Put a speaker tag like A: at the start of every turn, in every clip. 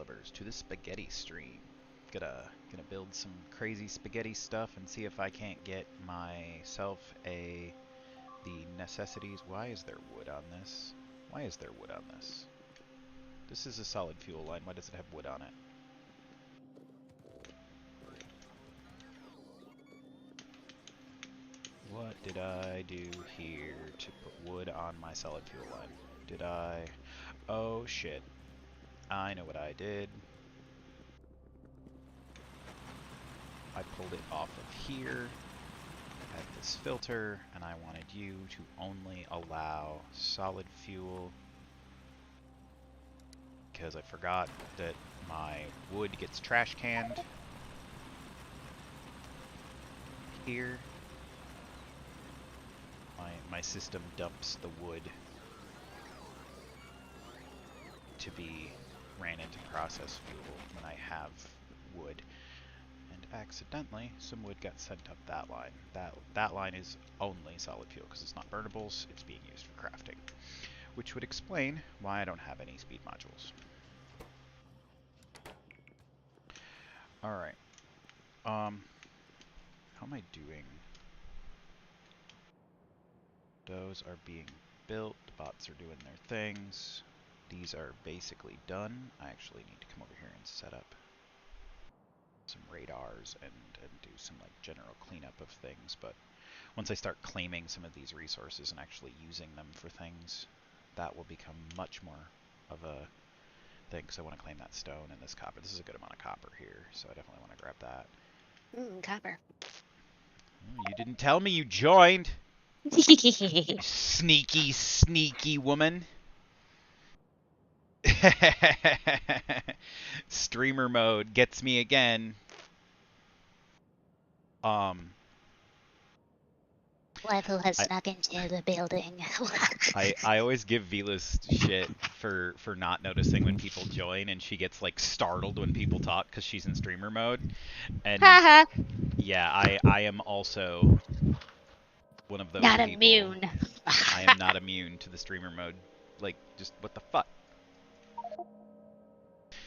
A: lovers, to the spaghetti stream. Gonna build some crazy spaghetti stuff and see if I can't get myself the necessities. Why is there wood on this? Why is there wood on this? This is a solid fuel line. Why does it have wood on it? What did I do here to put wood on my solid fuel line? Did I? Oh shit. I know what I did. I pulled it off of here at this filter, and I wanted you to only allow solid fuel because I forgot that my wood gets trash canned here. My system dumps the wood to be ran into processed fuel when I have wood. And accidentally, some wood got sent up that line. That line is only solid fuel because it's not burnables, it's being used for crafting. Which would explain why I don't have any speed modules. Alright. How am I doing? Those are being built, the bots are doing their things. These are basically done. I actually need to come over here and set up some radars and do some like general cleanup of things, but once I start claiming some of these resources and actually using them for things, that will become much more of a thing, because I want to claim that stone and this copper. This is a good amount of copper here, so I definitely want to grab that.
B: Copper.
A: You didn't tell me you joined! Sneaky, sneaky woman. Streamer mode gets me again.
B: Who has snuck into the building?
A: I always give Vilas shit for not noticing when people join, and she gets like startled when people talk because she's in streamer mode. And yeah, I am also one of those
B: not
A: people.
B: Immune.
A: I am not immune to the streamer mode. Like, just what the fuck?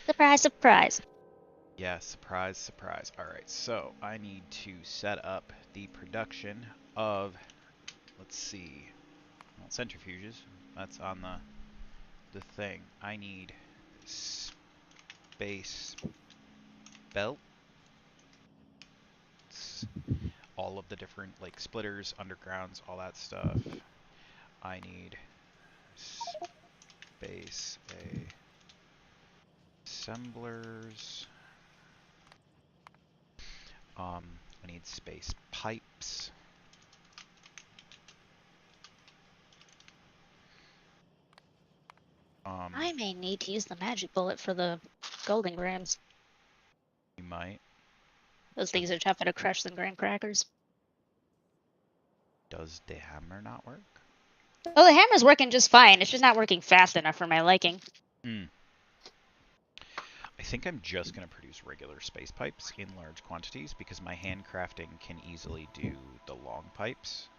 B: Surprise, surprise.
A: Yeah, surprise, surprise. Alright, so I need to set up the production of, let's see, well, centrifuges. That's on the thing. I need space belts, all of the different like splitters, undergrounds, all that stuff. I need space assemblers. I need space pipes.
B: I may need to use the magic bullet for the golden grams.
A: You might.
B: Those things are tougher to crush than graham crackers.
A: Does the hammer not work?
B: Oh, the hammer's working just fine. It's just not working fast enough for my liking.
A: I think I'm just going to produce regular space pipes in large quantities because my handcrafting can easily do the long pipes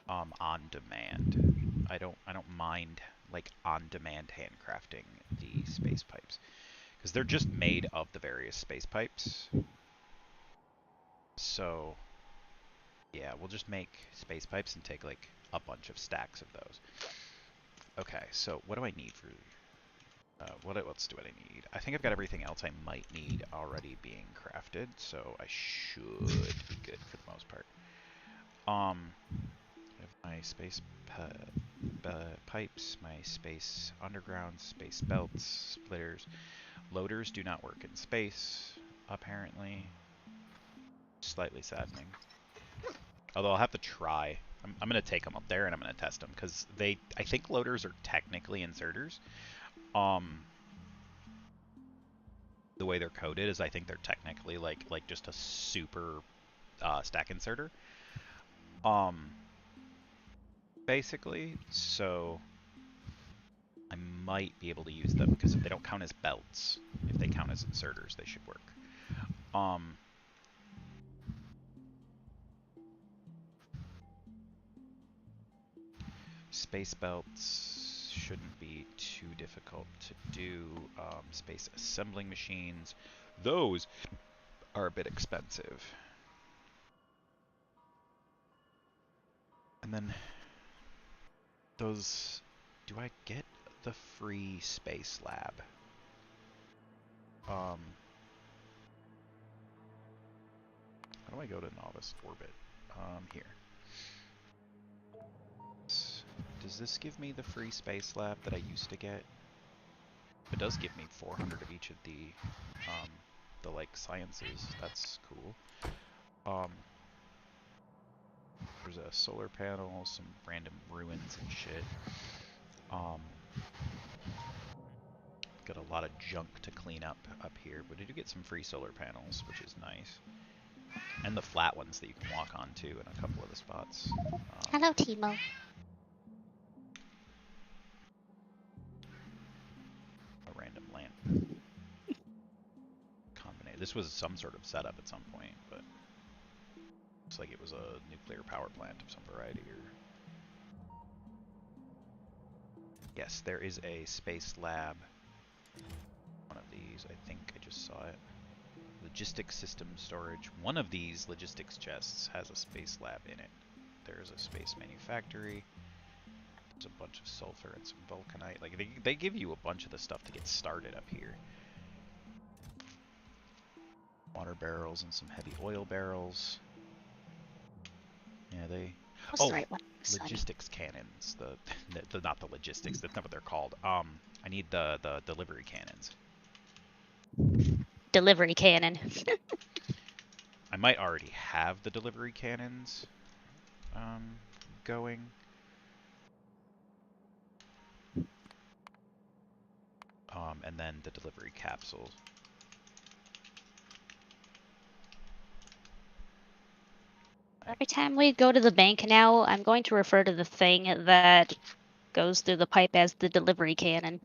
A: on demand. I don't mind like on demand handcrafting the space pipes because they're just made of the various space pipes. So yeah, we'll just make space pipes and take like a bunch of stacks of those. Okay, so what do I need for what else do I need? I think I've got everything else I might need already being crafted, so I should be good for the most part. I have my space pipes, my space underground, space belts, splitters. Loaders do not work in space, apparently. Slightly saddening. Although I'll have to try. I'm going to take them up there and I'm going to test them, because I think loaders are technically inserters. The way they're coded is I think they're technically like just a super stack inserter. Basically, so I might be able to use them because if they don't count as belts, if they count as inserters, they should work. Space belts shouldn't be too difficult to do. Space assembling machines, those are a bit expensive. And then those, do I get the free space lab? How do I go to Novice Orbit? Here. Does this give me the free space lab that I used to get? It does give me 400 of each of the like sciences. That's cool. There's a solar panel, some random ruins and shit. Got a lot of junk to clean up here, but I do get some free solar panels, which is nice. And the flat ones that you can walk on too in a couple of the spots.
B: Hello, Timo.
A: A random lamp. Combination. This was some sort of setup at some point, but looks like it was a nuclear power plant of some variety. Or yes, there is a space lab. One of these, I think I just saw it. Logistics system storage. One of these logistics chests has a space lab in it. There's a space manufactory. There's a bunch of sulfur and some vulcanite. Like they give you a bunch of the stuff to get started up here. Water barrels and some heavy oil barrels. Yeah, they.
B: What's the right one?
A: Logistics cannons. The not the logistics. That's not what they're called. I need the delivery cannons.
B: Delivery cannon.
A: I might already have the delivery cannons going. And then the delivery capsules.
B: Every time we go to the bank now, I'm going to refer to the thing that goes through the pipe as the delivery cannon.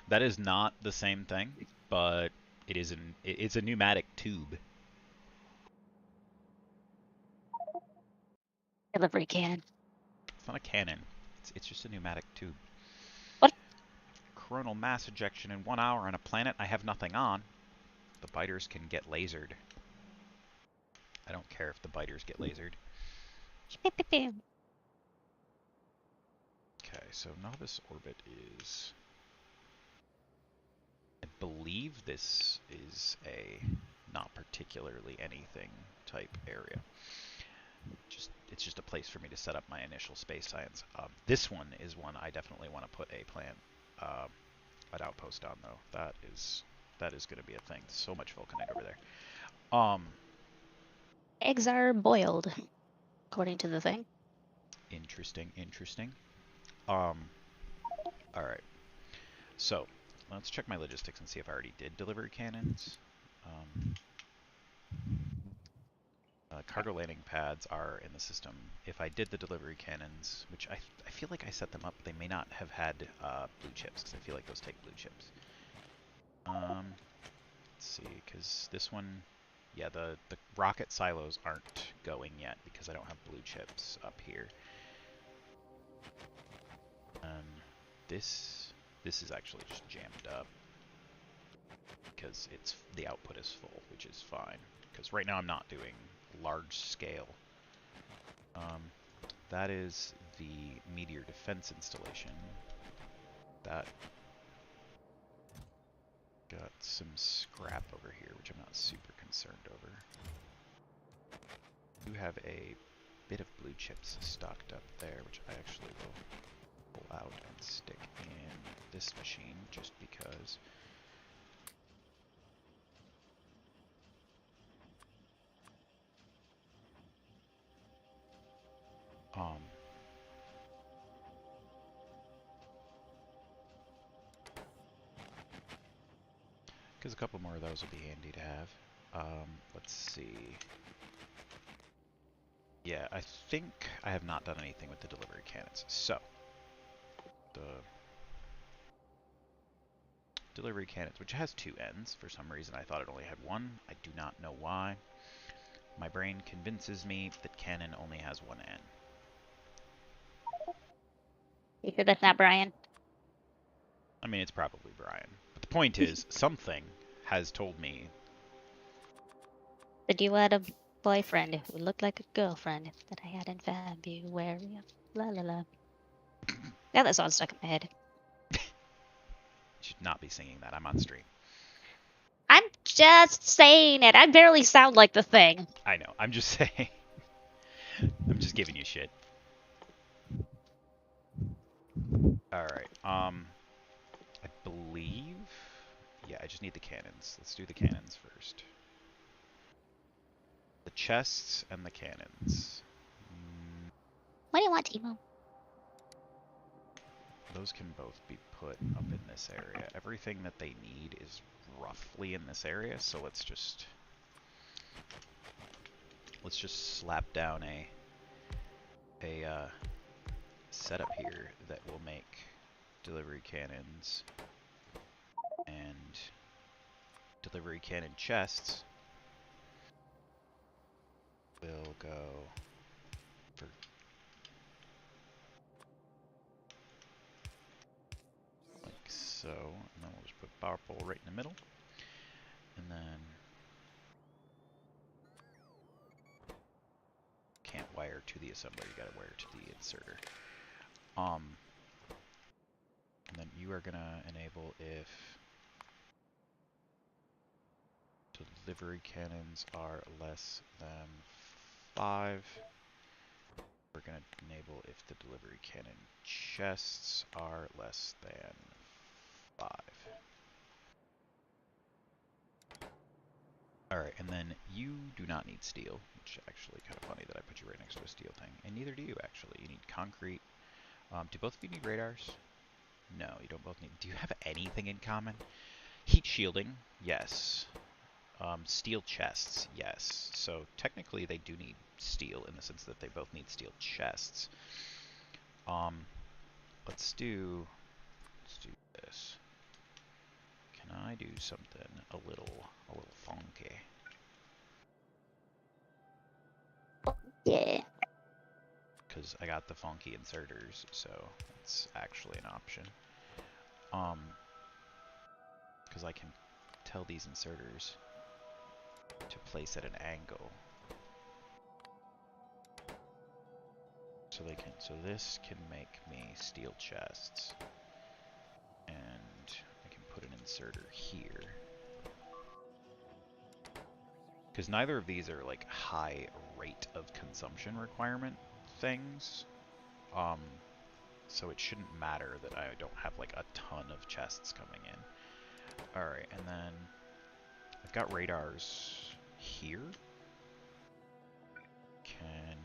A: That is not the same thing, but it is it's a pneumatic tube.
B: Delivery cannon.
A: It's not a cannon. It's just a pneumatic tube.
B: What?
A: Coronal mass ejection in 1 hour on a planet I have nothing on. The biters can get lasered. I don't care if the biters get lasered. Okay, so Novice Orbit is... I believe this is a not particularly anything type area. It's just a place for me to set up my initial space science. This one is one I definitely want to put an outpost on, though. That is going to be a thing. So much vulcanite over there.
B: Eggs are boiled, according to the thing.
A: Interesting. All right. So let's check my logistics and see if I already did delivery cannons. Cargo landing pads are in the system. If I did the delivery cannons, which I feel like I set them up, they may not have had blue chips, because I feel like those take blue chips. Let's see, because this one, yeah, the rocket silos aren't going yet because I don't have blue chips up here. This is actually just jammed up because the output is full, which is fine. Because right now I'm not doing large scale. That is the meteor defense installation. That got some scrap over here, which I'm not super concerned over. I do have a bit of blue chips stocked up there, which I actually will pull out and stick in this machine just because. Because a couple more of those will be handy to have. Let's see. Yeah, I think I have not done anything with the delivery cannons. So, the delivery cannons, which has 2 ends. For some reason I thought it only had 1. I do not know why. My brain convinces me that cannon only has 1 end.
B: You sure that's not Brian?
A: I mean, it's probably Brian. But the point is, something has told me.
B: That you had a boyfriend who looked like a girlfriend that I had in February. La la la. Yeah, that song stuck in my head.
A: You should not be singing that. I'm on stream.
B: I'm just saying it. I barely sound like the thing.
A: I know. I'm just saying. I'm just giving you shit. Alright. I believe... Yeah, I just need the cannons. Let's do the cannons first. The chests and the cannons.
B: What do you want, Timo?
A: Those can both be put up in this area. Everything that they need is roughly in this area, so let's just slap down a setup here that will make delivery cannons and delivery cannon chests will go for like so, and then we'll just put power pole right in the middle, and then can't wire to the assembler, you gotta wire to the inserter. And then you are gonna enable if delivery cannons are less than 5. We're going to enable if the delivery cannon chests are less than 5. Alright, and then you do not need steel, which is actually kind of funny that I put you right next to a steel thing. And neither do you, actually. You need concrete. Do both of you need radars? No, you don't both need... Do you have anything in common? Heat shielding, yes. Steel chests, yes. So technically they do need steel in the sense that they both need steel chests. Let's do this. Can I do something a little funky?
B: Yeah.
A: Because I got the funky inserters, so it's actually an option. Because I can tell these inserters to place at an angle. So this can make me steel chests. And I can put an inserter here. Because neither of these are like high rate of consumption requirement things. So it shouldn't matter that I don't have like a ton of chests coming in. Alright, and then I've got radars here. Can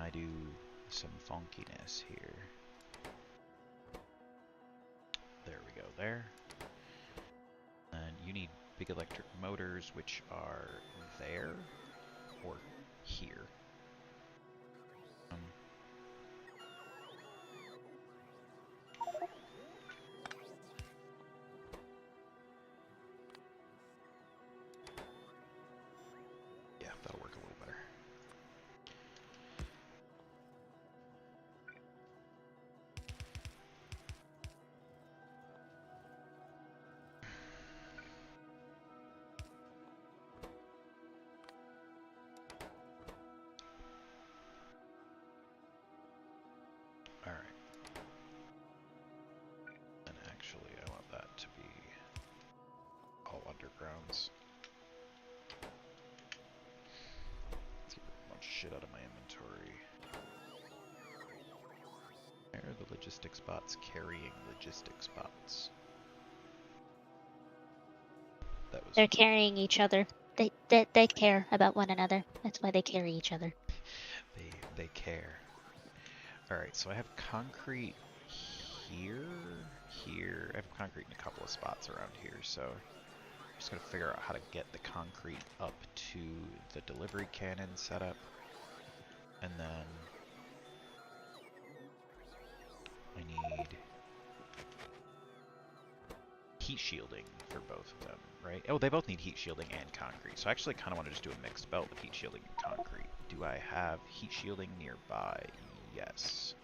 A: I do some funkiness here? There we go, there. And you need big electric motors, which are there or here. Yeah, that'll work a little better. Alright. And actually, I want that to be all undergrounds. Let's get a bunch of shit out of my inventory. Where are the logistics bots carrying logistics bots? That was...
B: They're carrying each other. They care about one another. That's why they carry each other.
A: They care. Alright, so I have concrete here. I have concrete in a couple of spots around here, so I'm just gonna figure out how to get the concrete up to the delivery cannon setup. And then I need heat shielding for both of them, right? Oh, they both need heat shielding and concrete. So I actually kind of want to just do a mixed belt with heat shielding and concrete. Do I have heat shielding nearby? Yes.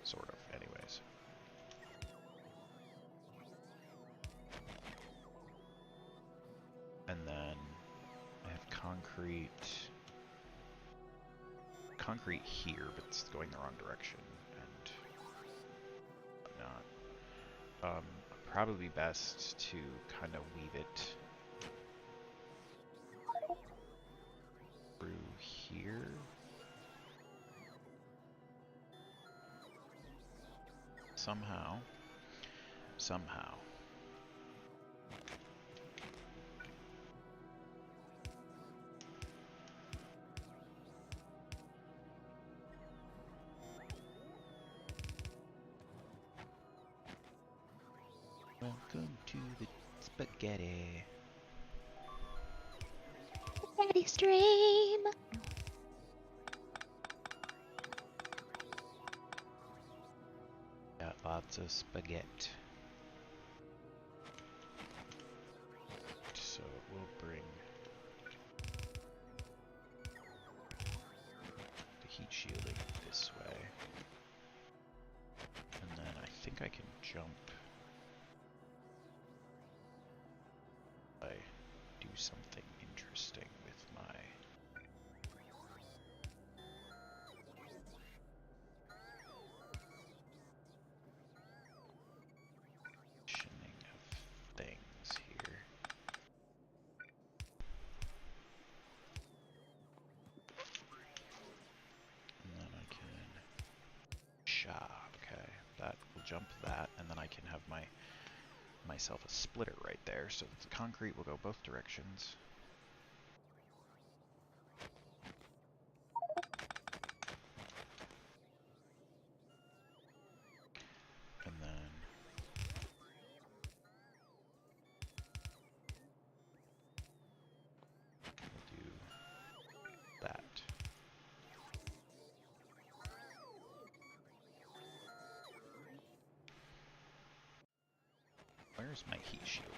A: Sort of, anyways. And then I have concrete here, but it's going the wrong direction, and whatnot. Probably best to kind of weave it through here. Somehow. Welcome to the spaghetti.
B: Spaghetti stream.
A: Got lots of spaghetti. So we'll bring the heat shielding this way. And then I think I can jump. I do something interesting with my positioning of things here. And then I can okay, that will jump that, and then I can have myself a splitter right there, so that the concrete will go both directions. And then we'll do that. Where's my heat shielding?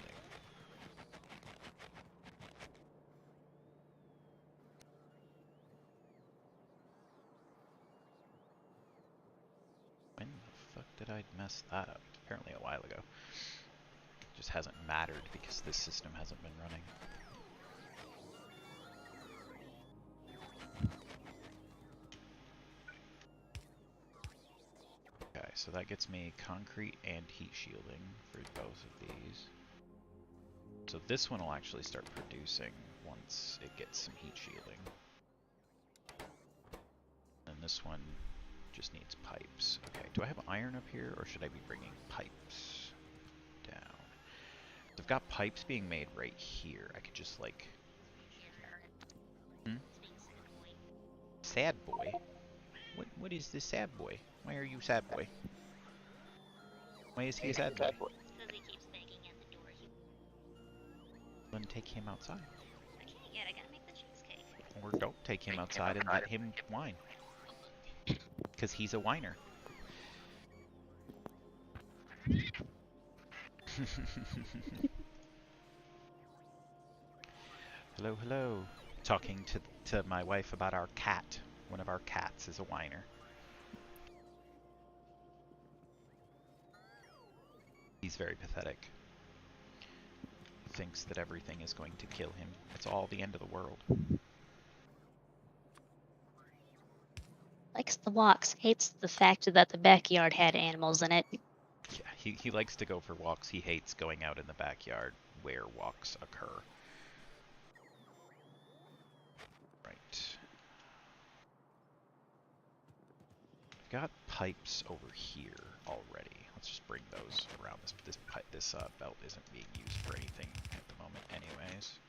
A: When the fuck did I mess that up? Apparently a while ago. Just hasn't mattered because this system hasn't been running. Okay, so that gets me concrete and heat shielding for both of these. So this one will actually start producing once it gets some heat shielding. And this one just needs pipes. Okay, do I have iron up here, or should I be bringing pipes down? I've got pipes being made right here. I could just like... Hmm? Sad boy? What is this sad boy? Why are you sad boy? Why is he a sad boy?
B: Because he keeps banging at the door.
A: Then take him outside.
B: I can't yet. I gotta make the cheesecake.
A: Or don't take him outside and let him whine. Because he's a whiner. Hello, hello. Talking to my wife about our cat. One of our cats is a whiner. He's very pathetic. He thinks that everything is going to kill him. It's all the end of the world.
B: Likes the walks, hates the fact that the backyard had animals in it.
A: Yeah, he likes to go for walks. He hates going out in the backyard where walks occur. Right. I've got pipes over here already. Let's just bring those around. This belt isn't being used for anything at the moment anyways.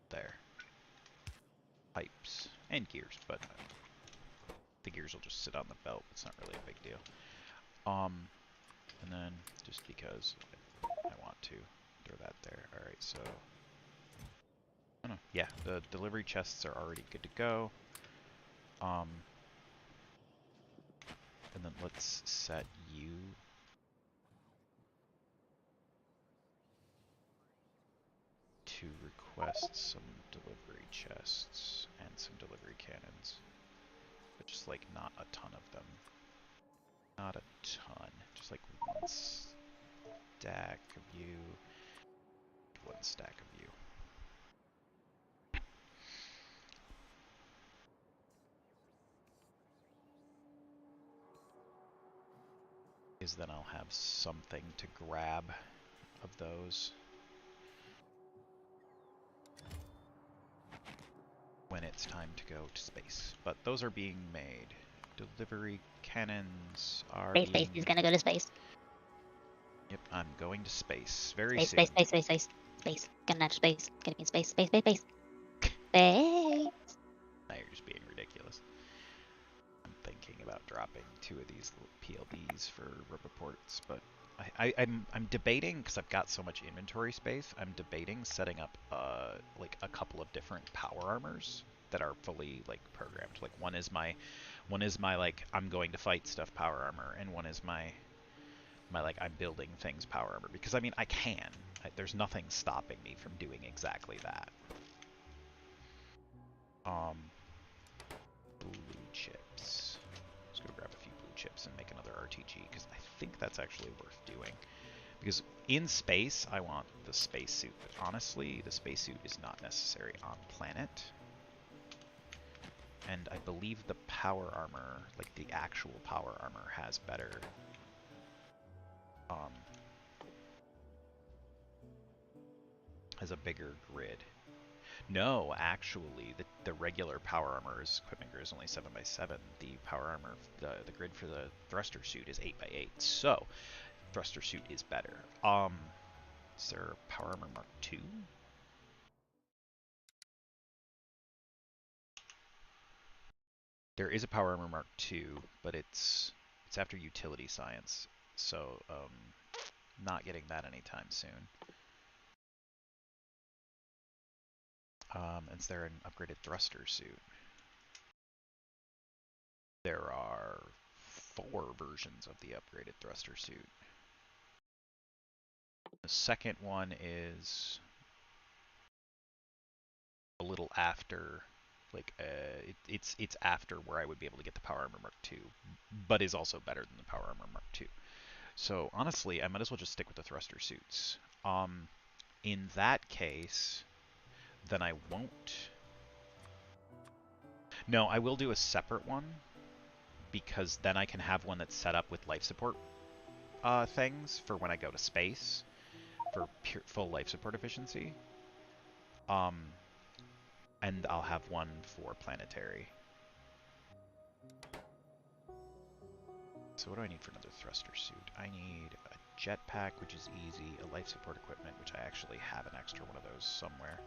A: There. Pipes. And gears, but the gears will just sit on the belt. It's not really a big deal. And then, just because I want to, throw that there. Alright, so... Oh no, yeah, the delivery chests are already good to go. And then let's set you to request some delivery chests and some delivery cannons. But just like not a ton of them. Not a ton. Just like one stack of you. One stack of you. Is then I'll have something to grab of those when it's time to go to space. But those are being made. Delivery cannons are
B: Space, he's gonna go to space.
A: Yep, I'm going to space very
B: Space,
A: soon.
B: space. Gonna enter space. Gonna be in space. Space. Space.
A: Now you're just being ridiculous. I'm thinking about dropping 2 of these little PLDs for Roboports, but I'm debating, because I've got so much inventory space, I'm debating setting up like a couple of different power armors that are fully like programmed. Like one is my like I'm going to fight stuff power armor, and one is my like I'm building things power armor, because I mean I can. There's nothing stopping me from doing exactly that. Blue chips. Let's go grab a few blue chips and make another RTG, because I think that's actually worth doing. Because in space, I want the spacesuit, but honestly, the spacesuit is not necessary on planet. And I believe the power armor, like the actual power armor, has better has a bigger grid. No, actually, the regular power armor's equipment grid is only 7x7. The power armor, the grid for the thruster suit is 8x8. So, thruster suit is better. Is there a power armor Mark II? There is a power armor Mark II, but it's after utility science, so not getting that anytime soon. Is there an upgraded thruster suit? There are 4 versions of the upgraded thruster suit. The second one is a little after, like it's after where I would be able to get the power armor Mark II, but is also better than the power armor Mark II. So honestly, I might as well just stick with the thruster suits. In that case, then I won't. No, I will do a separate one, because then I can have one that's set up with life support things for when I go to space for full life support efficiency. And I'll have one for planetary. So what do I need for another thruster suit? I need a jetpack, which is easy, a life support equipment, which I actually have an extra one of those somewhere.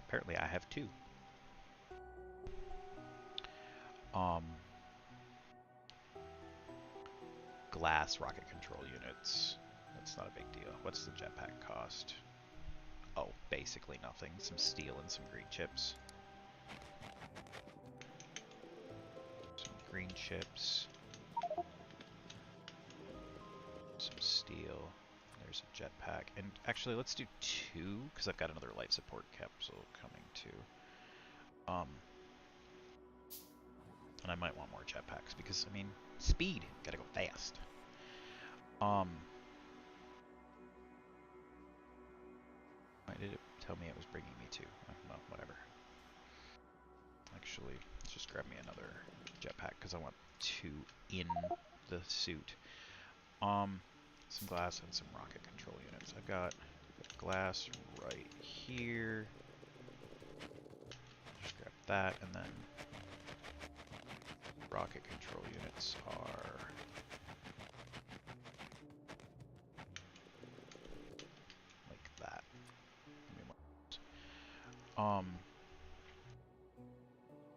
A: Apparently I have 2. Glass rocket control units. That's not a big deal. What's the jetpack cost? Oh, basically nothing. Some steel and some green chips. Some green chips. Some steel. There's a jetpack. And actually, let's do 2, because I've got another life support capsule coming too. And I might want more jetpacks, because, I mean, speed. Gotta go fast. Why did it tell me it was bringing me to? No, whatever. Actually, let's just grab me another jetpack, because I want 2 in the suit. Some glass and some rocket control units. I've got glass right here. Just grab that, and then rocket control units are like that.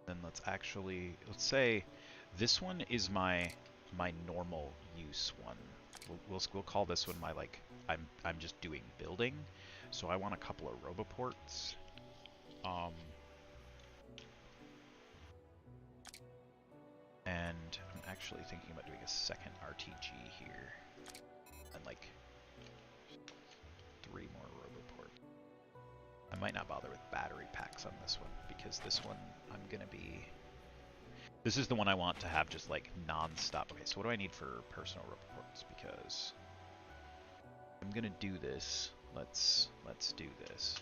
A: Then let's say this one is my normal use one. We'll call this one my, like, I'm just doing building. So I want a couple of roboports. And I'm actually thinking about doing a second RTG here. like 3 more roboports. I might not bother with battery packs on this one, because this one I'm going to be... This is the one I want to have just like non-stop. Okay, so what do I need for personal roboports? Because I'm going to do this. Let's do this.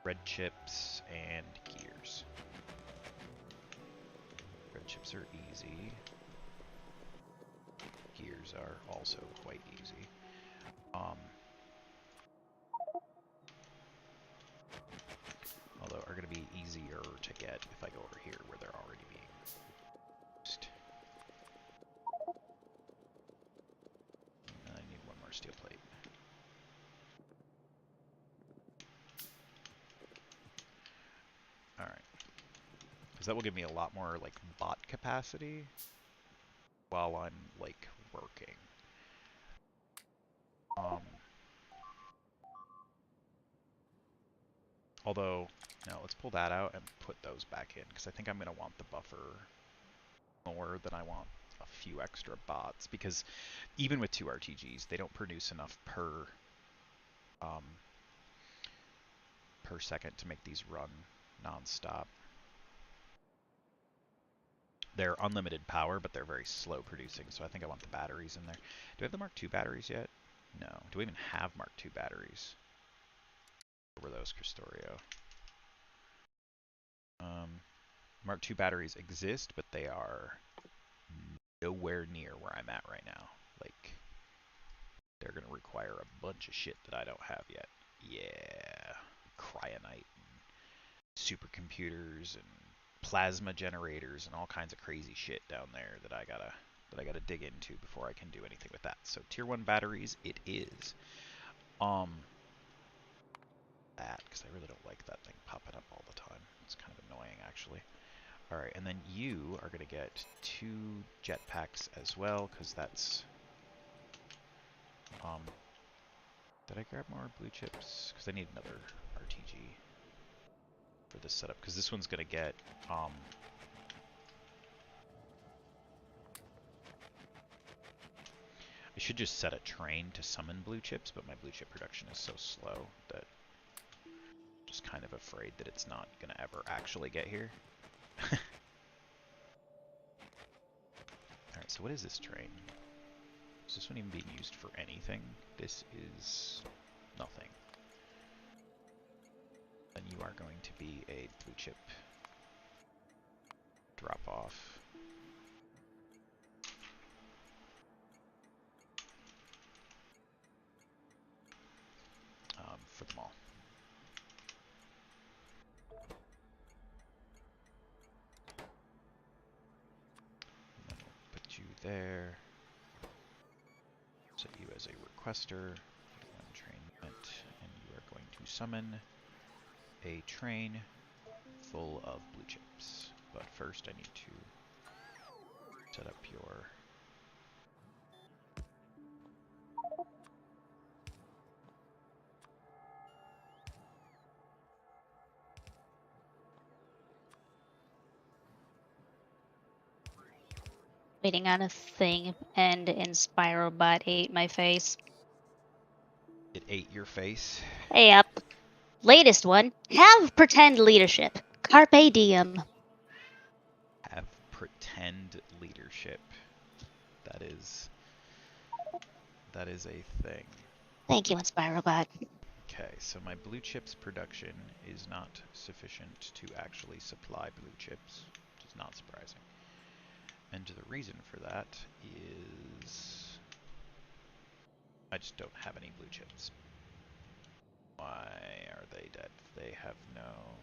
A: Red chips and gears. Red chips are easy. Gears are also quite easy. Although are going to be easier to get if I go over here where they're already being used. And I need one more steel plate. Alright. Because that will give me a lot more like bot capacity while I'm like working. Although, no, let's pull that out and put those back in, because I think I'm going to want the buffer more than I want a few extra bots, because even with 2 RTGs, they don't produce enough per second to make these run non-stop. They're unlimited power, but they're very slow producing, so I think I want the batteries in there. Do I have the Mark II batteries yet? No. Do we even have Mark II batteries? Or were those Cristorio? Mark II batteries exist, but they are nowhere near where I'm at right now. Like, they're going to require a bunch of shit that I don't have yet. Yeah. Cryonite and supercomputers and plasma generators and all kinds of crazy shit down there that I gotta dig into before I can do anything with that. So tier 1 batteries it is. That, because I really don't like that thing popping up all the time. It's kind of annoying actually. Alright, and then you are gonna get 2 jetpacks as well, because that's did I grab more blue chips? Because I need another RTG for this setup, because this one's gonna get I should just set a train to summon blue chips, but my blue chip production is so slow that I'm just kind of afraid that it's not gonna ever actually get here. Alright, so what is this train? Is this one even being used for anything? This is nothing. Then you are going to be a blue chip drop off. For them all. And then we'll put you there. Set you as a requester. One train event, and you are going to summon a train full of blue chips. But first I need to set up your
B: Waiting on a thing, and InspiroBot ate my face.
A: It ate your face.
B: Hey up. Latest one. Have pretend leadership. Carpe diem.
A: Have pretend leadership. That is a thing.
B: Thank you, InspiroBot.
A: Okay, so my blue chips production is not sufficient to actually supply blue chips, which is not surprising. And the reason for that is I just don't have any blue chips. Why are they dead? They have no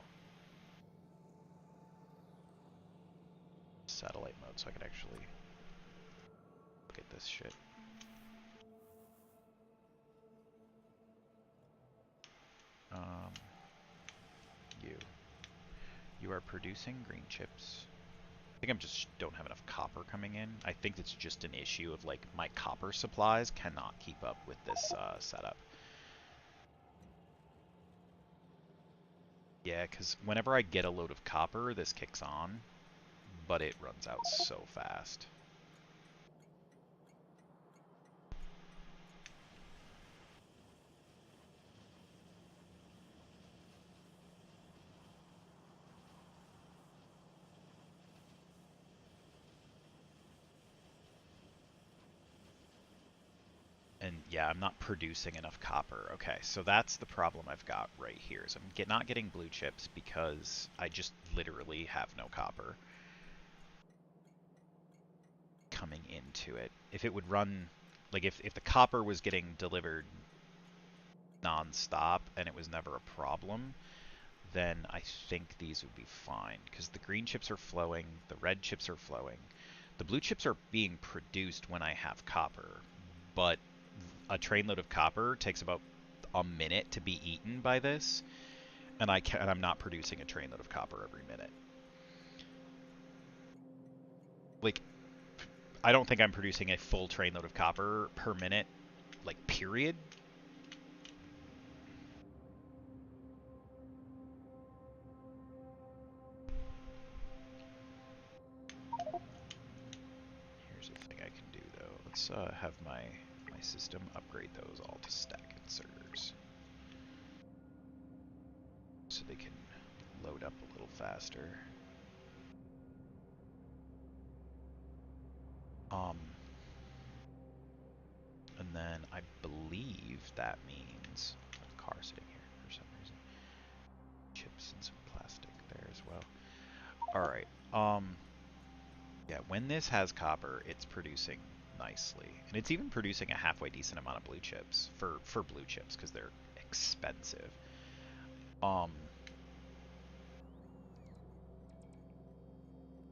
A: satellite mode, so I can actually look at this shit. You are producing green chips. I think I just don't have enough copper coming in. I think it's just an issue of like my copper supplies cannot keep up with this setup. Yeah, because whenever I get a load of copper, this kicks on, but it runs out so fast. And yeah, I'm not producing enough copper. Okay, so that's the problem I've got right here. So I'm not getting blue chips because I just literally have no copper coming into it. If it would run, like if the copper was getting delivered non-stop and it was never a problem, then I think these would be fine because the green chips are flowing, the red chips are flowing. The blue chips are being produced when I have copper, but a trainload of copper takes about a minute to be eaten by this, and I'm not producing a trainload of copper every minute. Like, I don't think I'm producing a full trainload of copper per minute, like, period. Here's the thing I can do, though. Let's have my system upgrade those all to stack inserters so they can load up a little faster. And then I believe that means a car sitting here for some reason. Chips and some plastic there as well. All right. Yeah, when this has copper, it's producing nicely, and it's even producing a halfway decent amount of blue chips for blue chips because they're expensive. All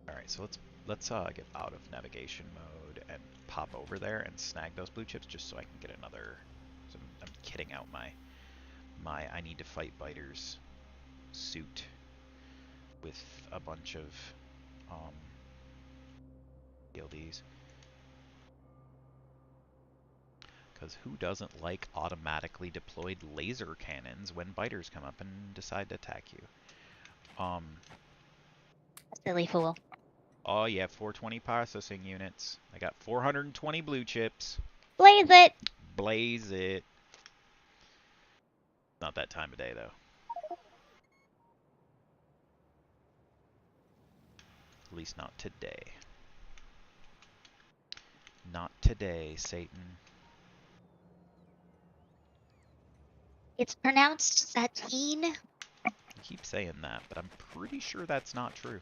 A: right, so let's get out of navigation mode and pop over there and snag those blue chips just so I can get another. So I'm kitting out my I need to fight biters suit with a bunch of PLDs. Because who doesn't like automatically deployed laser cannons when biters come up and decide to attack you?
B: Silly fool.
A: Oh yeah, 420 processing units. I got 420 blue chips.
B: Blaze it!
A: Blaze it. Not that time of day, though. At least not today. Not today, Satan.
B: It's pronounced Satine.
A: You keep saying that, but I'm pretty sure that's not true.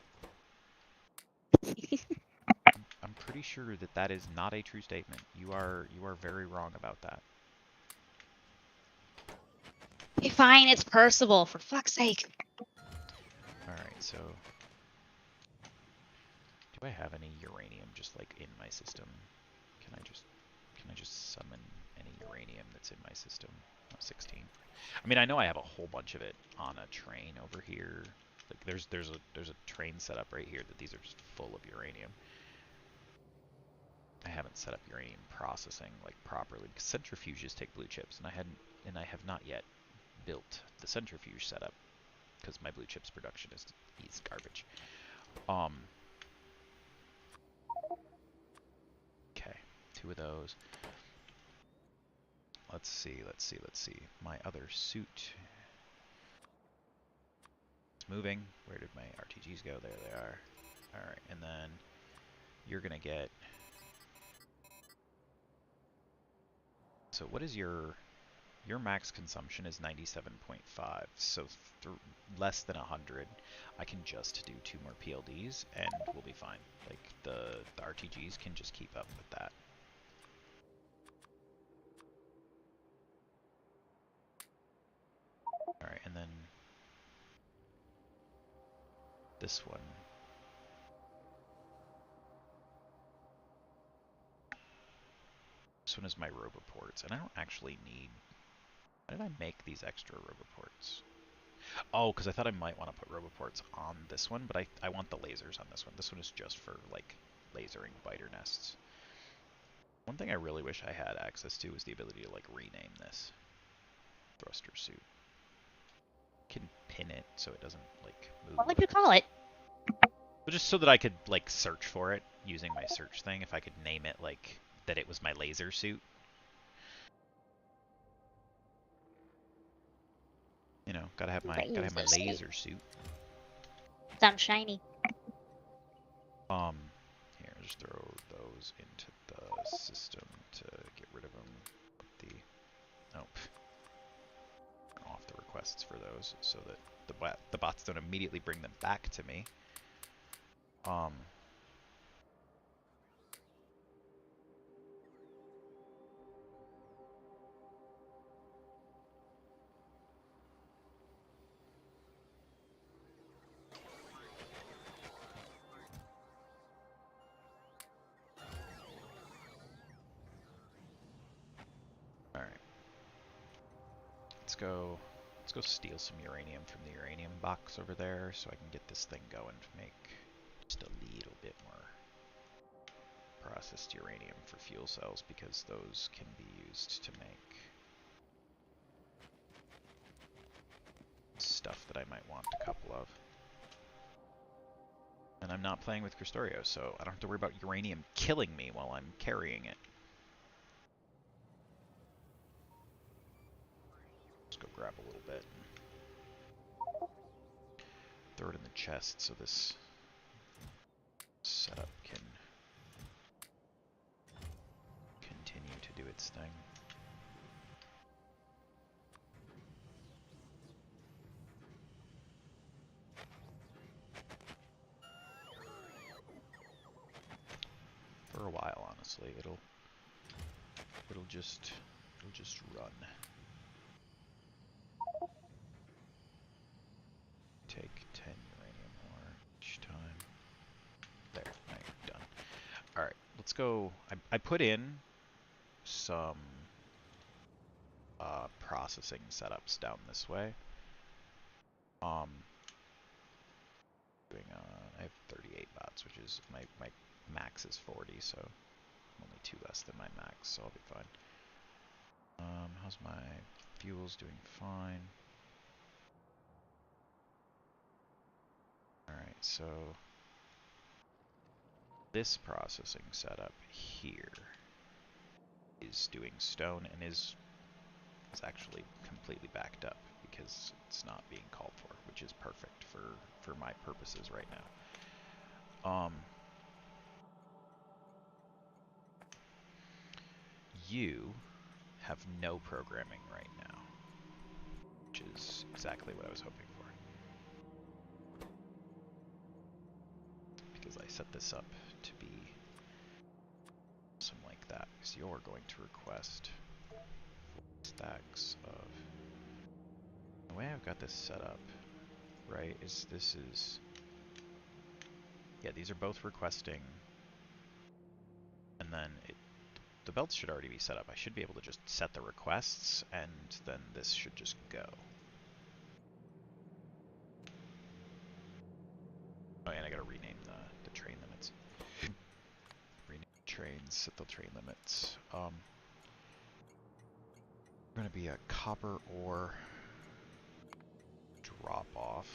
A: I'm pretty sure that that is not a true statement. You are very wrong about that.
B: Okay, fine, it's Percival, for fuck's sake.
A: Alright, so do I have any uranium just like in my system? Can I just summon any uranium that's in my system? Oh, 16. I mean, I know I have a whole bunch of it on a train over here. Like there's a train set up right here that these are just full of uranium. I haven't set up uranium processing like properly because centrifuges take blue chips, and I have not yet built the centrifuge setup because my blue chips production is garbage. Okay, 2 of those. Let's see. My other suit. It's moving. Where did my RTGs go? There they are. Alright, and then you're gonna get... So what is your max consumption is 97.5, so less than 100. I can just do 2 more PLDs and we'll be fine. Like the RTGs can just keep up with that. Alright, and then this one. This one is my roboports, and I don't actually need... Why did I make these extra roboports? Oh, because I thought I might want to put roboports on this one, but I want the lasers on this one. This one is just for, like, lasering biter nests. One thing I really wish I had access to is the ability to, like, rename this thruster suit. Can pin it so it doesn't, like, move.
B: What would you call it?
A: But just so that I could, like, search for it using my search thing, if I could name it, like, that it was my laser suit. You know, gotta have my laser suit.
B: Sounds shiny.
A: Here, just throw those into the system to get rid of them. the... Nope. Turn off the requests for those so that the bots don't immediately bring them back to me. Let's go steal some uranium from the uranium box over there so I can get this thing going to make just a little bit more processed uranium for fuel cells, because those can be used to make stuff that I might want a couple of. And I'm not playing with Cristorio, so I don't have to worry about uranium killing me while I'm carrying it. Let's go grab a little bit and throw it in the chest so this setup can continue to do its thing. For a while, honestly, it'll just run. Take 10 uranium ore each time. There, now you're done. Alright, let's go. I put in some processing setups down this way. I have 38 bots, which is my max is 40, so I'm only 2 less than my max, so I'll be fine. How's my fuels? Doing fine. Alright, so this processing setup here is doing stone and is actually completely backed up because it's not being called for, which is perfect for my purposes right now. You have no programming right now, which is exactly what I was hoping for, because I set this up to be something like that, because you're going to request stacks of... The way I've got this set up, right, is this is... Yeah, these are both requesting, and then the belts should already be set up. I should be able to just set the requests, and then this should just go. Oh, and I gotta rename the train limits. Rename trains, set the train limits. Gonna be a copper ore drop off.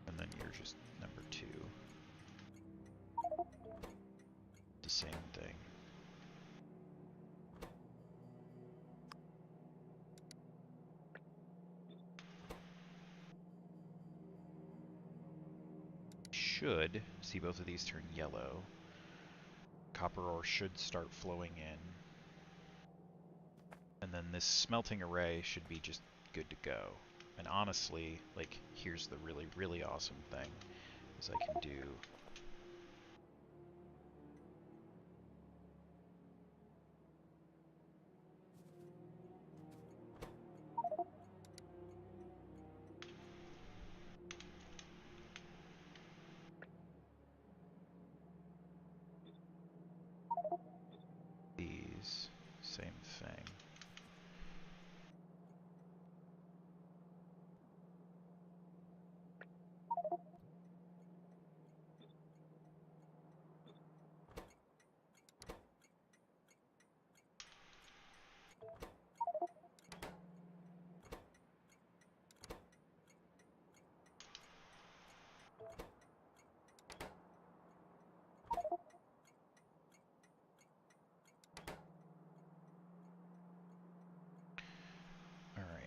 A: And then you're just number 2. The same thing. Should see both of these turn yellow. Copper ore should start flowing in. And then this smelting array should be just good to go. And honestly, like, here's the really, really awesome thing, is I can do... these, same thing.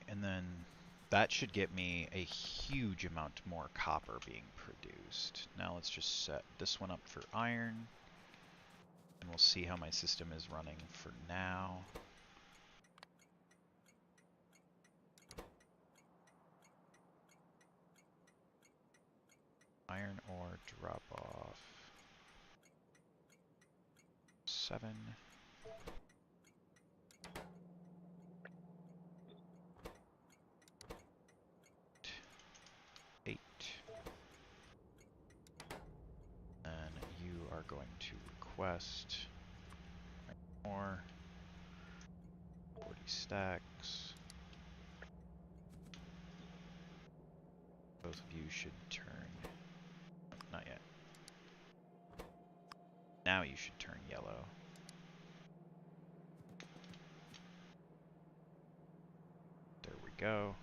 A: And then That should get me a huge amount more copper being produced. Now let's just set this one up for iron, and we'll see how my system is running for now. Iron ore drop off 7. Eight. And you are going to request more 40 stacks. Both of you should turn. Not yet. Now you should turn yellow. There we go.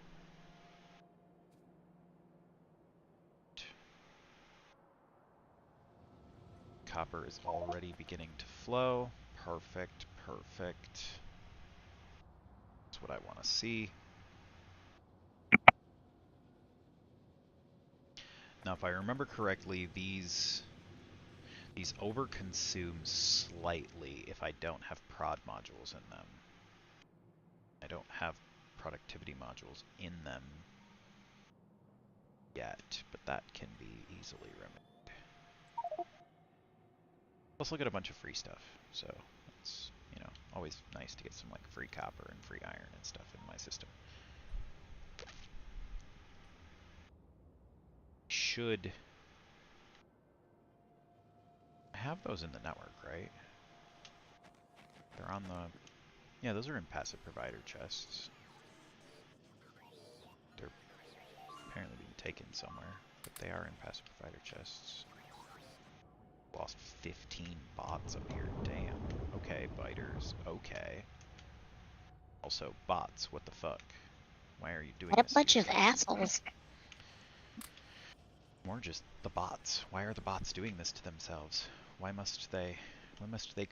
A: Copper is already beginning to flow. Perfect, perfect. That's what I want to see. Now, if I remember correctly, these overconsume slightly if I don't have prod modules in them. I don't have productivity modules in them yet, but that can be easily remedied. Let's look at a bunch of free stuff, so it's, you know, always nice to get some like free copper and free iron and stuff in my system. Should I have those in the network, right? They're on the, yeah, those are in passive provider chests. They're apparently being taken somewhere, but they are in passive provider chests. Lost 15 bots up here. Damn. Okay, biters. Okay. Also, bots. What the fuck? Why are you doing
B: What
A: this
B: a
A: to
B: bunch of
A: yourself?
B: assholes.
A: More just the bots. Why are the bots doing this to themselves? Why must they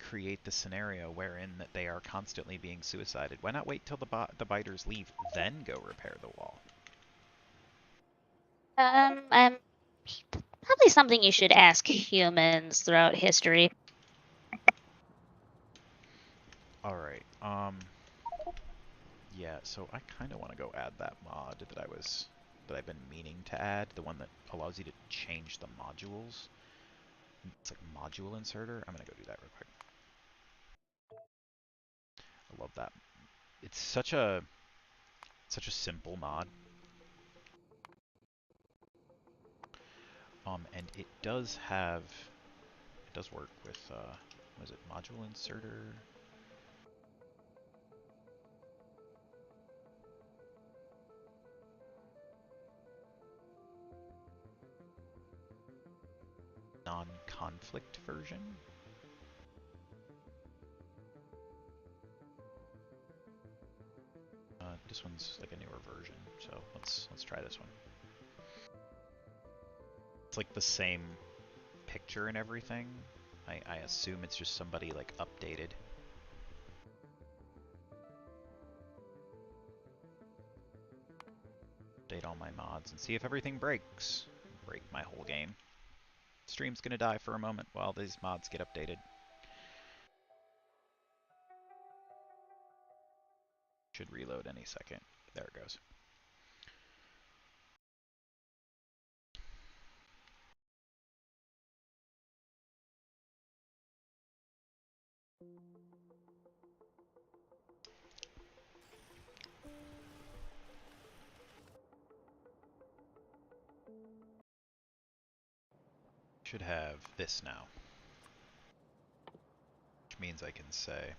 A: create the scenario wherein that they are constantly being suicided? Why not wait till the biters leave, then go repair the wall?
B: Probably something you should ask humans throughout history.
A: Alright, yeah, so I kind of want to go add that mod that I've been meaning to add, the one that allows you to change the modules. It's like module inserter. I'm gonna go do that real quick. I love that. It's such a simple mod. And it does work with what is it, module inserter? Non-conflict version. This one's like a newer version, so let's try this one. It's like the same picture and everything. I assume it's just somebody like updated. Update all my mods and see if everything breaks. Break my whole game. Stream's gonna die for a moment while these mods get updated. Should reload any second. There it goes. Should have this now. Which means I can say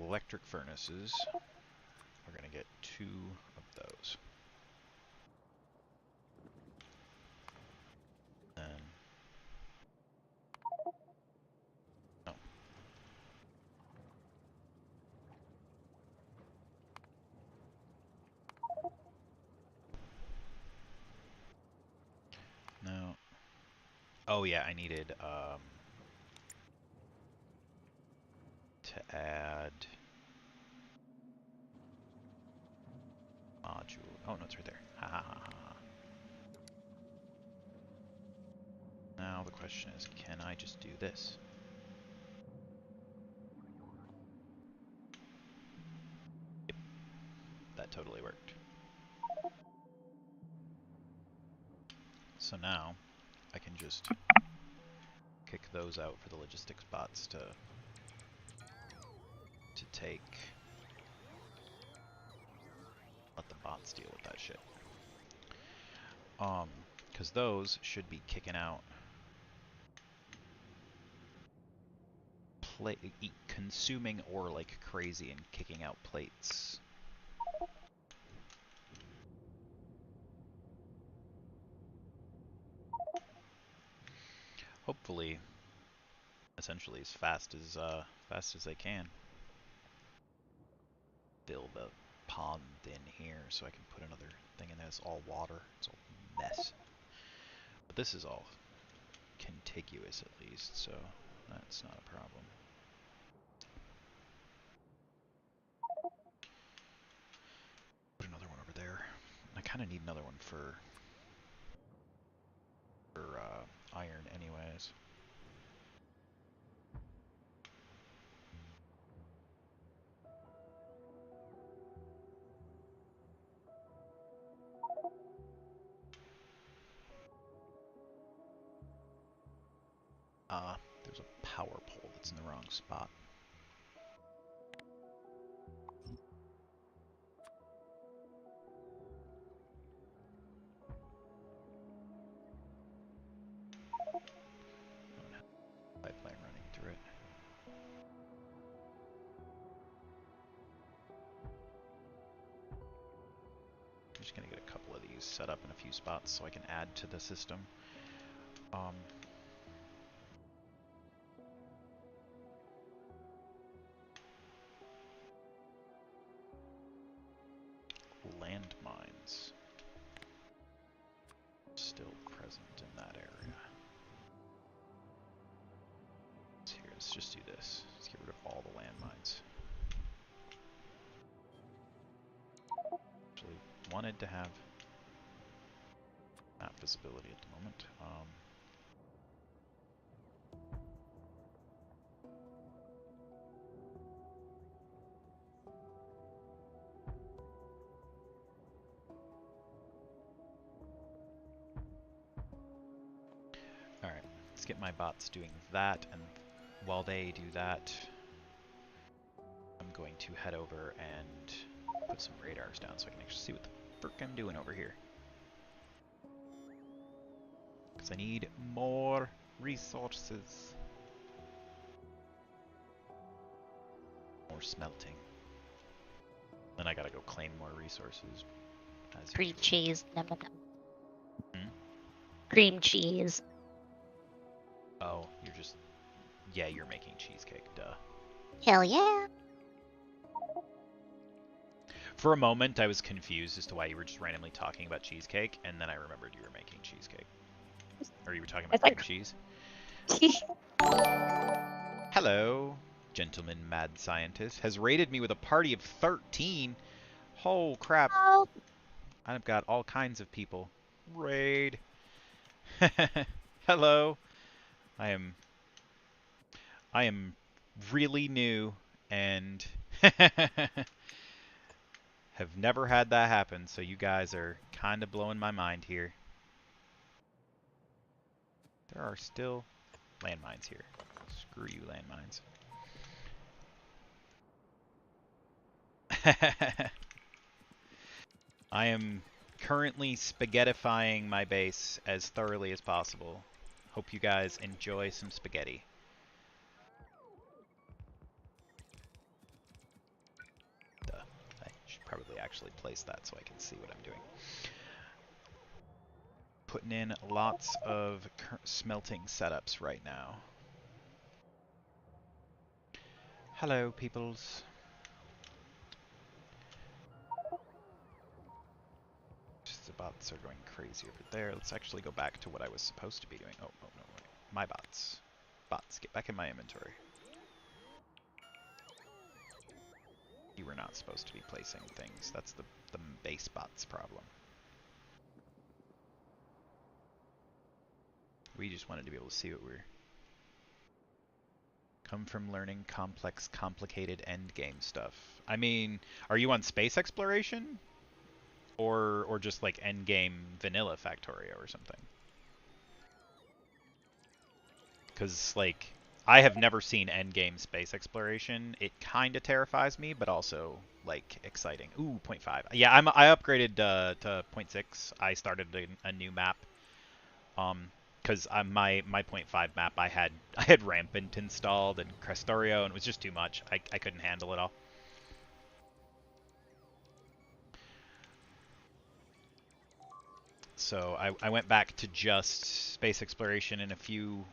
A: electric furnaces. We're gonna get 2 of those. And no. No. Oh yeah, I needed to add no, it's right there. Ha ha ha ha. Now the question is, can I just do this? Yep, that totally worked. So now I can just kick those out for the logistics bots to take. Let the bots deal with that shit. Because those should be kicking out consuming ore like crazy and kicking out plates. Hopefully, essentially as fast as they can. Fill the pond in here so I can put another thing in there. It's all water. It's all mess. But this is all contiguous at least, so that's not a problem. Put another one over there. I kind of need another one for iron anyways. There's a power pole that's in the wrong spot. Pipeline running through it. I'm just gonna get a couple of these set up in a few spots so I can add to the system. Landmines still present in that area. Let's just do this. Let's get rid of all the landmines. Actually, wanted to have map visibility at the moment. Alright, let's get my bots doing that, and while they do that, I'm going to head over and put some radars down so I can actually see what the frick I'm doing over here. Because I need more resources. More smelting. Then I gotta go claim more resources. As
B: Cream
A: usual.
B: cheese. Num num num. Cream cheese.
A: Oh, you're just... Yeah, you're making cheesecake, duh.
B: Hell yeah.
A: For a moment, I was confused as to why you were just randomly talking about cheesecake, and then I remembered you were making cheesecake. Or you were talking about cream cheese. Hello, gentleman mad scientist. Has raided me with a party of 13. Oh, crap.
B: Oh.
A: I've got all kinds of people. Raid. Hello. I am really new and have never had that happen, so you guys are kind of blowing my mind here. There are still landmines here. Screw you, landmines. I am currently spaghettifying my base as thoroughly as possible. Hope you guys enjoy some spaghetti. Duh. I should probably actually place that so I can see what I'm doing. Putting in lots of smelting setups right now. Hello, peoples. The bots are going crazy over there. Let's actually go back to what I was supposed to be doing. Oh, no, wait. My bots. Bots, get back in my inventory. You were not. not supposed to be placing things. That's the base bots problem. We just wanted to be able to see what we're... Come from learning complex, complicated endgame stuff. I mean, are you on space exploration? Or just like endgame vanilla Factorio or something? Because, like, I have never seen endgame space exploration. It kind of terrifies me, but also, like, exciting. Ooh, 0.5. Yeah, I upgraded to 0.6. I started a new map. Because my 0.5 map, I had Rampant installed and Crestorio, and it was just too much. I couldn't handle it all. So I went back to just space exploration and a few,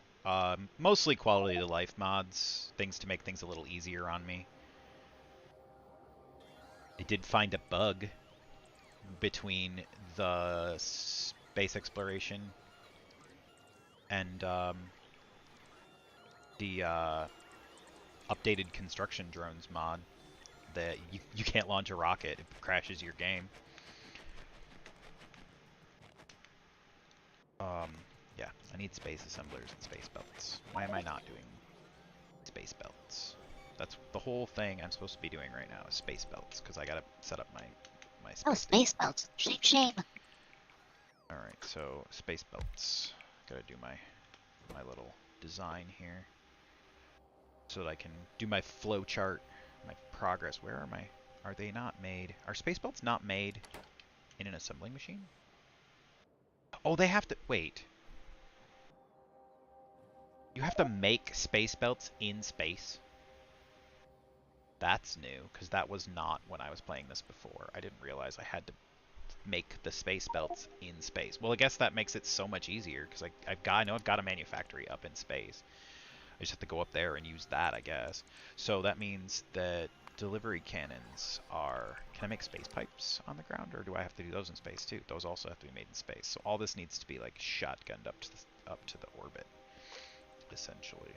A: mostly quality of life mods, things to make things a little easier on me. I did find a bug between the space exploration and the updated construction drones mod that you can't launch a rocket. It crashes your game. Yeah, I need space assemblers and space belts. Why am I not doing space belts? That's the whole thing I'm supposed to be doing right now is space belts, because I gotta set up my space.
B: Oh, space belts. Shame, shame.
A: Alright, so space belts. Gotta do my little design here. So that I can do my flow chart, my progress. Where are my... Are they not made? Are space belts not made in an assembling machine? Oh, they have to... Wait. You have to make space belts in space? That's new, because that was not when I was playing this before. I didn't realize I had to make the space belts in space. Well, I guess that makes it so much easier, because I know I've got a manufactory up in space. I just have to go up there and use that, I guess. So that means that delivery cannons are... Can I make space pipes on the ground, or do I have to do those in space too? Those also have to be made in space. So all this needs to be like shotgunned up to the orbit, essentially.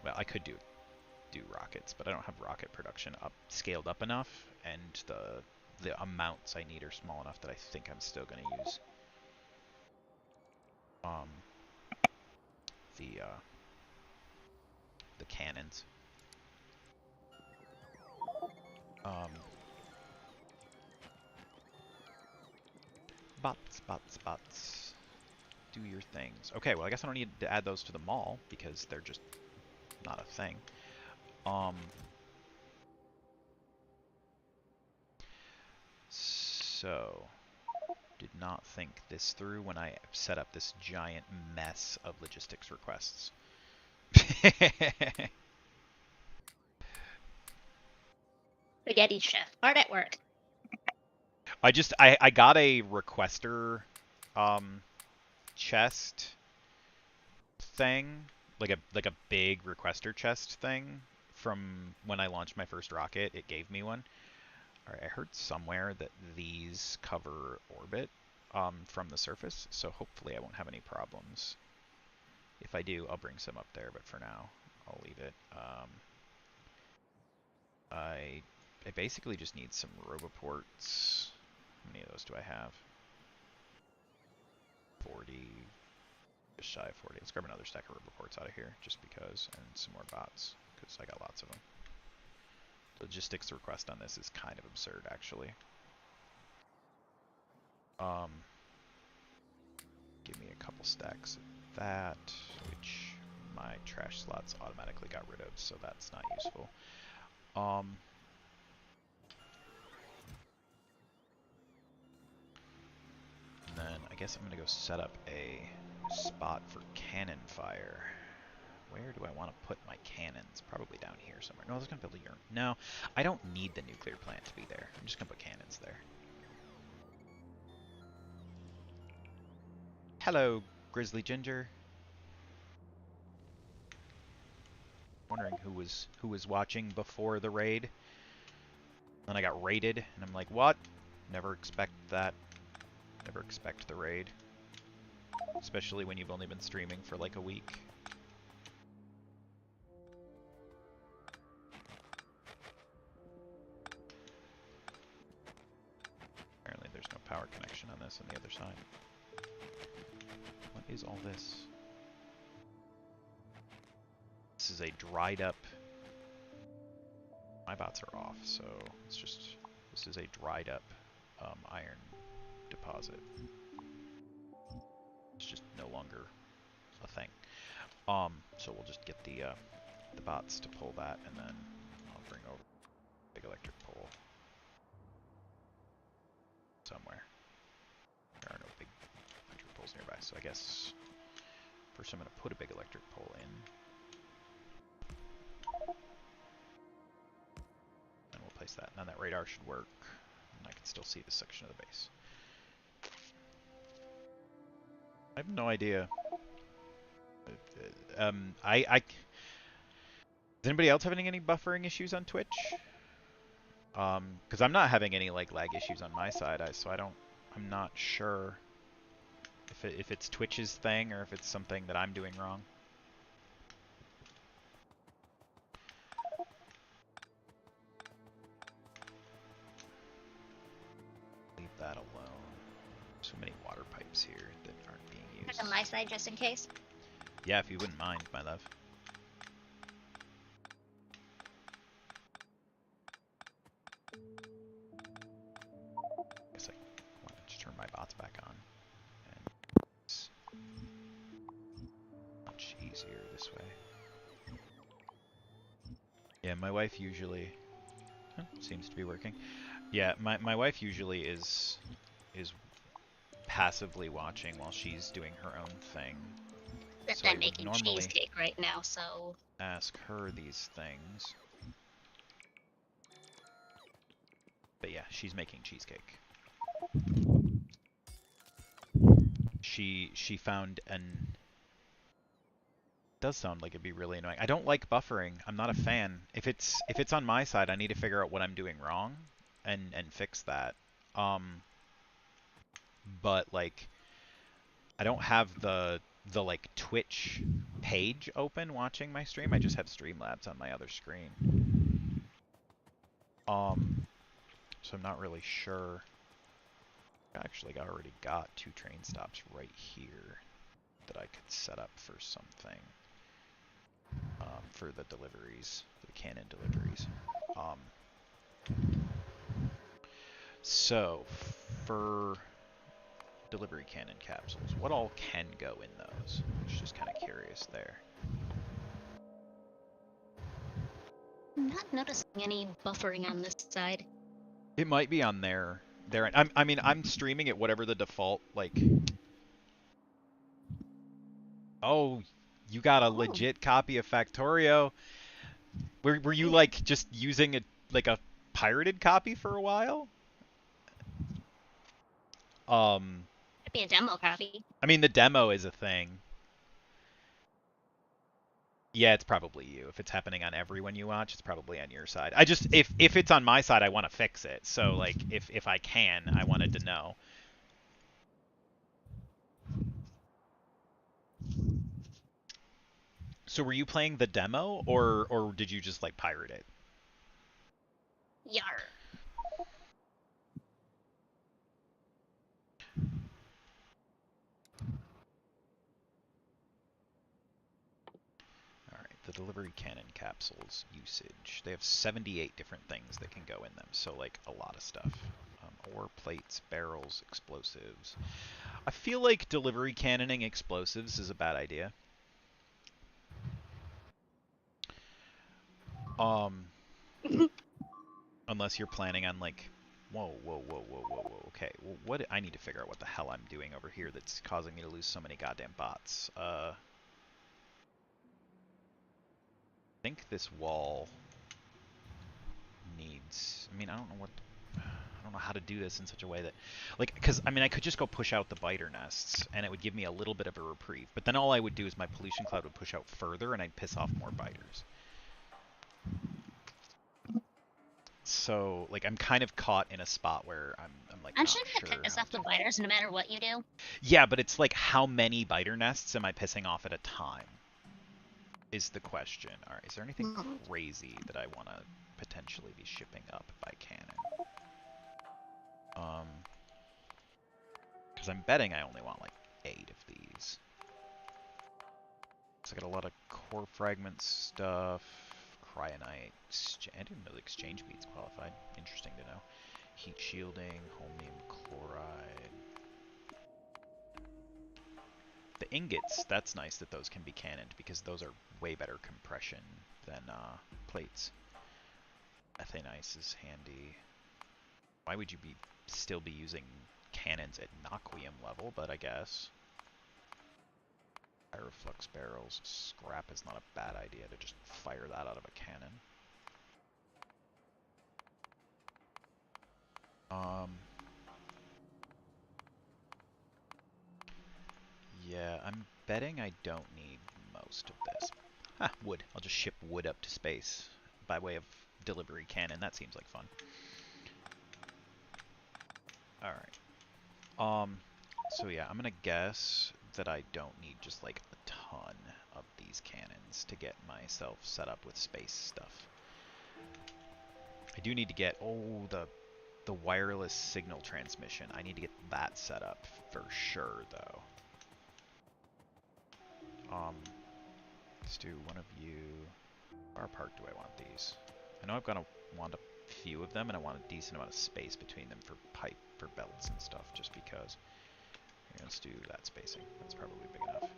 A: Well, I could do rockets, but I don't have rocket production scaled up enough, and the amounts I need are small enough that I think I'm still going to use the cannons. Bots. Do your things. Okay, well I guess I don't need to add those to the mall because they're just not a thing. So, did not think this through when I set up this giant mess of logistics requests.
B: Spaghetti chef. Hard at work.
A: I got a requester chest thing, like a big requester chest thing from when I launched my first rocket. It gave me one. All right, I heard somewhere that these cover orbit from the surface, so hopefully I won't have any problems. If I do, I'll bring some up there, but for now, I'll leave it. I basically just need some roboports. How many of those do I have? 40. Just shy of 40. Let's grab another stack of roboports out of here, just because, and some more bots, because I got lots of them. Logistics request on this is kind of absurd, actually. Give me a couple stacks of that, which my trash slots automatically got rid of, so that's not useful. And then I guess I'm gonna go set up a spot for cannon fire. Where do I want to put my cannons? Probably down here somewhere. No, I was gonna build a urn. No, I don't need the nuclear plant to be there. I'm just gonna put cannons there. Hello, Grizzly Ginger. Wondering who was watching before the raid. Then I got raided, and I'm like, what? Never expect that. Never expect the raid. Especially when you've only been streaming for like a week. connection on this on the other side. What is all this? This is a dried up... My bots are off, so it's just... This is a dried up iron deposit. It's just no longer a thing. So we'll just get the bots to pull that, and then I'll bring over a big electric pole somewhere. There are no big electric poles nearby, so I guess first I'm going to put a big electric pole in. And we'll place that. Now that radar should work, and I can still see this section of the base. I have no idea. Is anybody else having any buffering issues on Twitch? Because I'm not having any like lag issues on my side, so I'm not sure if it's Twitch's thing or if it's something that I'm doing wrong. Leave that alone. So many water pipes here that aren't being used.
B: On my side, just in case.
A: Yeah, if you wouldn't mind, my love. Guess I wanted to turn my bots back on. And it's much easier this way. Yeah, my wife usually... seems to be working. Yeah, my wife usually is passively watching while she's doing her own thing.
B: So I'm making cheesecake right now, so...
A: Ask her these things. But yeah, she's making cheesecake. She found an... Does sound like it'd be really annoying. I don't like buffering. I'm not a fan. If it's on my side, I need to figure out what I'm doing wrong and fix that. But like I don't have the like Twitch page open watching my stream. I just have Streamlabs on my other screen. So I'm not really sure. I already got 2 train stops right here that I could set up for something. For the deliveries, the cannon deliveries. So for delivery cannon capsules, what all can go in those? I'm just kind of curious there.
B: I'm not noticing any buffering on this side.
A: It might be on there. I mean, I'm streaming at whatever the default, like... Oh, you got a legit copy of Factorio. Were you, like, just using a pirated copy for a while?
B: It'd be a demo copy.
A: I mean, the demo is a thing. Yeah, it's probably you. If it's happening on everyone you watch, it's probably on your side. I just, if it's on my side, I want to fix it. So, like, if I can, I wanted to know. So were you playing the demo, or did you just, like, pirate it?
B: Yar.
A: The delivery cannon capsules usage. They have 78 different things that can go in them, so like a lot of stuff. Ore plates, barrels, explosives. I feel like delivery cannoning explosives is a bad idea. Unless you're planning on like, whoa. Okay, well, what I need to figure out what the hell I'm doing over here that's causing me to lose so many goddamn bots. I think this wall needs... I mean, I don't know how to do this in such a way that... Like, because, I mean, I could just go push out the biter nests, and it would give me a little bit of a reprieve. But then all I would do is my pollution cloud would push out further, and I'd piss off more biters. So, like, I'm kind of caught in a spot where I'm like,
B: I'm
A: not
B: sure
A: sure.
B: that piss off the biters no matter what you do.
A: Yeah, but it's like, how many biter nests am I pissing off at a time? Is the question. Alright, is there anything crazy that I want to potentially be shipping up by cannon? Because I'm betting I only want like 8 of these. So I got a lot of core fragment stuff, cryonite. I didn't know the exchange beads qualified. Interesting to know. Heat shielding, holmium chloride. The ingots, that's nice that those can be cannoned because those are way better compression than plates. Ethane ice is handy. Why would you still be using cannons at Naquium level, but I guess. Pyroflux barrels. Scrap is not a bad idea to just fire that out of a cannon. Yeah, I'm betting I don't need most of this. Wood. I'll just ship wood up to space by way of delivery cannon. That seems like fun. Alright. So yeah, I'm gonna guess that I don't need just like a ton of these cannons to get myself set up with space stuff. I do need to get, the wireless signal transmission. I need to get that set up for sure, though. Let's do one of you. How far apart do I want these? I know I'm gonna want a few of them, and I want a decent amount of space between them for pipe, for belts and stuff, just because. Here, let's do that spacing. That's probably big enough.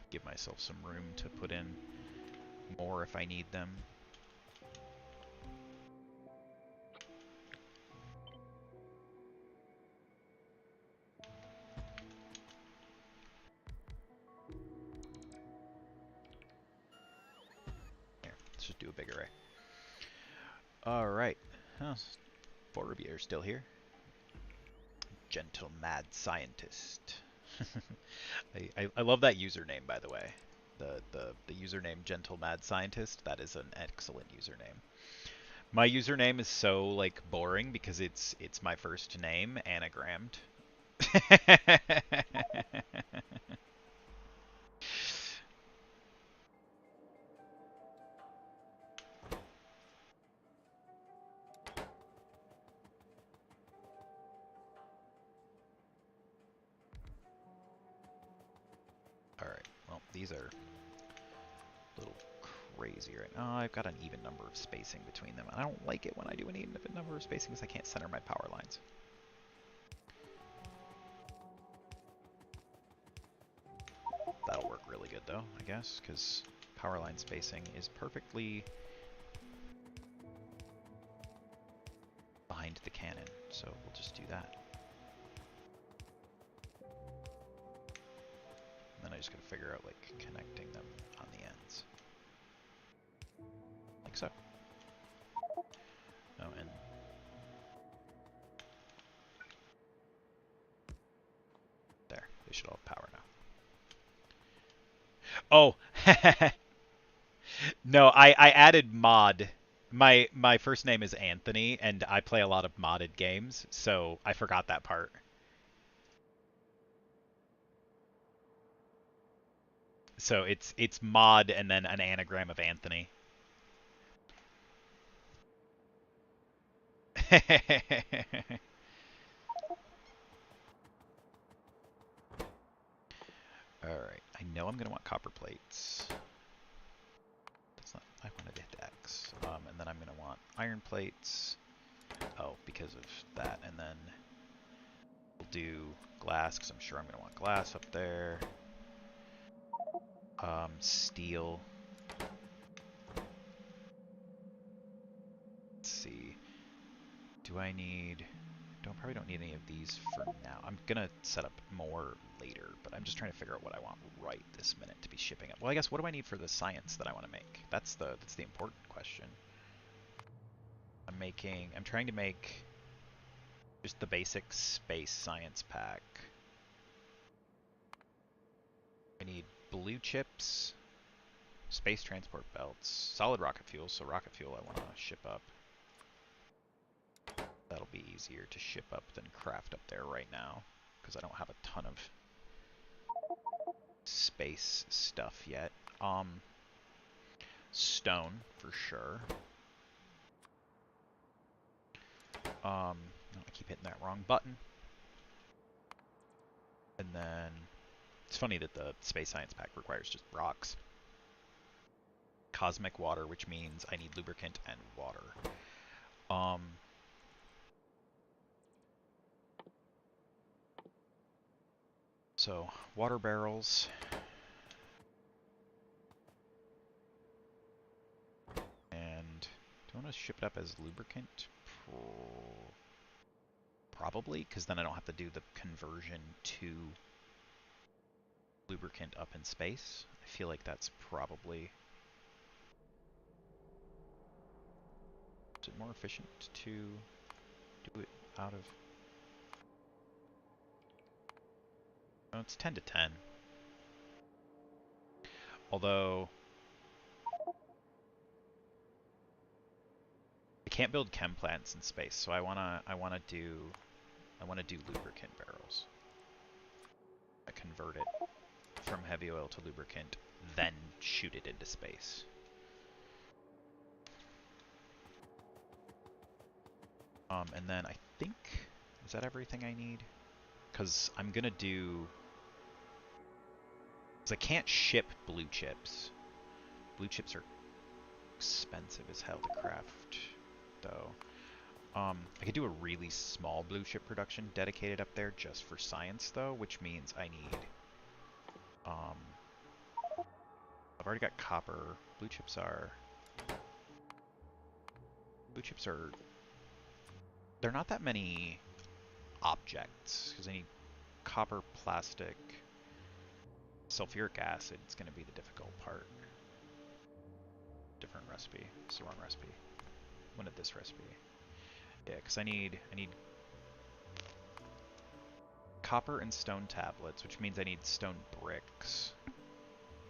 A: Give myself some room to put in more if I need them. Here, let's just do a big array. Alright. Borobier's still here. Gentle mad scientist. I love that username, by the way. The username Gentle Mad Scientist, that is an excellent username. My username is so like boring because it's my first name anagrammed. Alright, well, these are a little crazy right now. I've got an even number of spacing between them. I don't like it when I do an even number of spacing because I can't center my power lines. That'll work really good though, I guess, because power line spacing is perfectly behind the cannon, so we'll just do that. And then I just gotta figure out like connecting them on the ends. Like so. Oh, and there. They should all have power now. Oh! No, I added mod. My first name is Anthony, and I play a lot of modded games, so I forgot that part. So it's mod and then an anagram of Anthony. Alright, I know I'm going to want copper plates. That's not, I wanted to hit X. And then I'm going to want iron plates. Oh, because of that. And then we'll do glass, because I'm sure I'm going to want glass up there. Steel. Let's see. Do I need... Probably don't need any of these for now. I'm gonna set up more later, but I'm just trying to figure out what I want right this minute to be shipping up. Well, I guess what do I need for the science that I want to make? That's the important question. I'm trying to make just the basic space science pack. I need blue chips, space transport belts, solid rocket fuel. So rocket fuel I want to ship up. That'll be easier to ship up than craft up there right now, because I don't have a ton of space stuff yet. stone for sure. I keep hitting that wrong button. And then it's funny that the space science pack requires just rocks. Cosmic water, which means I need lubricant and water. So water barrels. And do I want to ship it up as lubricant? Probably, because then I don't have to do the conversion to lubricant up in space. I feel like that's probably... Is it more efficient to do it out of... Oh, it's 10 to 10. Although... I can't build chem plants in space, so I wanna do lubricant barrels. I convert it from heavy oil to lubricant, then shoot it into space. And then I think, is that everything I need? Because I'm gonna do, because I can't ship blue chips. Blue chips are expensive as hell to craft, though. I could do a really small blue chip production dedicated up there just for science, though, which means I need, I've already got copper. Blue chips are, they're not that many objects, because I need copper, plastic, sulfuric acid is going to be the difficult part. Different recipe. It's the wrong recipe. When did this recipe? Yeah, because I need copper and stone tablets, which means I need stone bricks.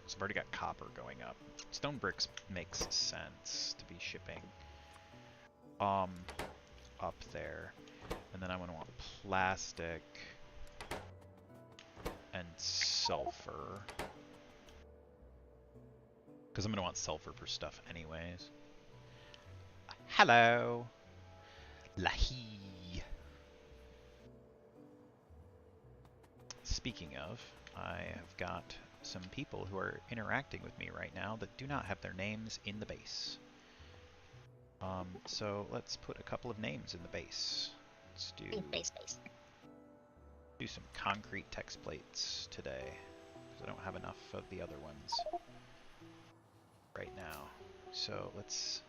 A: So I've already got copper going up. Stone bricks makes sense to be shipping up there. And then I want plastic and sulfur. Because I'm going to want sulfur for stuff anyways. Hello! Lahi! Speaking of, I have got some people who are interacting with me right now that do not have their names in the base. So let's put a couple of names in the base. Let's do some concrete text plates today, because I don't have enough of the other ones right now. So let's...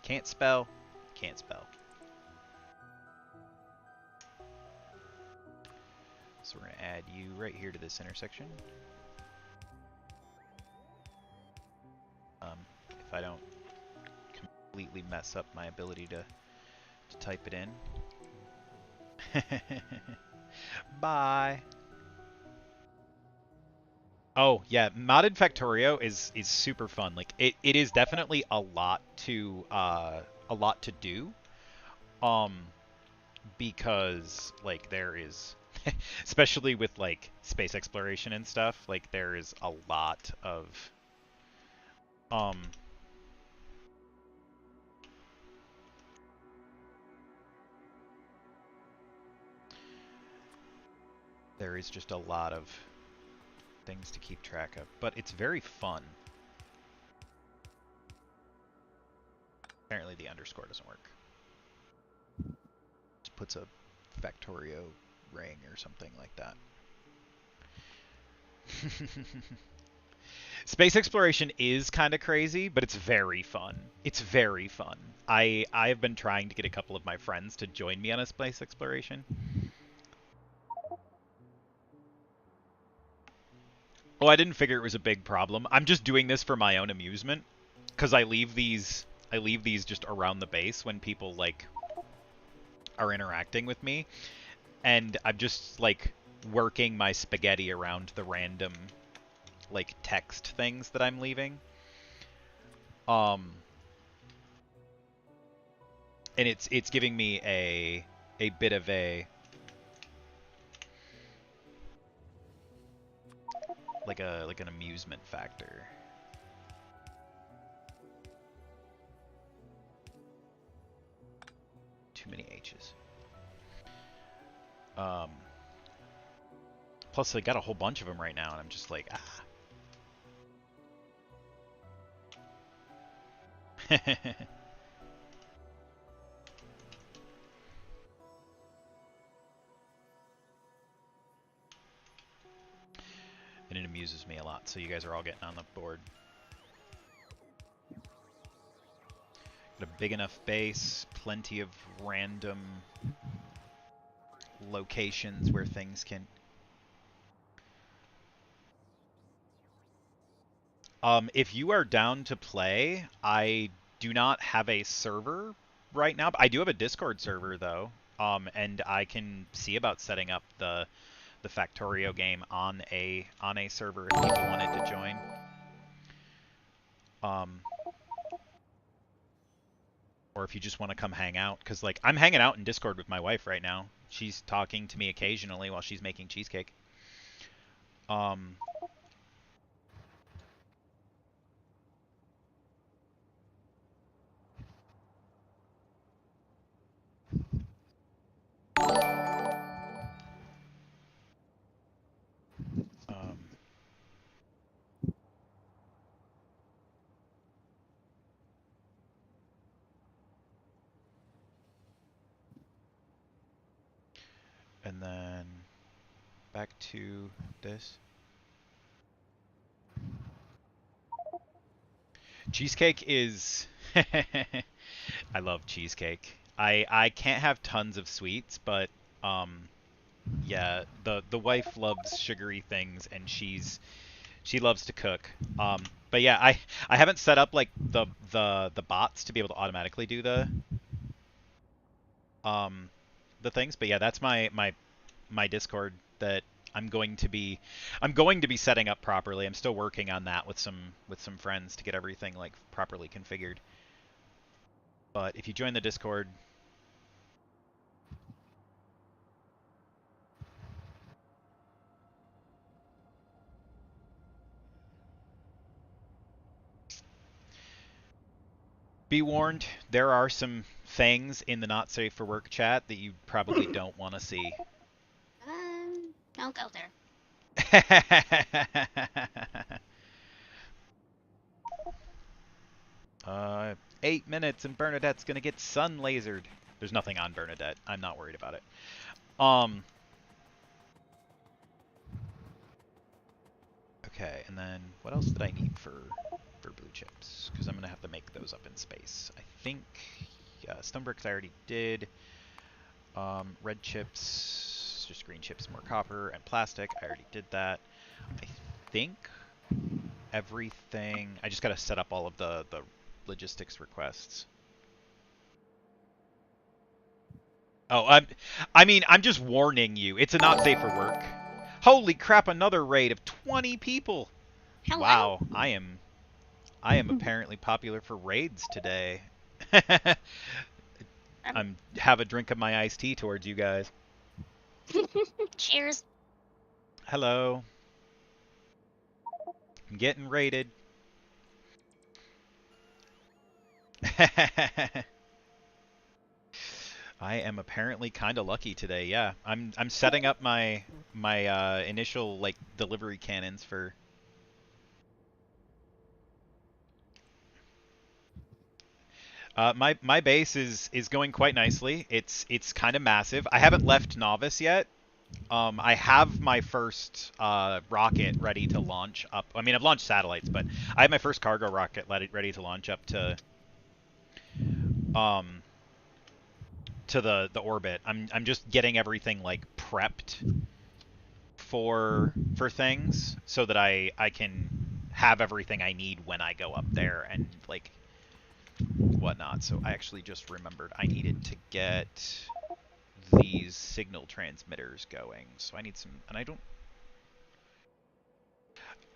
A: Can't spell. Can't spell. So we're going to add you right here to this intersection. If I don't completely mess up my ability to type it in. Bye. Oh yeah, modded Factorio is super fun. Like it is definitely a lot to do. Because like there is especially with like space exploration and stuff, like there is a lot of there is just a lot of things to keep track of, but it's very fun. Apparently the underscore doesn't work. Just puts a Factorio ring or something like that. Space exploration is kind of crazy, but it's very fun. It's very fun. I have been trying to get a couple of my friends to join me on a space exploration. Oh, I didn't figure it was a big problem. I'm just doing this for my own amusement, because I leave these just around the base when people like are interacting with me, and I'm just like working my spaghetti around the random like text things that I'm leaving. and it's giving me a bit of a like an amusement factor. Too many H's. Plus, I got a whole bunch of them right now, and I'm just like, ah. And it amuses me a lot. So you guys are all getting on the board. Got a big enough base, plenty of random locations where things can. If you are down to play, I do not have a server right now. I do have a Discord server though, and I can see about setting up the Factorio game on a server if people wanted to join. Or if you just want to come hang out, because like I'm hanging out in Discord with my wife right now. She's talking to me occasionally while she's making cheesecake. Um, um, and then back to this. Cheesecake is I love cheesecake. I can't have tons of sweets, but um yeah, the wife loves sugary things and she loves to cook. But yeah, I haven't set up like the bots to be able to automatically do um the things, but yeah, that's my Discord that I'm going to be setting up properly. I'm still working on that with some friends to get everything like properly configured. But if you join the Discord, be warned, there are some things in the not safe for work chat that you probably don't want to see.
B: Don't go there.
A: 8 minutes and Bernadette's gonna get sun lasered. There's nothing on Bernadette. I'm not worried about it. Um. Okay, and then what else did I need for blue chips? Because I'm gonna have to make those up in space. I think stone bricks I already did. Red chips, just green chips, more copper, and plastic. I already did that. I think everything. I just gotta set up all of the logistics requests. Oh, I'm just warning you. It's a not safe for work. Holy crap! Another raid of 20 people.
B: Hello?
A: Wow, I am apparently popular for raids today. I'm have a drink of my iced tea towards you guys.
B: Cheers.
A: Hello. I'm getting raided. I am apparently kind of lucky today. Yeah, I'm setting up my initial like delivery cannons for. My base is going quite nicely. It's kind of massive. I haven't left novice yet. I have my first rocket ready to launch up. I mean, I've launched satellites, but I have my first cargo rocket ready to launch up um to the orbit. I'm just getting everything like prepped for things so that I can have everything I need when I go up there and like whatnot. So I actually just remembered I needed to get these signal transmitters going. So I need some, and I don't.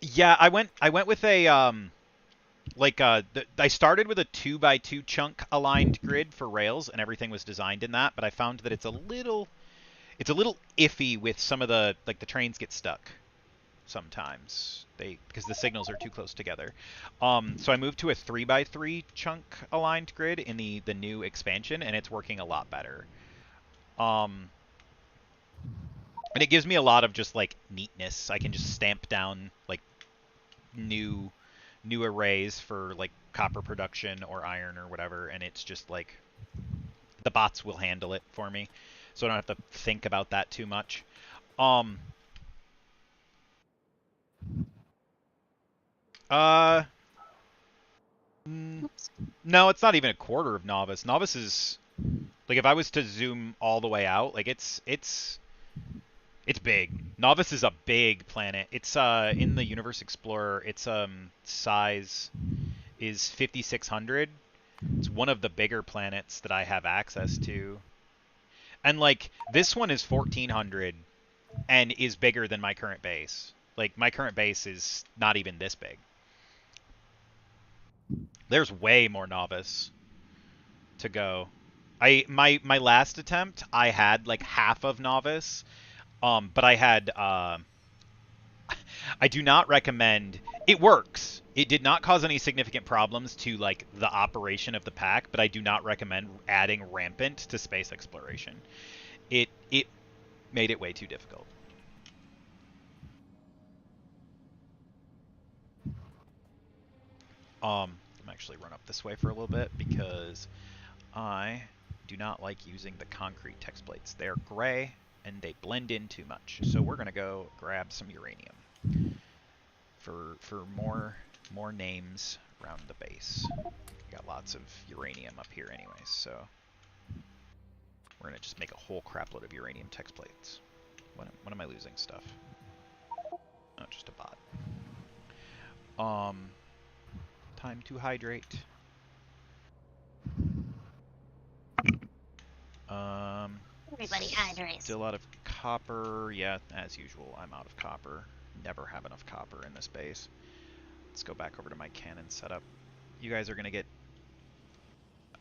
A: Yeah, I went with a like I started with a 2x2 chunk aligned grid for rails, and everything was designed in that. But I found that it's a little iffy with some of the the trains get stuck sometimes because the signals are too close together. So I moved to a 3x3 chunk aligned grid in the new expansion, and it's working a lot better. And it gives me a lot of just like neatness. I can just stamp down like new arrays for like copper production or iron or whatever, and it's just like the bots will handle it for me, so I don't have to think about that too much. Um, uh, no, it's not even a quarter of Novice. Novice is like if I was to zoom all the way out, like it's big. Novice is a big planet. It's in the Universe Explorer. Its size is 5600. It's one of the bigger planets that I have access to. And like this one is 1400 and is bigger than my current base. Like my current base is not even this big. There's way more Novice to go. My last attempt, I had like half of Novice. But I had I do not recommend. It works. It did not cause any significant problems to like the operation of the pack, but I do not recommend adding Rampant to space exploration. It made it way too difficult. I'm actually run up this way for a little bit because I do not like using the concrete text plates. They're gray and they blend in too much. So we're gonna go grab some uranium for more names around the base. We got lots of uranium up here anyways, so we're gonna just make a whole crapload of uranium text plates. When am I losing stuff? Oh, just a bot. Time to hydrate.
B: Everybody hydrates.
A: Still out of copper. Yeah, as usual, I'm out of copper. Never have enough copper in this base. Let's go back over to my cannon setup. You guys are gonna get.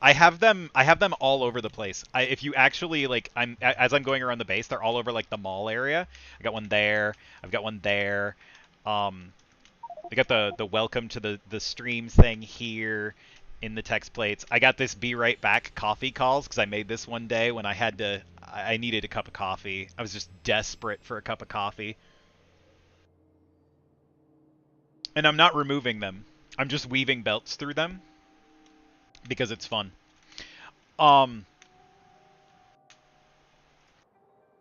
A: I have them all over the place. If you actually like, as I'm going around the base, they're all over like the mall area. I got one there. I've got one there. I got the welcome to the stream thing here in the text plates. I got this be right back coffee calls because I made this one day when I needed a cup of coffee. I was just desperate for a cup of coffee. And I'm not removing them. I'm just weaving belts through them because it's fun. And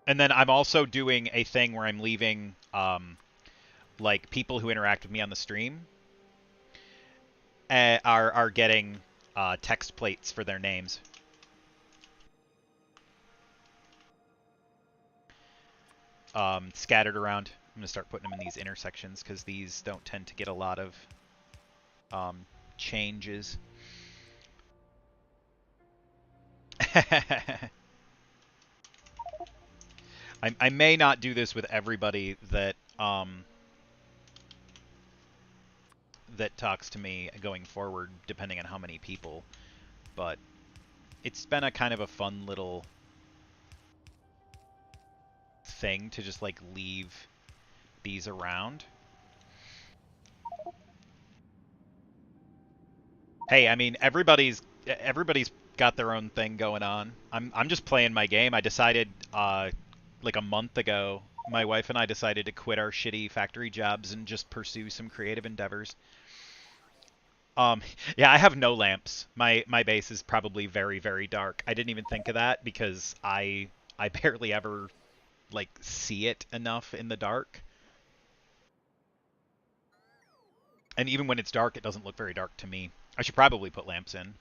A: then I'm also doing a thing where I'm leaving like people who interact with me on the stream are getting text plates for their names. Scattered around. I'm gonna start putting them in these intersections because these don't tend to get a lot of changes. I may not do this with everybody that that talks to me going forward, depending on how many people. But it's been a kind of a fun little thing to just like leave these around. Hey, I mean everybody's got their own thing going on. I'm just playing my game. I decided like a month ago, my wife and I decided to quit our shitty factory jobs and just pursue some creative endeavors. Yeah, I have no lamps. My base is probably very, very dark. I didn't even think of that because I barely ever like see it enough in the dark. And even when it's dark, it doesn't look very dark to me. I should probably put lamps in.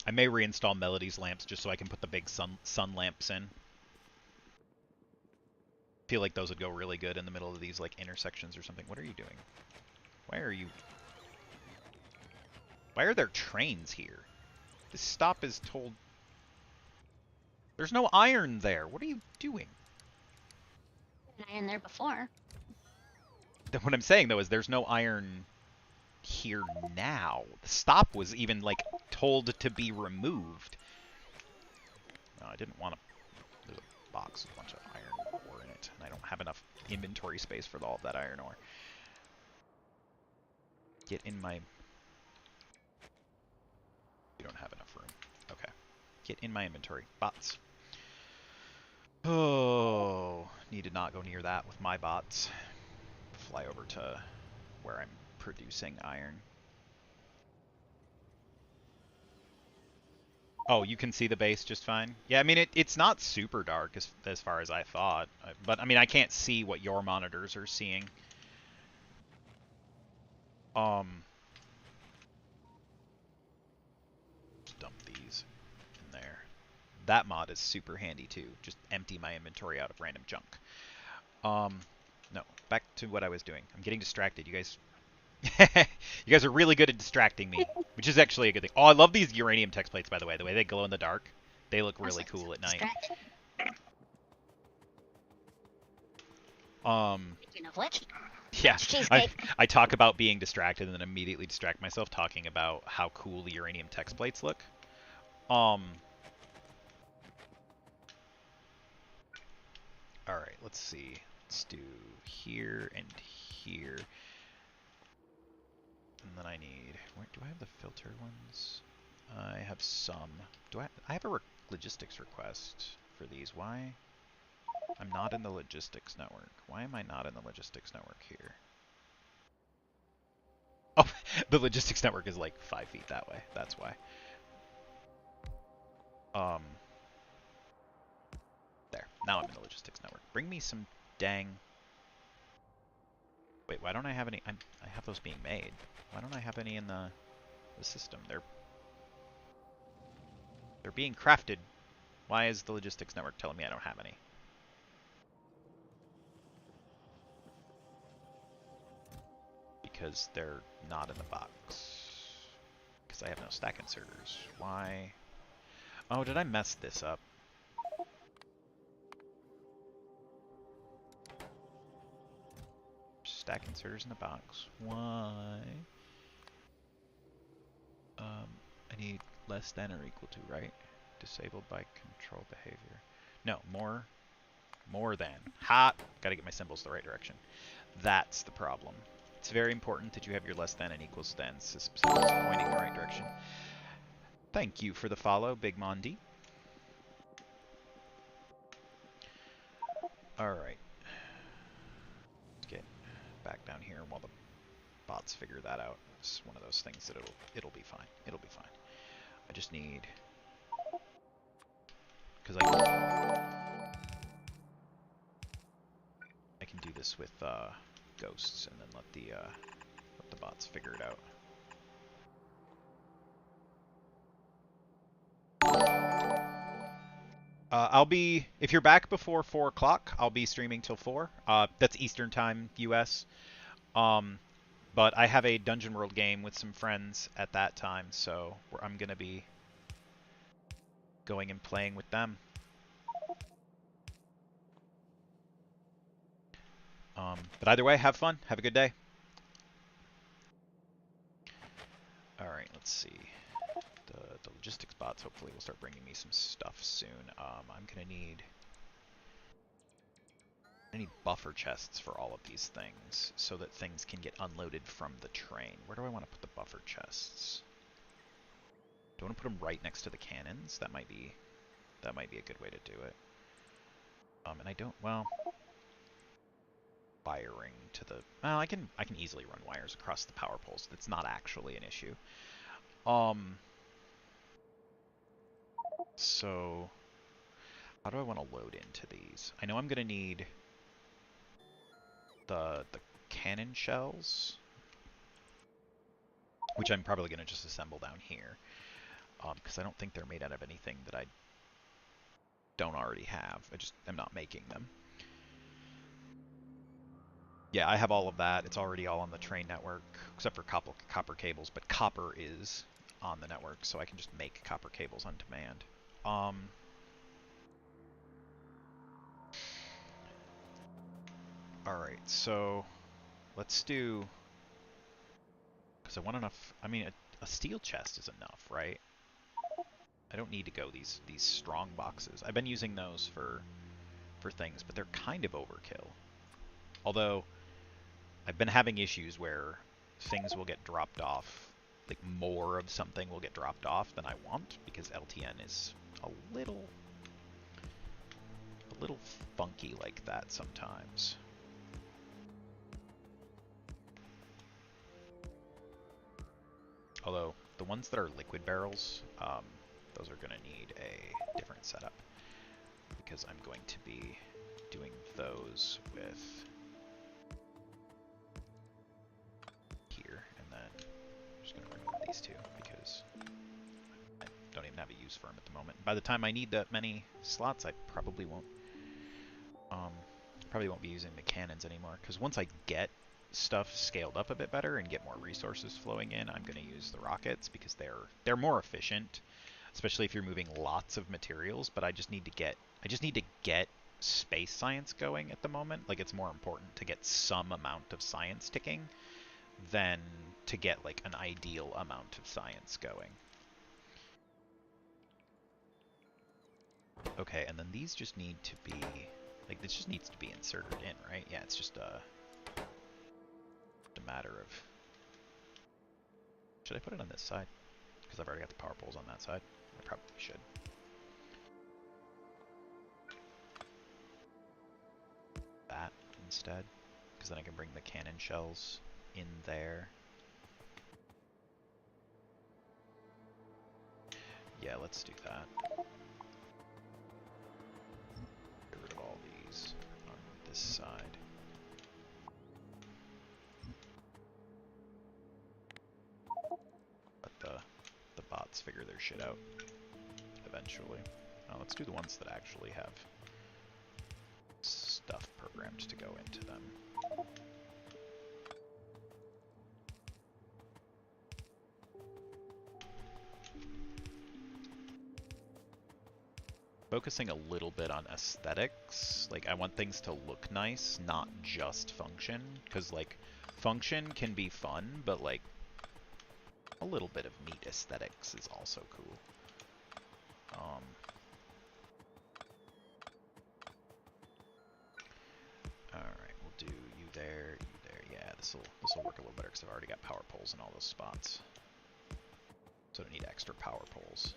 A: I may reinstall Melody's lamps just so I can put the big sun lamps in. I feel like those would go really good in the middle of these like intersections or something. What are you doing? Why are there trains here? This stop is told... There's no iron there. What are you doing?
B: Iron there before.
A: What I'm saying, though, is there's no iron here now. The stop was even, like, told to be removed. No, I didn't want to... There's a box with a bunch of iron ore in it, and I don't have enough inventory space for all of that iron ore. Get in my... You don't have enough room. Okay. Get in my inventory. Bots. Oh, need to not go near that with my bots. Fly over to where I'm producing iron. Oh, you can see the base just fine? Yeah, I mean, it's not super dark as far as I thought. But, I mean, I can't see what your monitors are seeing. Dump these in there. That mod is super handy, too. Just empty my inventory out of random junk. No, back to what I was doing. I'm getting distracted. You guys... you guys are really good at distracting me, which is actually a good thing. Oh, I love these uranium text plates, by the way. The way they glow in the dark. They look really cool at night.
B: Speaking of which,
A: Yeah, I talk about being distracted and then immediately distract myself talking about how cool the uranium text plates look. Alright, let's see. Let's do here and here. And then I need... Where, do I have the filter ones? I have some. Do I have a logistics request for these. Why? I'm not in the logistics network. Why am I not in the logistics network here? Oh, the logistics network is like 5 feet that way. That's why. There. Now I'm in the logistics network. Bring me some dang... Wait, why don't I have any... I have those being made. Why don't I have any in the system? They're being crafted. Why is the logistics network telling me I don't have any? Because they're not in the box. Because I have no stack inserters. Why? Oh, did I mess this up? Stack inserters in the box. Why? I need less than or equal to, right? Disabled by control behavior. No, more than. Hot. Gotta get my symbols the right direction. That's the problem. It's very important that you have your less than and equals than symbols pointing the right direction. Thank you for the follow, Big Mondi. Alright. Let's get back down here while the bots figure that out. It's one of those things that it'll be fine. It'll be fine. I just need... Because I can do this with ghosts and then let the bots figure it out. I'll be, if you're back before 4 o'clock, I'll be streaming till 4. That's Eastern Time, US. But I have a Dungeon World game with some friends at that time, so I'm going to be going and playing with them. But either way, have fun. Have a good day. Alright, let's see. The logistics bots hopefully will start bringing me some stuff soon. I'm going to need... I need buffer chests for all of these things so that things can get unloaded from the train. Where do I want to put the buffer chests? Do I want to put them right next to the cannons? That might be a good way to do it. And I don't, well, wiring to the, well, I can easily run wires across the power poles. That's not actually an issue. So how do I want to load into these? I know I'm going to need the cannon shells, which I'm probably going to just assemble down here, because I don't think they're made out of anything that I don't already have. I just am not making them. Yeah, I have all of that. It's already all on the train network, except for copper cables, but copper is on the network, so I can just make copper cables on demand. Alright, so let's do... because I want enough. I mean, a steel chest is enough, right? I don't need to go these strong boxes. I've been using those for things, but they're kind of overkill. Although I've been having issues where things will get dropped off, like more of something will get dropped off than I want, because LTN is a little funky like that sometimes. Although the ones that are liquid barrels, those are going to need a different setup, because I'm going to be doing those with here, and then I'm just going to remove these two because I don't even have a use for them at the moment. By the time I need that many slots, I probably won't be using the cannons anymore, because once I get stuff scaled up a bit better and get more resources flowing in, I'm going to use the rockets because they're more efficient, especially if you're moving lots of materials. But I just need to get space science going at the moment. Like, it's more important to get some amount of science ticking than to get like an ideal amount of science going. Okay, and then these just need to be like, this just needs to be inserted in, right? Yeah, it's just a matter of, should I put it on this side? Because I've already got the power poles on that side. I probably should. That instead, because then I can bring the cannon shells in there. Yeah, let's do that. Get rid of all these on this side. Let the bots figure their shit out eventually. Now let's do the ones that actually have stuff programmed to go into them. Focusing a little bit on aesthetics. Like, I want things to look nice, not just function. Because, like, function can be fun, but, like, a little bit of neat aesthetics is also cool. Alright, we'll do you there, you there. Yeah, this'll work a little better because I've already got power poles in all those spots. So I don't need extra power poles.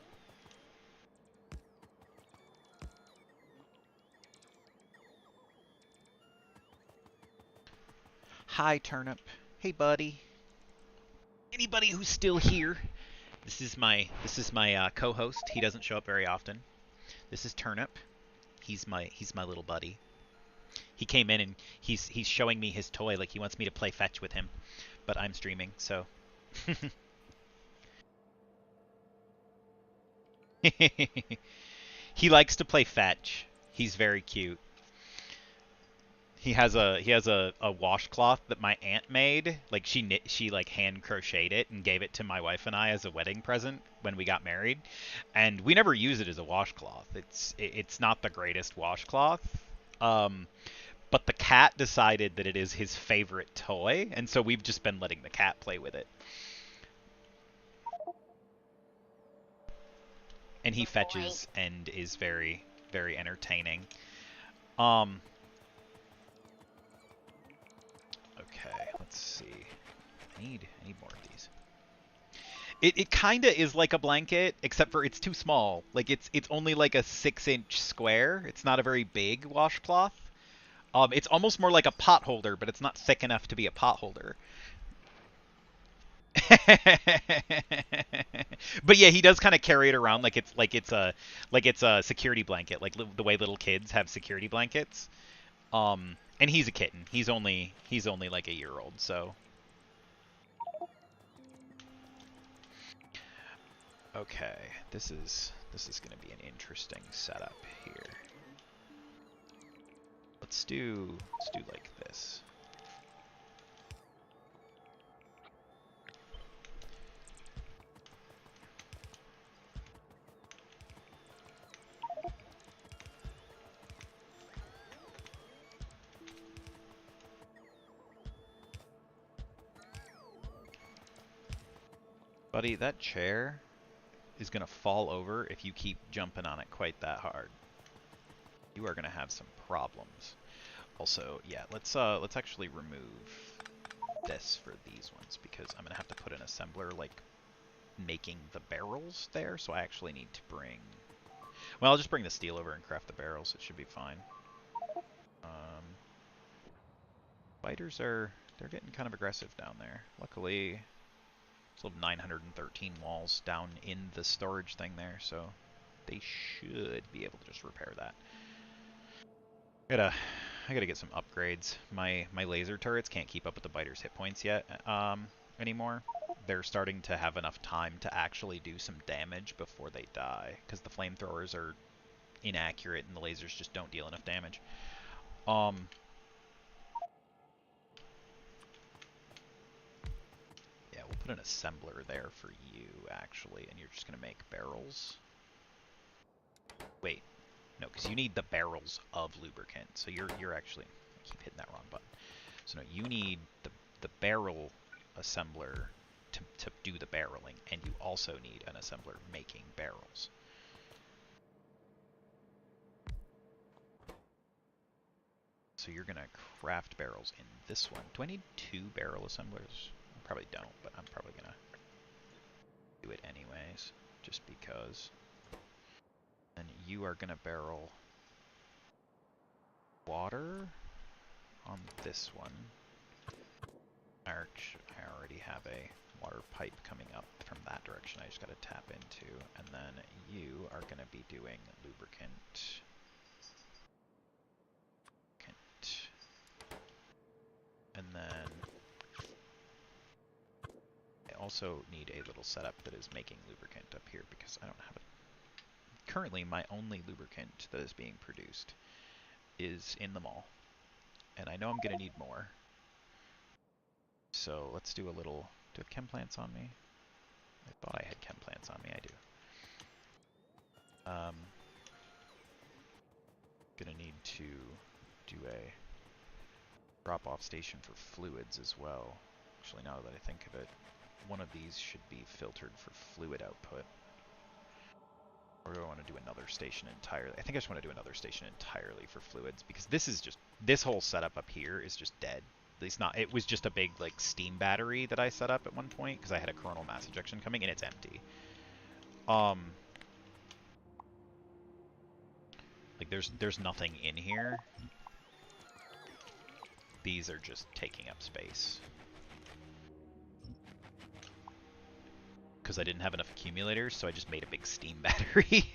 A: Hi, Turnip. Hey, buddy. Anybody who's still here? This is my co-host. He doesn't show up very often. This is Turnip. He's my little buddy. He came in and he's showing me his toy, like he wants me to play fetch with him, but I'm streaming, so. He likes to play fetch. He's very cute. He has a washcloth that my aunt made. Like, she like hand crocheted it and gave it to my wife and I as a wedding present when we got married. And we never use it as a washcloth. It's not the greatest washcloth. But the cat decided that it is his favorite toy, and so we've just been letting the cat play with it. And he fetches and is very, very entertaining. Okay, let's see. I need more of these. It kind of is like a blanket, except for it's too small. Like, it's only like a 6-inch square. It's not a very big washcloth. It's almost more like a pot holder, but it's not thick enough to be a pot holder. But yeah, he does kind of carry it around like it's a security blanket, like the way little kids have security blankets. And he's a kitten. He's only like a year old, so. Okay, this is going to be an interesting setup here. Let's do like this. Buddy, that chair is going to fall over if you keep jumping on it quite that hard. You are going to have some problems. Also, yeah, let's actually remove this for these ones because I'm going to have to put an assembler like making the barrels there, so I actually need to bring... Well, I'll just bring the steel over and craft the barrels. It should be fine. Spiders are... They're getting kind of aggressive down there. Luckily, still have 913 walls down in the storage thing there, so they should be able to just repair that. I gotta get some upgrades. My laser turrets can't keep up with the biters' hit points yet anymore. They're starting to have enough time to actually do some damage before they die, because the flamethrowers are inaccurate and the lasers just don't deal enough damage. Yeah, we'll put an assembler there for you, actually, and you're just going to make barrels. Wait, no, because you need the barrels of lubricant, so you're actually... I keep hitting that wrong button. So no, you need the barrel assembler to do the barreling, and you also need an assembler making barrels. So you're going to craft barrels in this one. Do I need 2 barrel assemblers? I probably don't, but I'm probably going to do it anyways, just because. And you are going to barrel water on this one. I already have a water pipe coming up from that direction I just got to tap into. And then you are going to be doing lubricant. And then I also need a little setup that is making lubricant up here because I don't have it. Currently, my only lubricant that is being produced is in the mall. And I know I'm going to need more. So let's do a little... Do I have chem plants on me? I thought I had chem plants on me. I do. Gonna need to do a drop-off station for fluids as well. Actually, now that I think of it, one of these should be filtered for fluid output. Or do I want to do another station entirely? I think I just want to do another station entirely for fluids because this is just... This whole setup up here is just dead. At least not... It was just a big, like, steam battery that I set up at one point because I had a coronal mass ejection coming and it's empty. Like, there's nothing in here. These are just taking up space. Because I didn't have enough accumulators, so I just made a big steam battery.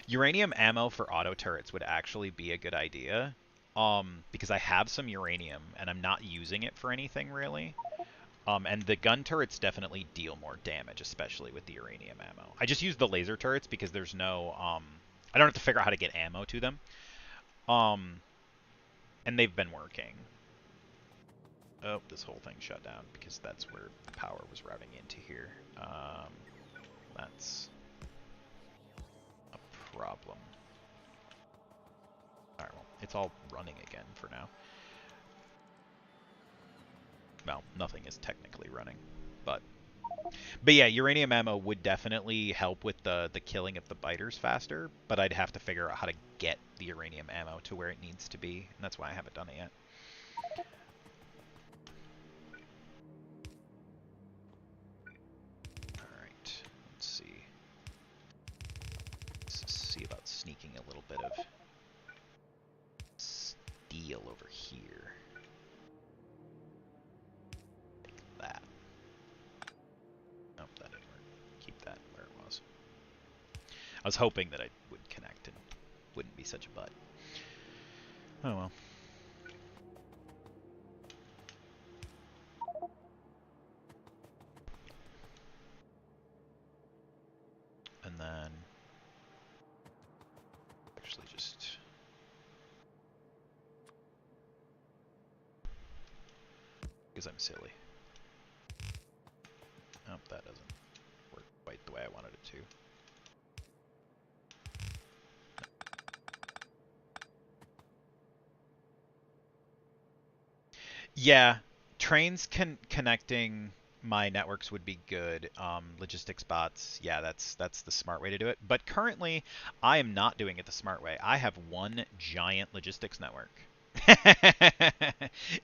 A: Uranium ammo for auto turrets would actually be a good idea. Because I have some uranium, and I'm not using it for anything, really. And the gun turrets definitely deal more damage, especially with the uranium ammo. I just use the laser turrets because there's no... I don't have to figure out how to get ammo to them. And they've been working. Oh, this whole thing shut down because that's where the power was routing into here. That's a problem. Alright, well, it's all running again for now. Well, nothing is technically running, but yeah, uranium ammo would definitely help with the killing of the biters faster, but I'd have to figure out how to get the uranium ammo to where it needs to be, and that's why I haven't done it yet. Alright, let's see. Let's see about sneaking a little bit of steel over here. Like that. Nope, that didn't work. Keep that where it was. I was hoping that I would connect and wouldn't be such a butt. Oh well. And then actually just because I'm silly. Oh, that doesn't work quite the way I wanted it to. Yeah, trains connecting my networks would be good. Logistics bots, yeah, that's the smart way to do it. But currently, I am not doing it the smart way. I have one giant logistics network.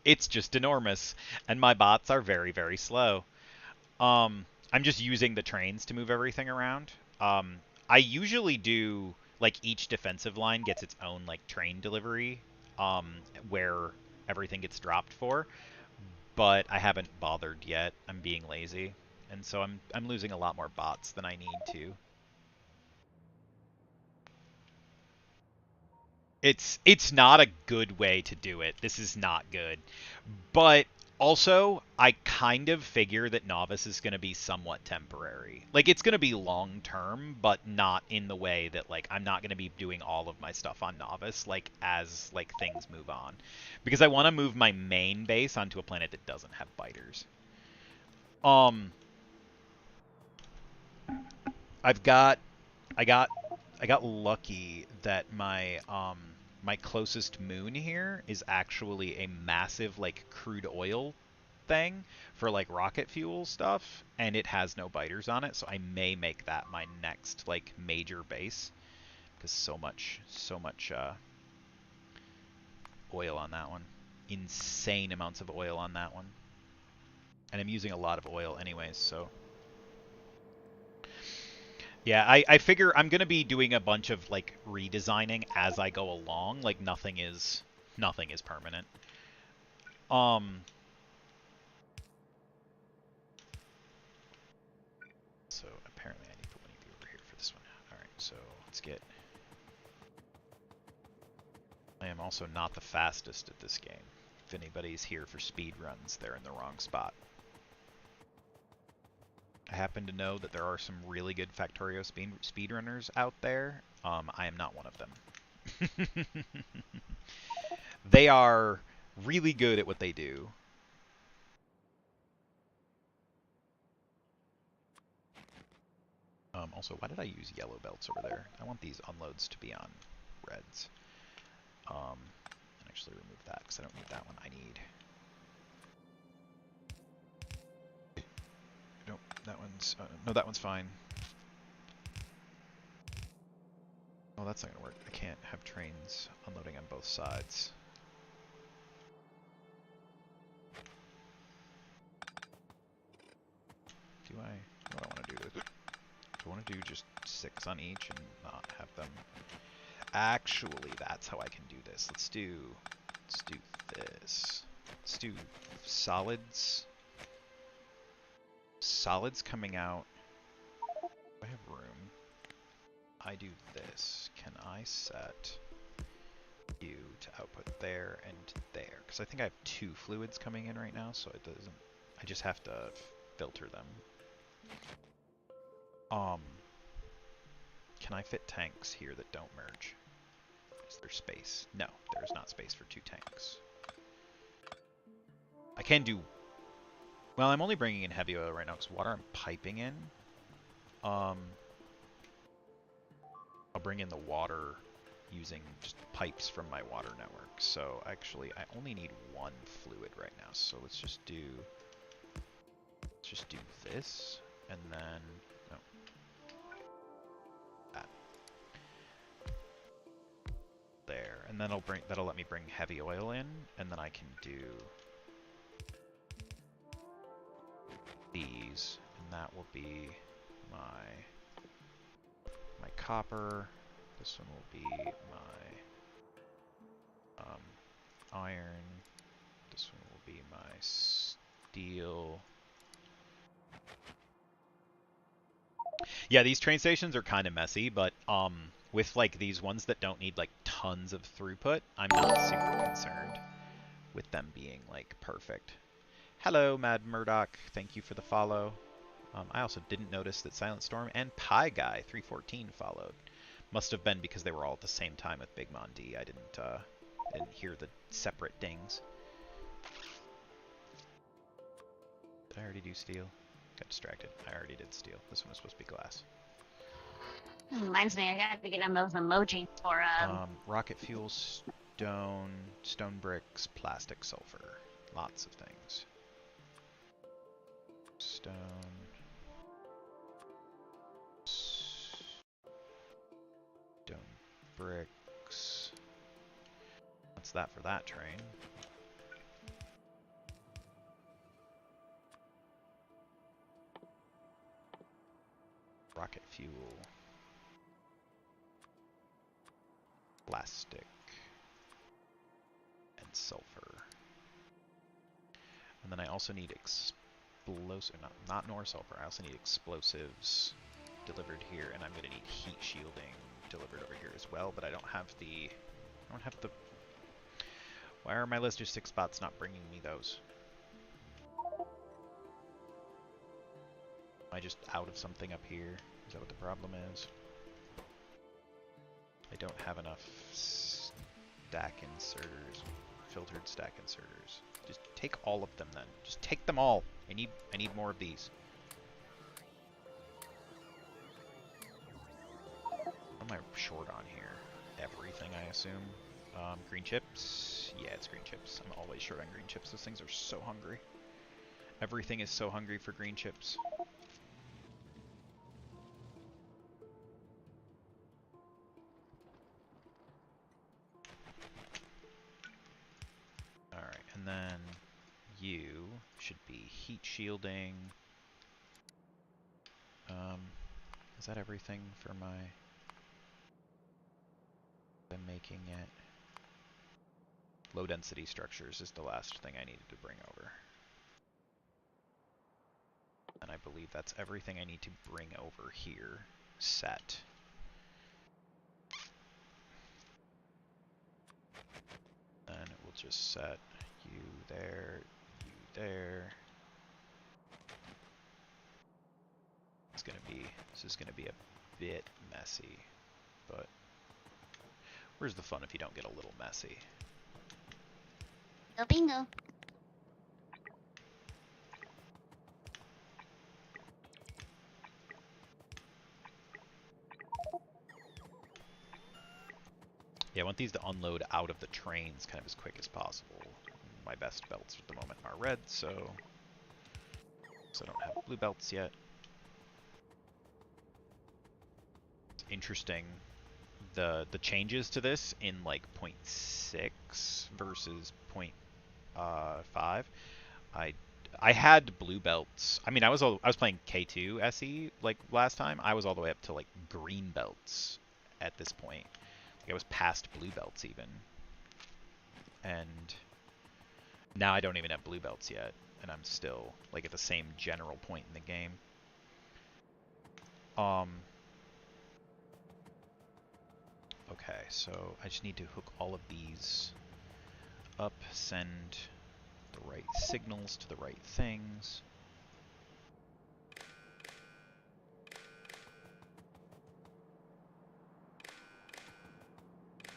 A: It's just enormous, and my bots are very, very slow. I'm just using the trains to move everything around. I usually do like each defensive line gets its own like train delivery, um, where everything gets dropped for, but I haven't bothered yet. I'm being lazy, and so I'm losing a lot more bots than I need to. It's not a good way to do it. This is not good. But also, I kind of figure that Novice is going to be somewhat temporary. Like it's going to be long term, but not in the way that like I'm not going to be doing all of my stuff on Novice like as like things move on. Because I want to move my main base onto a planet that doesn't have biters. Um I've got I got I got lucky that my closest moon here is actually a massive like crude oil thing for like rocket fuel stuff, and it has no biters on it, so I may make that my next like major base because so much oil on that one. Insane amounts of oil on that one. And I'm using a lot of oil anyways, so yeah, I figure I'm gonna be doing a bunch of like redesigning as I go along. Like nothing is permanent. Um so apparently I need to put one of you over here for this one. Alright, so let's get I am also not the fastest at this game. If anybody's here for speed runs, they're in the wrong spot. I happen to know that there are some really good Factorio speedrunners out there. I am not one of them. They are really good at what they do. Also, why did I use yellow belts over there? I want these unloads to be on reds. Actually remove that because I don't need that one. I need... Nope, that one's... no, that one's fine. Oh, that's not going to work. I can't have trains unloading on both sides. What do I want to do? Do I want to do just 6 on each and not have them... Actually, that's how I can do this. Let's do this. Let's do solids. Solids coming out. I have room. I do this. Can I set you to output there and there? Because I think I have 2 fluids coming in right now, so it doesn't... I just have to filter them. Can I fit tanks here that don't merge? Is there space? No, there is not space for 2 tanks. I can do... Well, I'm only bringing in heavy oil right now because water I'm piping in. I'll bring in the water using just pipes from my water network. So actually, I only need 1 fluid right now. So let's just do this, and then no, that there, and then that'll let me bring heavy oil in, and then I can do these, and that will be my copper. This one will be my iron. This one will be my steel. Yeah, these train stations are kind of messy, but with like these ones that don't need like tons of throughput, I'm not super concerned with them being like perfect. Hello, Mad Murdoch. Thank you for the follow. I also didn't notice that Silent Storm and Pie Guy 314 followed. Must have been because they were all at the same time with Big Mon D. I didn't hear the separate dings. Did I already do steel? Got distracted. I already did steel. This one was supposed to be glass.
B: Reminds me, I got to get on those emojis for
A: rocket fuel, stone bricks, plastic, sulfur. Lots of things. bricks. What's that for that train? Rocket fuel. Plastic. And sulfur. And then I also need not nor sulfur. I also need explosives delivered here, and I'm going to need heat shielding delivered over here as well, but I don't have the... Why are my logistics spots not bringing me those? Am I just out of something up here? Is that what the problem is? I don't have enough stack inserters, filtered stack inserters. Just take all of them then. Just take them all. I need more of these. What am I short on here? Everything, I assume. Green chips? Yeah, it's green chips. I'm always short on green chips. Those things are so hungry. Everything is so hungry for green chips. Alright, and then you should be heat shielding. Is that everything for my... I'm making it? Low density structures is the last thing I needed to bring over. And I believe that's everything I need to bring over here. Set. Then we'll just set you there, you there. This is gonna be a bit messy, but where's the fun if you don't get a little messy?
B: Go bingo.
A: Yeah, I want these to unload out of the trains kind of as quick as possible. My best belts at the moment are red, so I don't have blue belts yet. It's interesting the changes to this in like 0.6 versus 0.5. I had blue belts. I mean, I was playing K2 SE like last time. I was all the way up to like green belts at this point. Like, I was past blue belts even. And now I don't even have blue belts yet, and I'm still like at the same general point in the game. Okay, so I just need to hook all of these up, send the right signals to the right things.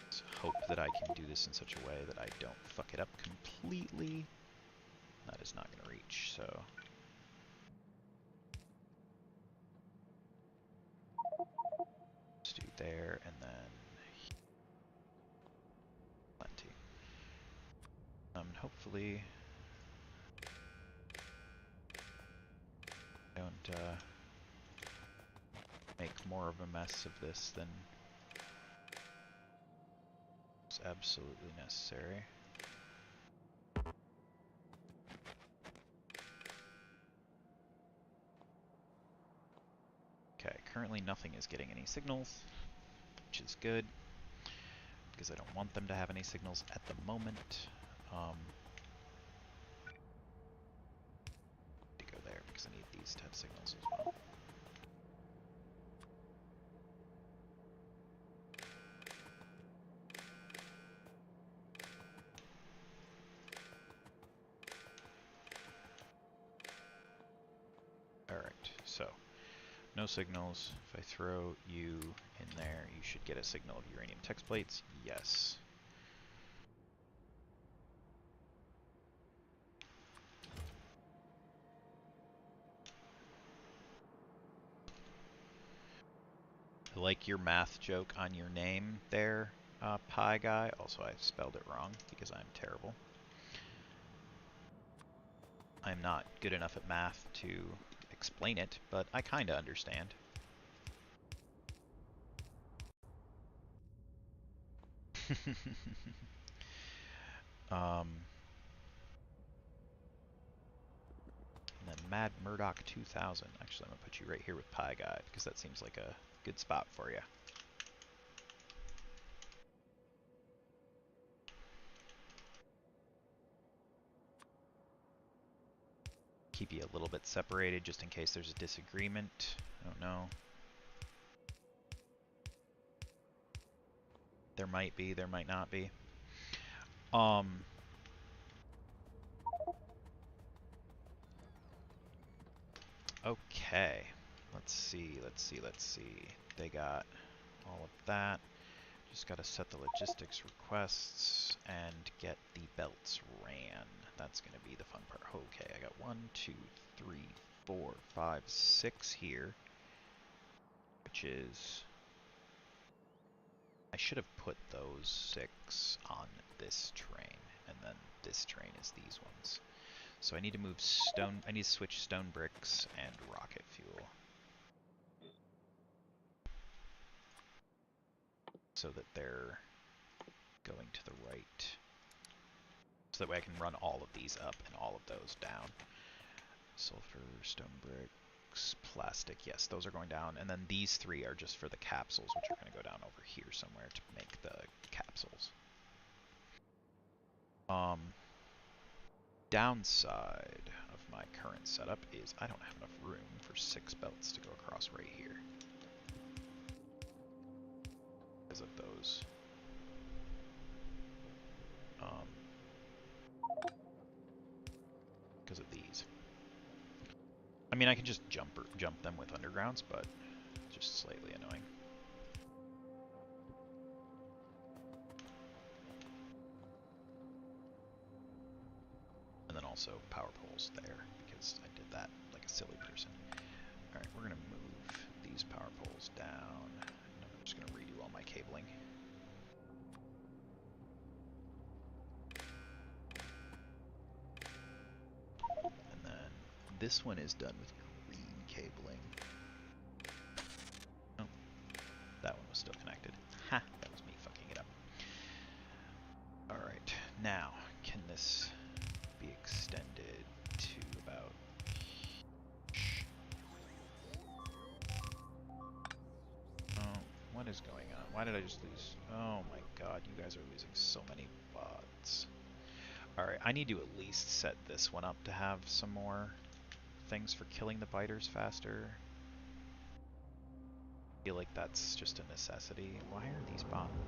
A: Let's hope that I can do this in such a way that I don't fuck it up completely. That is not going to reach, so... Let's do there, and then... Plenty. Hopefully... don't make more of a mess of this than is absolutely necessary. Okay, currently nothing is getting any signals, which is good, because I don't want them to have any signals at the moment. To go there, because I need these to have signals as well. Alright, so no signals. If I throw you in there, you should get a signal of uranium text plates. Yes. I like your math joke on your name there, Pi Guy. Also, I spelled it wrong because I'm terrible. I'm not good enough at math to explain it, but I kinda understand. And then Mad Murdoch 2000. Actually, I'm gonna put you right here with Pie Guy because that seems like a good spot for you. Keep you a little bit separated just in case there's a disagreement. I don't know. There might be, there might not be. Okay. Let's see. They got all of that. Just gotta set the logistics requests and get the belts ran. That's gonna be the fun part. Okay, I got 1, 2, 3, 4, 5, 6 here. Which is... I should have put those 6 on this train. And then this train is these ones. So I need to move stone... I need to switch stone bricks and rocket fuel. So that they're going to the right. So that way I can run all of these up and all of those down. Sulfur, stone bricks, plastic. Yes, those are going down. And then these 3 are just for the capsules, which are going to go down over here somewhere to make the capsules. Downside of my current setup is I don't have enough room for 6 belts to go across right here. Because of those. Because of these. I mean, I can just jump them with undergrounds, but it's just slightly annoying. And then also power poles there, because I did that like a silly person. Alright, we're going to move these power poles down. And I'm just going to redo all my cabling. And then this one is done with green cabling. Oh, that one was still connected. Ha! That was me fucking it up. Alright, now, can this be extended to about... Oh, what is going on? Why did I just lose? Oh my god, you guys are losing so many bots. Alright, I need to at least set this one up to have some more things for killing the biters faster. I feel like that's just a necessity. Why are these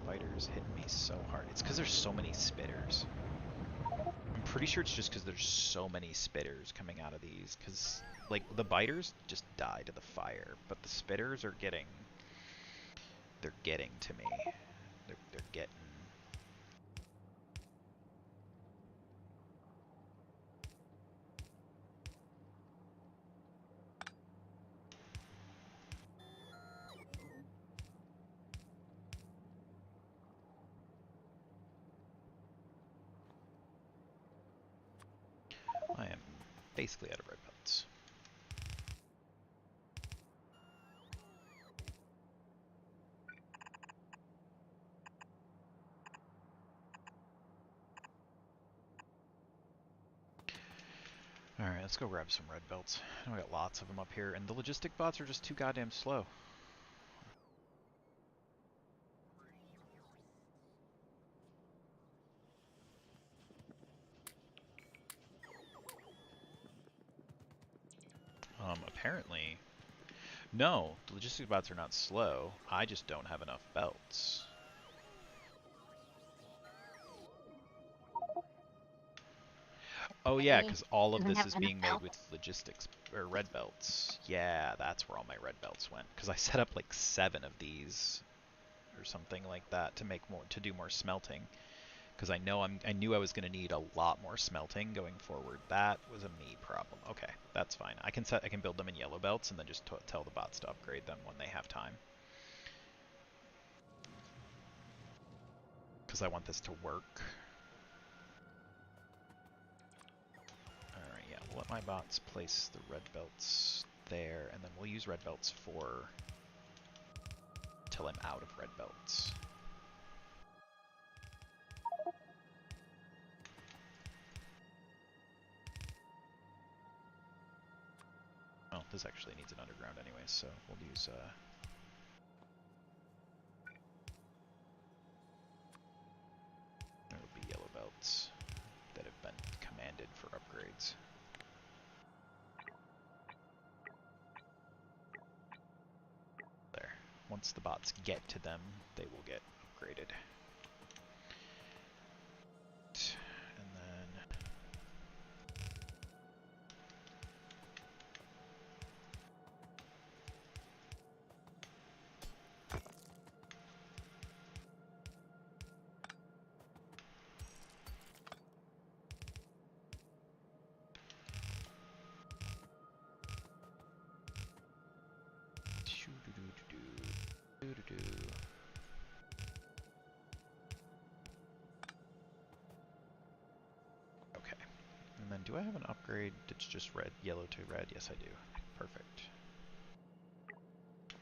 A: biters hitting me so hard? It's because there's so many spitters. I'm pretty sure it's just because there's so many spitters coming out of these. Because, like, the biters just die to the fire, but the spitters are getting... They're getting to me. They're getting... I am basically out of red belts. Alright, let's go grab some red belts. I know I got lots of them up here, and the logistic bots are just too goddamn slow. Apparently... No, the logistic bots are not slow. I just don't have enough belts. Oh yeah, because all of this is being made with logistics, or red belts. Yeah, that's where all my red belts went. Because I set up like 7 of these, or something like that, to make more, to do more smelting. Because I knew I was going to need a lot more smelting going forward. That was a me problem. Okay, that's fine. I can build them in yellow belts and then just tell the bots to upgrade them when they have time. Because I want this to work. Alright, yeah, we'll let my bots place the red belts there, and then we'll use red belts till I'm out of red belts. this actually needs an underground anyway, so we'll use there will be yellow belts that have been commanded for upgrades. There. Once the bots get to them, they will get upgraded. And then okay. And then do I have an upgrade that's just red, yellow to red? Yes, I do. Perfect.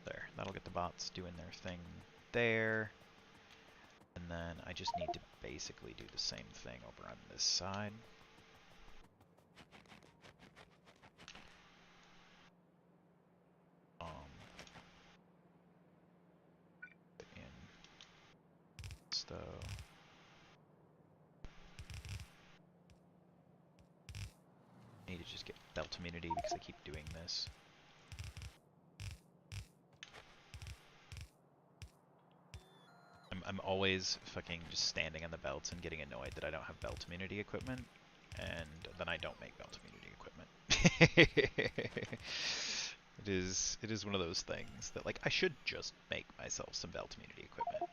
A: There. That'll get the bots doing their thing there. And then I just need to basically do the same thing over on this side. Put in though. I need to just get belt immunity because I keep doing this. I'm always fucking just standing on the belts and getting annoyed that I don't have belt immunity equipment, and then I don't make belt immunity equipment. It is one of those things that, like, I should just make myself some belt immunity equipment.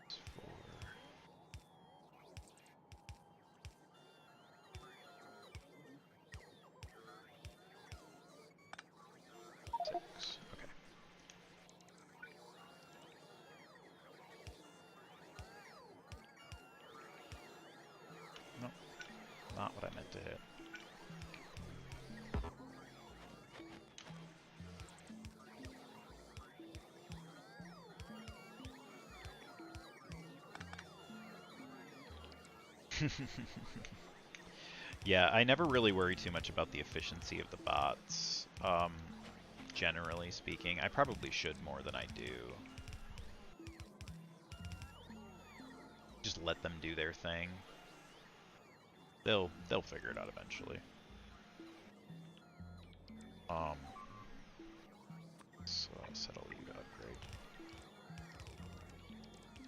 A: It's 4. 6. Okay. Nope. Not what I meant to hit. Yeah, I never really worry too much about the efficiency of the bots, generally speaking. I probably should more than I do. Just let them do their thing. They'll figure it out eventually. So I'll settle you to upgrade.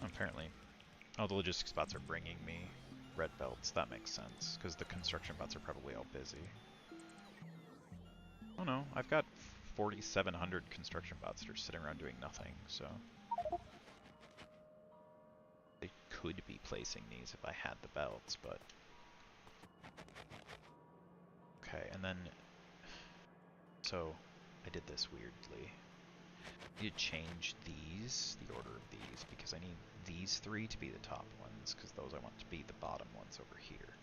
A: Apparently, oh, the logistics bots are bringing me red belts. That makes sense, because the construction bots are probably all busy. Oh no, I've got 4,700 construction bots that are sitting around doing nothing, so they could be placing these if I had the belts, but... Okay, and then... So, I did this weirdly. I need to change these, the order of these, because I need these 3 to be the top ones, because those I want to be the bottom ones over here.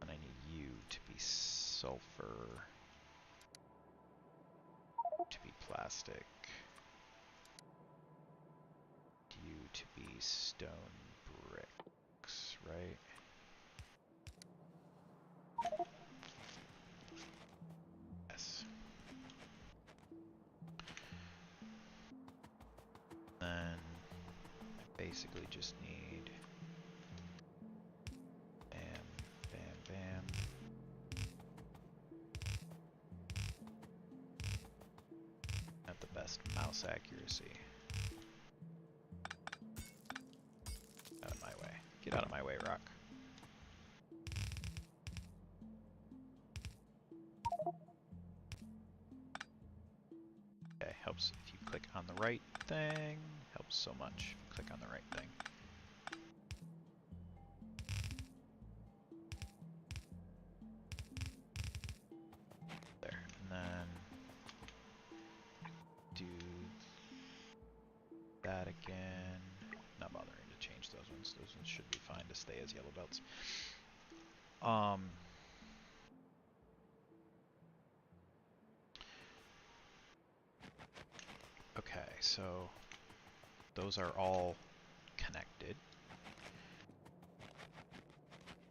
A: And I need you to be sulfur, to be plastic, you to be stone bricks, right? Yes. Then I basically just need bam, bam, bam. At the best mouse accuracy. Out of my way. Get out of my way, Rock. Okay, helps if you click on the right thing. Helps so much if you click on the right thing. that again. Not bothering to change those ones. Those ones should be fine to stay as yellow belts. Okay, so those are all connected.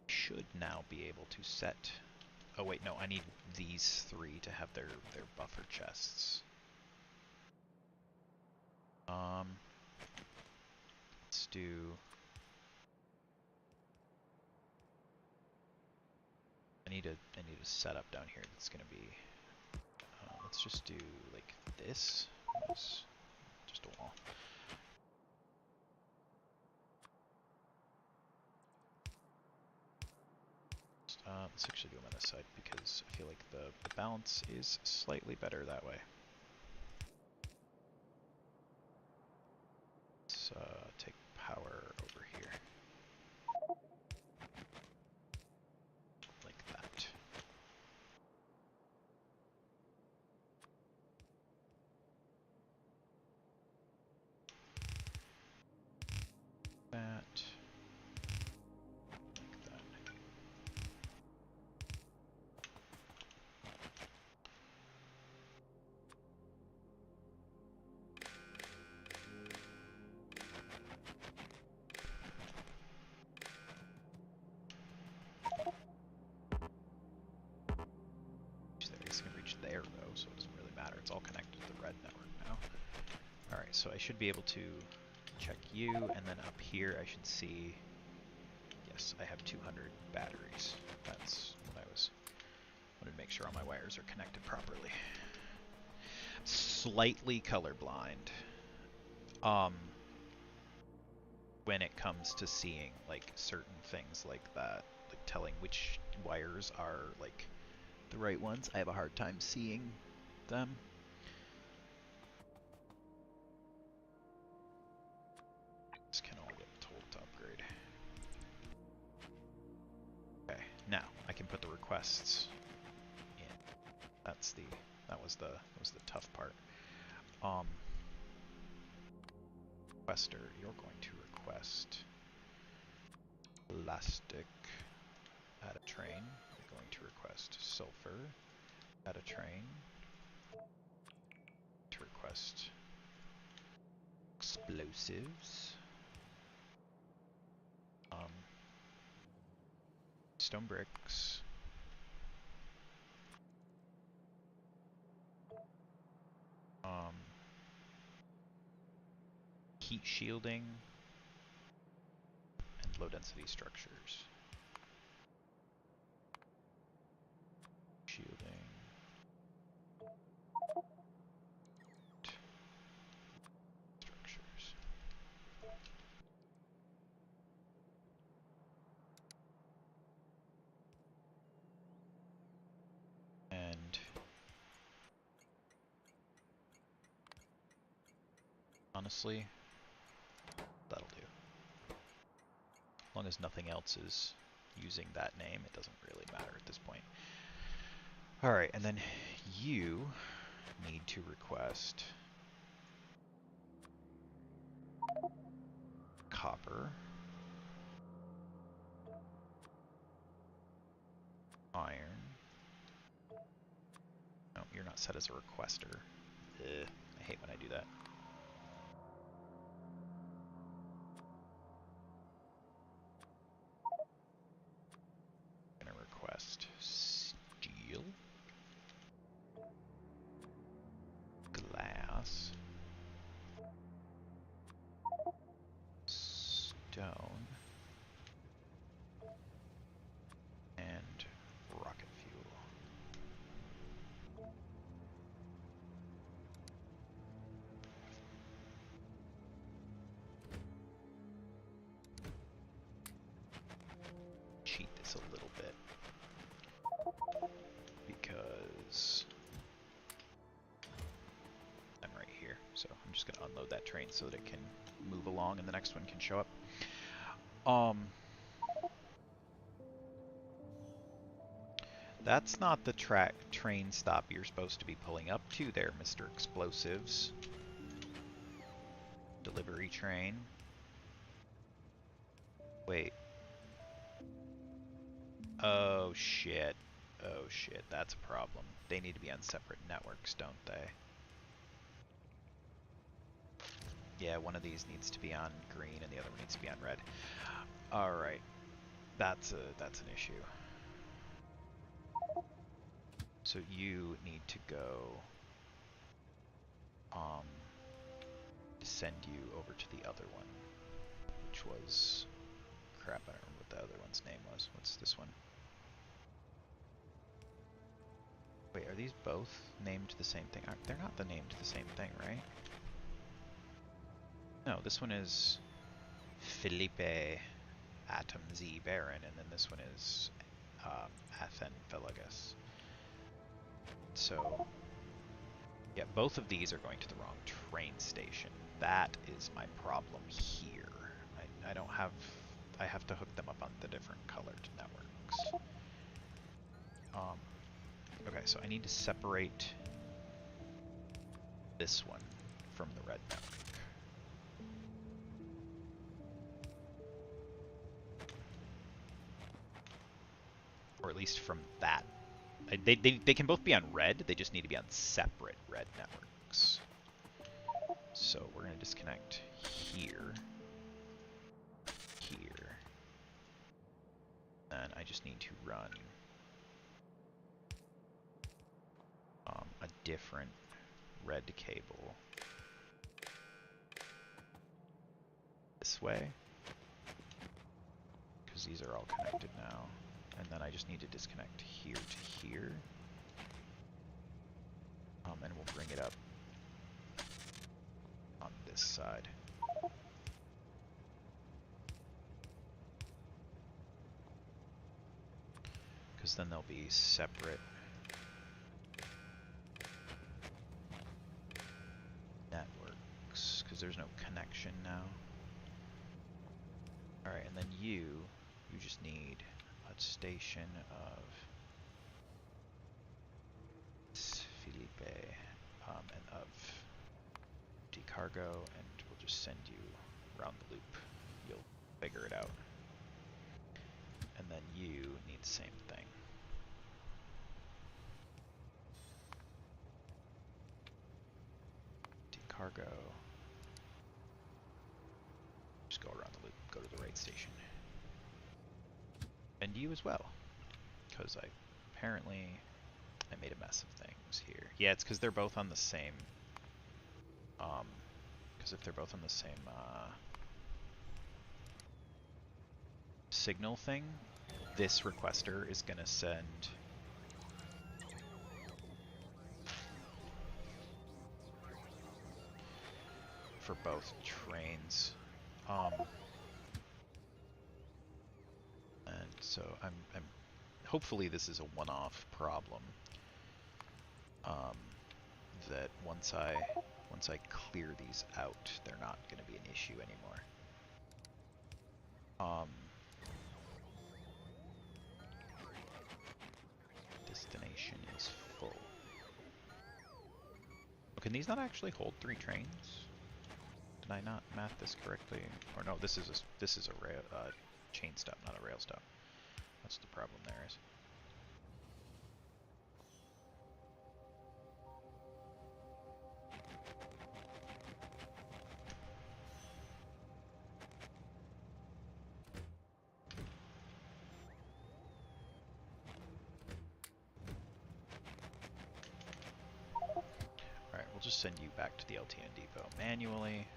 A: Should now be able to set... Oh wait, no, I need these three to have their buffer chests. Let's do... I need a setup down here that's gonna be... let's just do like this. It's just a wall. Let's actually do them on this side because I feel like the balance is slightly better that way. Let's take power over here. Like that. That. Like that. It's going to reach there though, so it doesn't really matter. It's all connected to the red network now. Alright, so I should be able to check you, and then up here I should see... Yes, I have 200 batteries. That's what I wanted to make sure all my wires are connected properly. Slightly colorblind. When it comes to seeing like certain things like that, like telling which wires are like the right ones, I have a hard time seeing them. This can all get told to upgrade. Okay, now I can put the requests in. That was the tough part. Requester, you're going to request plastic at a train. You're going to request sulfur at a train. To request explosives. Stone bricks. Heat shielding and low density structures. Shielding. Structures. And honestly, that'll do. As long as nothing else is using that name, it doesn't really matter at this point. Alright, and then you need to request copper, iron. No, you're not set as a requester. Ugh, I hate when I do that. I'm gonna request steel, glass, stone, and rocket fuel. Cheat this a little bit because I'm right here, so I'm just gonna unload that train so that it can move along and the next one can show up. That's not the train stop you're supposed to be pulling up to there, Mr. Explosives. Delivery train. Wait. Oh shit. Oh shit, that's a problem. They need to be on separate networks, don't they? Yeah, one of these needs to be on green and the other one needs to be on red. Alright. That's an issue. So you need to go send you over to the other one, which was crap, I don't remember what the other one's name was. What's this one? Wait, are these both named the same thing? They're not named the same thing, right? No, this one is Felipe Atom Z Baron, and then this one is Athen Felagus. So, yeah, both of these are going to the wrong train station. That is my problem here. I don't have... I have to hook them up on the different colored networks. Okay, so I need to separate this one from the red network. Or at least from that. They can both be on red, they just need to be on separate red networks. So we're going to disconnect here, here, and I just need to run a different red cable this way, because these are all connected now. And then I just need to disconnect here to here, and we'll bring it up on this side. Because then they'll be separate networks, because there's no connection now. Alright, and then you just need a station of Felipe and of decargo, and we'll just send you around the loop. You'll figure it out. And then you need the same thing. Decargo. Just go around the loop, go to the right station. And you as well, because apparently I made a mess of things here. Yeah, it's because they're both on the same, because if they're both on the same signal thing, this requester is going to send for both trains. And so I'm hopefully this is a one-off problem. That once I clear these out, they're not going to be an issue anymore. Destination is full. Oh, can these not actually hold 3 trains? Did I not math this correctly? Or no, this is a rail chain stop, not a rail stop. That's the problem there is. Alright, we'll just send you back to the LTN depot manually.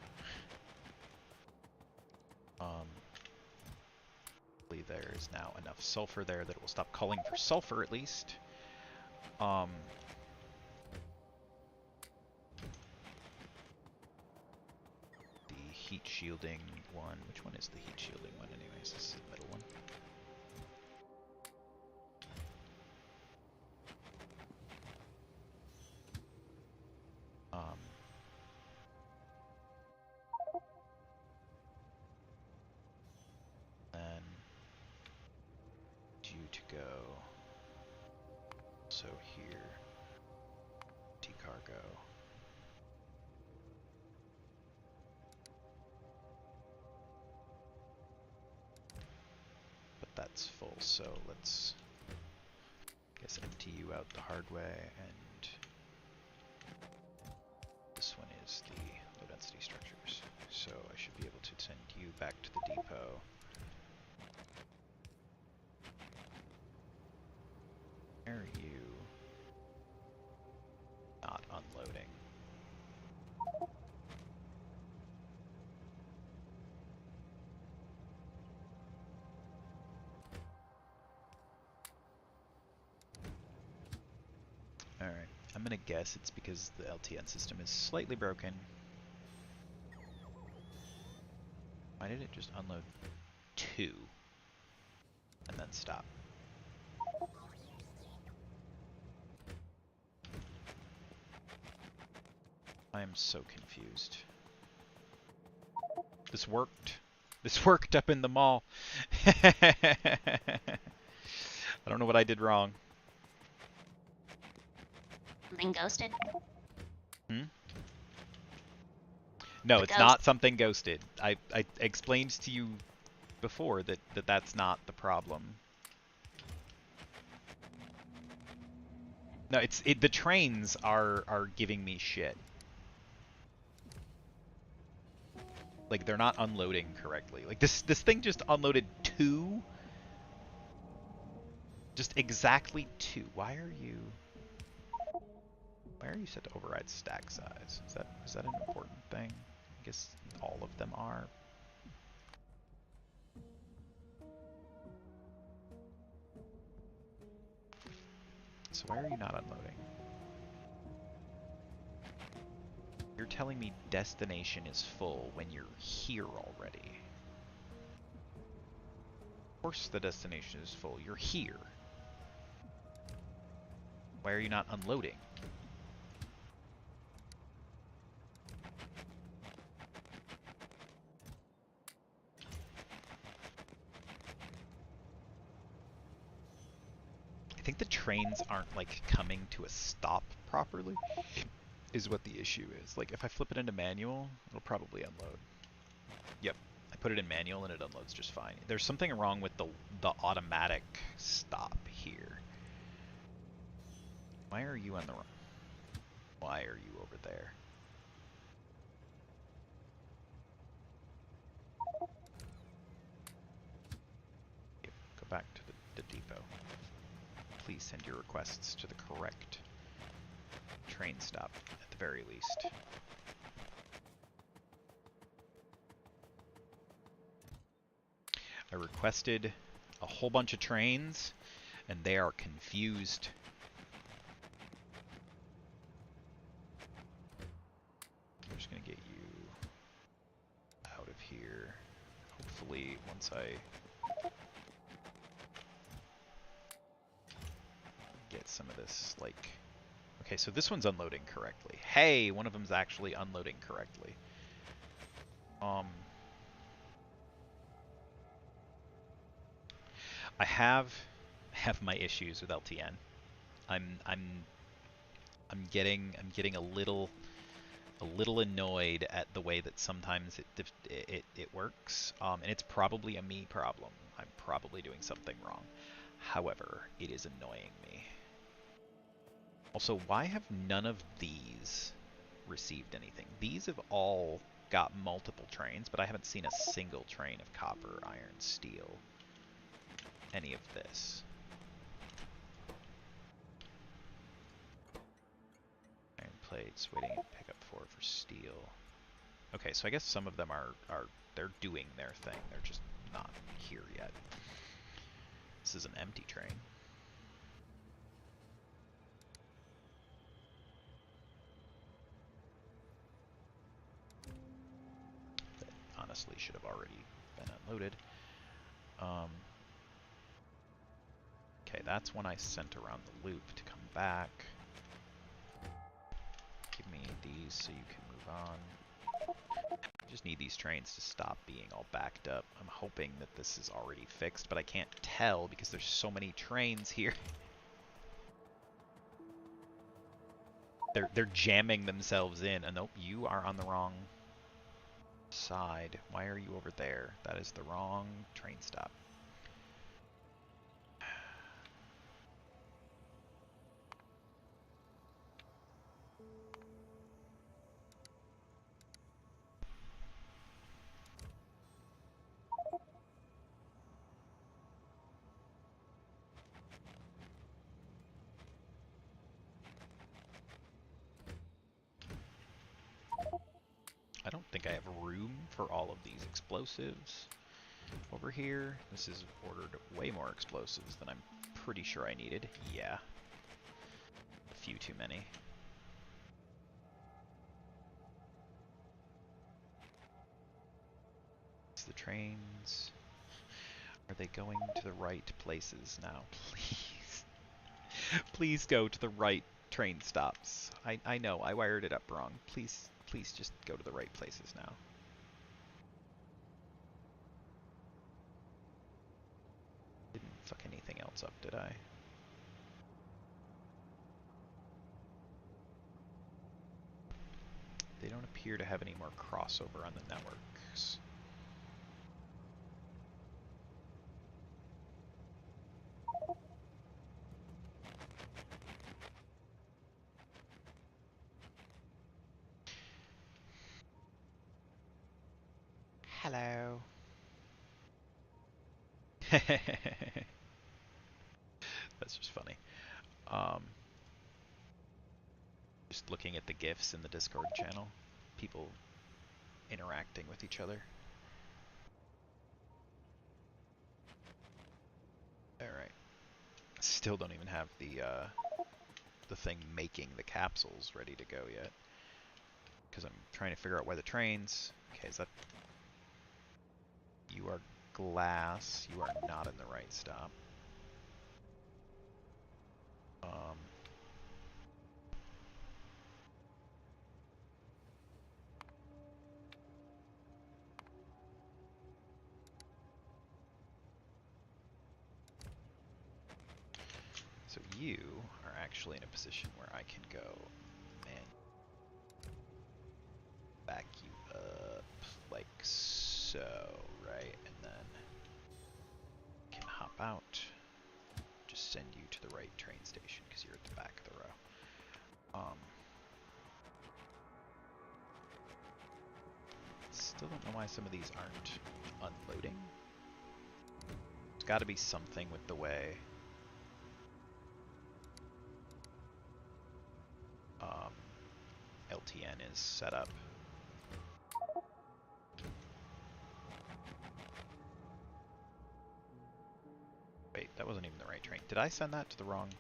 A: There is now enough sulfur there that it will stop calling for sulfur at least. The heat shielding one, which one is the heat shielding one anyways? This is the middle one. Then due to go so here, decargo. it's full, so let's, I guess, empty you out the hard way, and this one is the low density structures. So I should be able to send you back to the depot. Why are you not unloading? Alright, I'm gonna guess it's because the LTN system is slightly broken. Why did it just unload 2 and then stop? I am so confused. This worked. This worked up in the mall. I don't know what I did wrong.
B: Something ghosted?
A: Hmm? No, it's not something ghosted. I explained to you before that that's not the problem. No, the trains are giving me shit. Like, they're not unloading correctly. Like, this thing just unloaded 2. Just exactly 2. Why are you set to override stack size? Is that an important thing? I guess all of them are. So why are you not unloading? You're telling me destination is full when you're here already. Of course the destination is full. You're here. Why are you not unloading? I think the trains aren't, like, coming to a stop properly, is what the issue is. Like, if I flip it into manual, it'll probably unload. Yep, I put it in manual and it unloads just fine. There's something wrong with the automatic stop here. Why are you on the wrong? Why are you over there? Yep, go back to the depot. Please send your requests to the correct train stop, at the very least. I requested a whole bunch of trains, and they are confused. I'm just going to get you out of here. Hopefully, once I get some of this, like... Okay, so this one's unloading correctly. Hey, one of them's actually unloading correctly. I have my issues with LTN. I'm getting a little annoyed at the way that sometimes it works, and it's probably a me problem. I'm probably doing something wrong. However, it is annoying me. Also, why have none of these received anything? These have all got multiple trains, but I haven't seen a single train of copper, iron, steel, any of this. Iron plates, waiting to pick up for steel. Okay, so I guess some of them are they're doing their thing. They're just not here yet. This is an empty train. That honestly should have already been unloaded. Okay, that's when I sent around the loop to come back. Give me these so you can move on. I just need these trains to stop being all backed up. I'm hoping that this is already fixed, but I can't tell because there's so many trains here. They're jamming themselves in. And nope, you are on the wrong side. Why are you over there? That is the wrong train stop. think I have room for all of these explosives over here. This is ordered way more explosives than I'm pretty sure I needed. Yeah. A few too many. It's the trains. Are they going to the right places now? Please. Please go to the right train stops. I know, I wired it up wrong. Please just go to the right places now. Didn't fuck anything else up, did I? They don't appear to have any more crossover on the networks. Hello. That's just funny. Just looking at the GIFs in the Discord channel. People interacting with each other. Alright. Still don't even have the thing making the capsules ready to go yet. Because I'm trying to figure out where the trains... Okay, is that... You are glass. You are not in the right stop. So you are actually in a position where I can go and back you up like so, right? And then can hop out. Just send you to the right train station because you're at the back of the row. Still don't know why some of these aren't unloading. There's got to be something with the way LTN is set up. Wait, that wasn't even the right train. Did I send that to the wrong...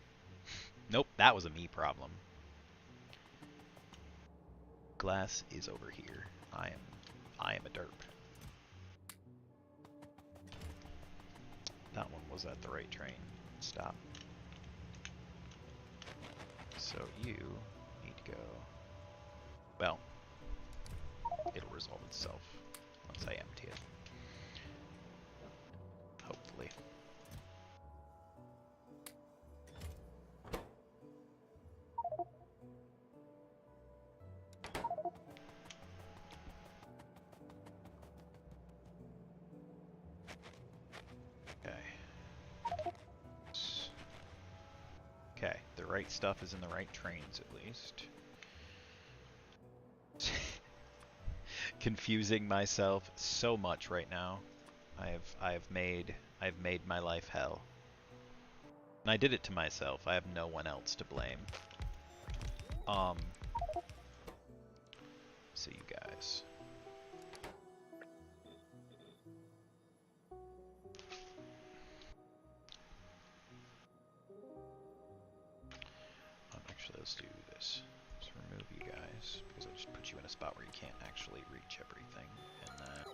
A: Nope, that was a me problem. Glass is over here. I am a derp. That one was at the right train stop. So you need to go... Well, it'll resolve itself once I empty it. Hopefully. Okay, the right stuff is in the right trains at least. Confusing myself so much right now. I've made my life hell. And I did it to myself. I have no one else to blame. So you guys. Actually, let's do this. Let's remove you guys, because I just put you in a spot where you can't actually reach everything, and then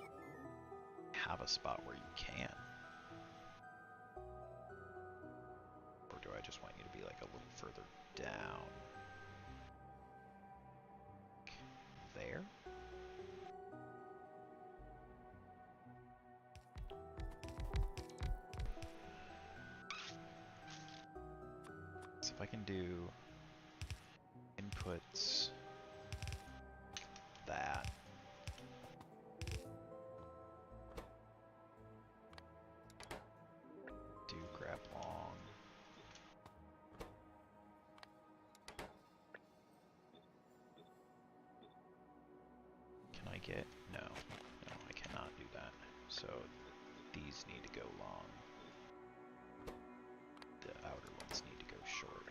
A: have a spot where you can. Or do I just want you to be like a little further down? There? So if I can do inputs that. Do grab long. Can I get? No, I cannot do that. So these need to go long. The outer ones need to go short.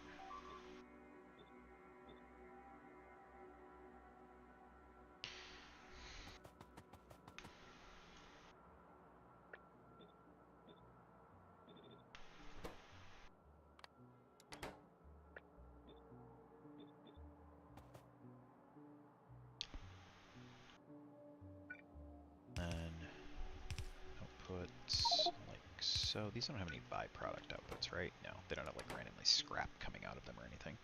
A: So these don't have any byproduct outputs, right? No, they don't have like randomly scrap coming out of them or anything.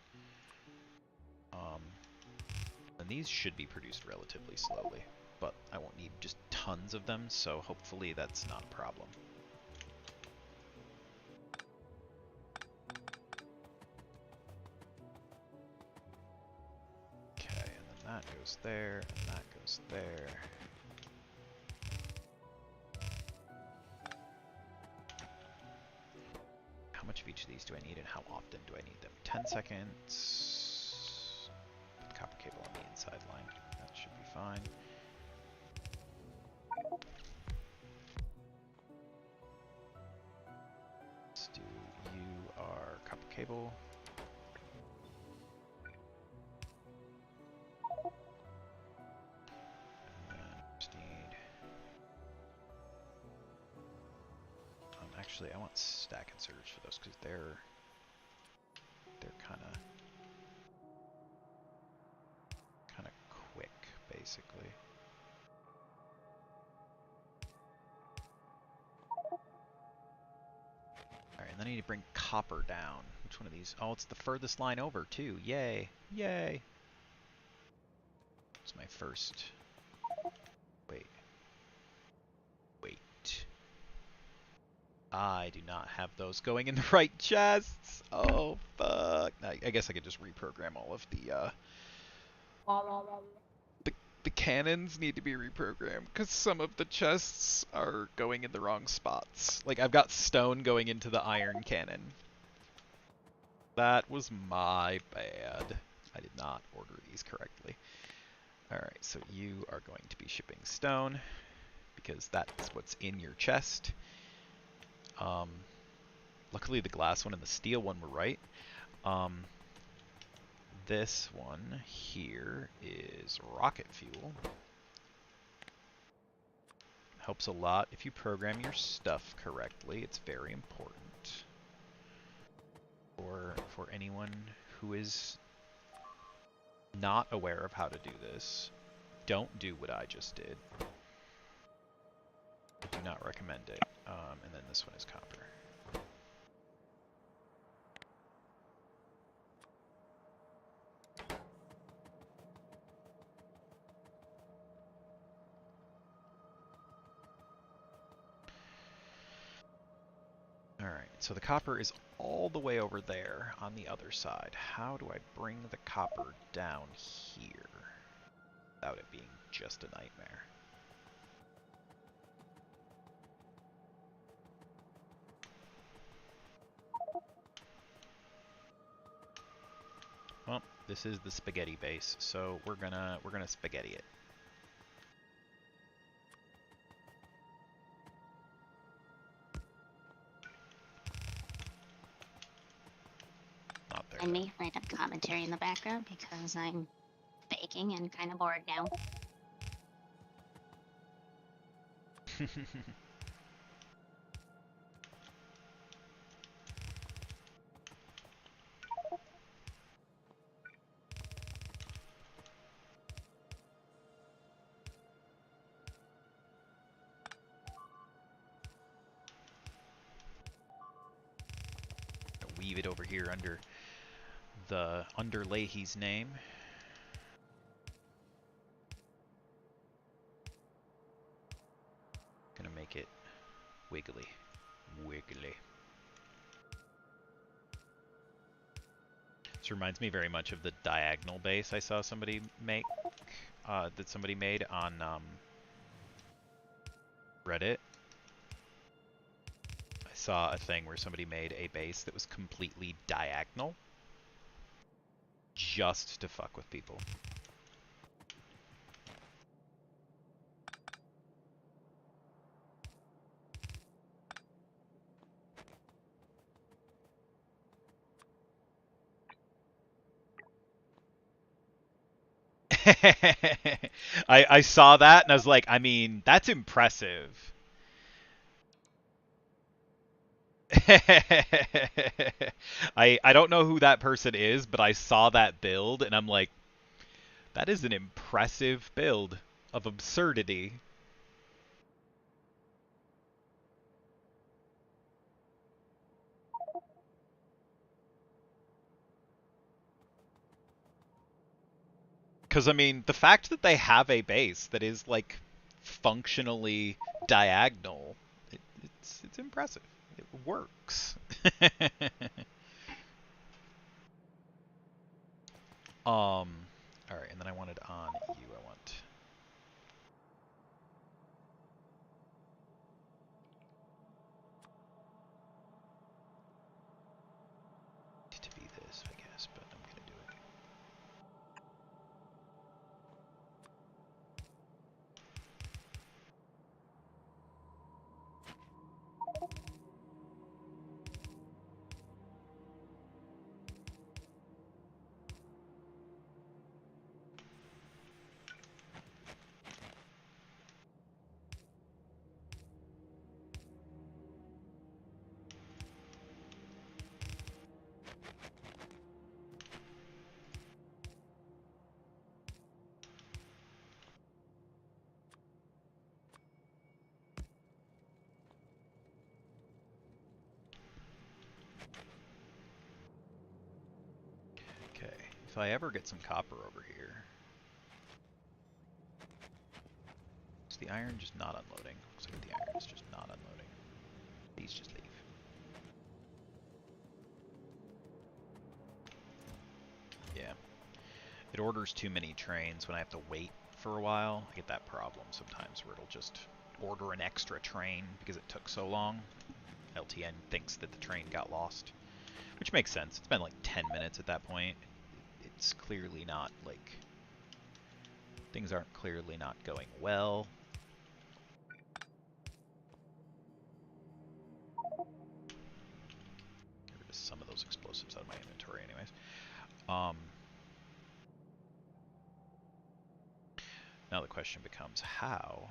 A: And these should be produced relatively slowly, but I won't need just tons of them, so hopefully that's not a problem. Okay, and then that goes there, and that goes there. How much of each of these do I need, and how often do I need them? 10 seconds. Put the copper cable on the inside line. That should be fine. Let's do you are copper cable. And then just need... actually, I want stack inserters for those because they're kind of quick, basically. Alright, and then I need to bring copper down. Which one of these? Oh, it's the furthest line over, too. Yay. Yay. It's my first... Wait. I do not have those going in the right chests. Oh, fuck. I guess I could just reprogram all of the cannons need to be reprogrammed because some of the chests are going in the wrong spots. Like, I've got stone going into the iron cannon. That was my bad. I did not order these correctly. Alright, so you are going to be shipping stone because that's what's in your chest. Luckily the glass one and the steel one were right. This one here is rocket fuel. Helps a lot if you program your stuff correctly. It's very important. For anyone who is not aware of how to do this, don't do what I just did. I do not recommend it. And then this one is copper. Alright, so the copper is all the way over there on the other side. How do I bring the copper down here without it being just a nightmare? Well, this is the spaghetti base, so we're gonna spaghetti it. Not there.
B: I may write up commentary in the background because I'm baking and kind of bored now.
A: Weave it over here under Leahy's name. Gonna make it wiggly. This reminds me very much of the diagonal base I saw somebody make, that somebody made on Reddit. I saw a thing where somebody made a base that was completely diagonal just to fuck with people. I saw that and I was like, I mean, that's impressive. I don't know who that person is, but I saw that build and I'm like, that is an impressive build of absurdity. Because, I mean, the fact that they have a base that is, like, functionally diagonal, it's impressive. It works. Alright, and then I wanted on you, I want it to be this, I guess, but I'm gonna do it. Okay, if I ever get some copper over here, is the iron just not unloading? Looks like the iron is just not unloading. Please just leave. Yeah. It orders too many trains when I have to wait for a while. I get that problem sometimes where it'll just order an extra train because it took so long. LTN thinks that the train got lost, which makes sense. It's been like 10 minutes at that point. It's clearly not, like, things aren't clearly not going well. Get rid of some of those explosives out of my inventory anyways. Now the question becomes, how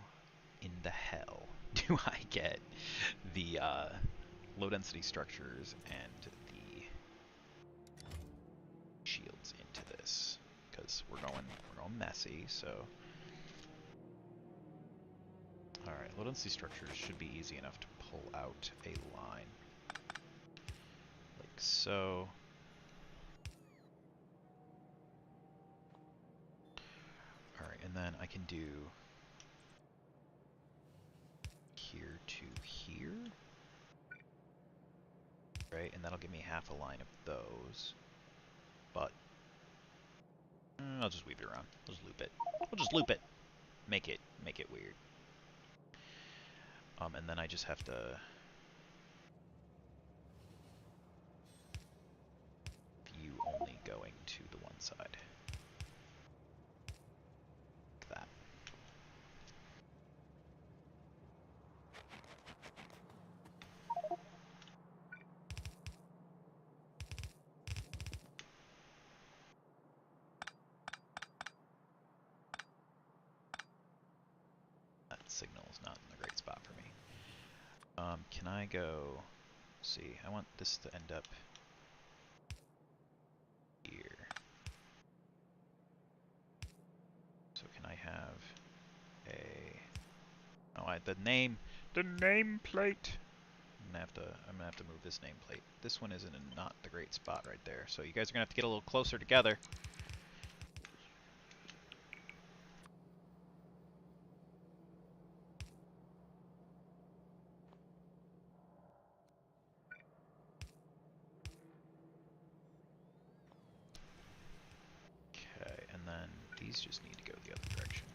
A: in the hell do I get the low density structures and the shields into this? Because we're going messy, so alright, low density structures should be easy enough to pull out a line. Like so. Alright, and then I can do here to here. Right, and that'll give me half a line of those. But I'll just weave it around. I'll just loop it. We'll just loop it. Make it weird. And then I just have to view only going to the one side. Like that. That signal is not in a great spot for me. Can I go? See, I want this to end up here. So can I have a? Oh, the nameplate. I'm gonna have to move this nameplate. This one isn't in not the great spot right there. So you guys are gonna have to get a little closer together. Okay, and then these just need to go the other direction.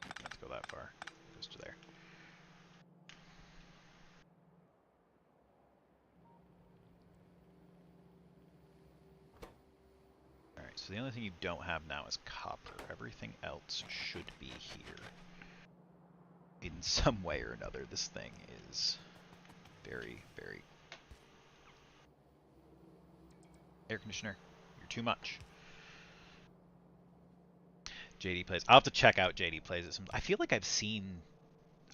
A: Don't have to go that far. It goes to there. Alright, so the only thing you don't have now is copper. Everything else should be here. In some way or another, this thing is very, very... Air conditioner, you're too much. JD Plays. I'll have to check out JD Plays at some... I feel like I've seen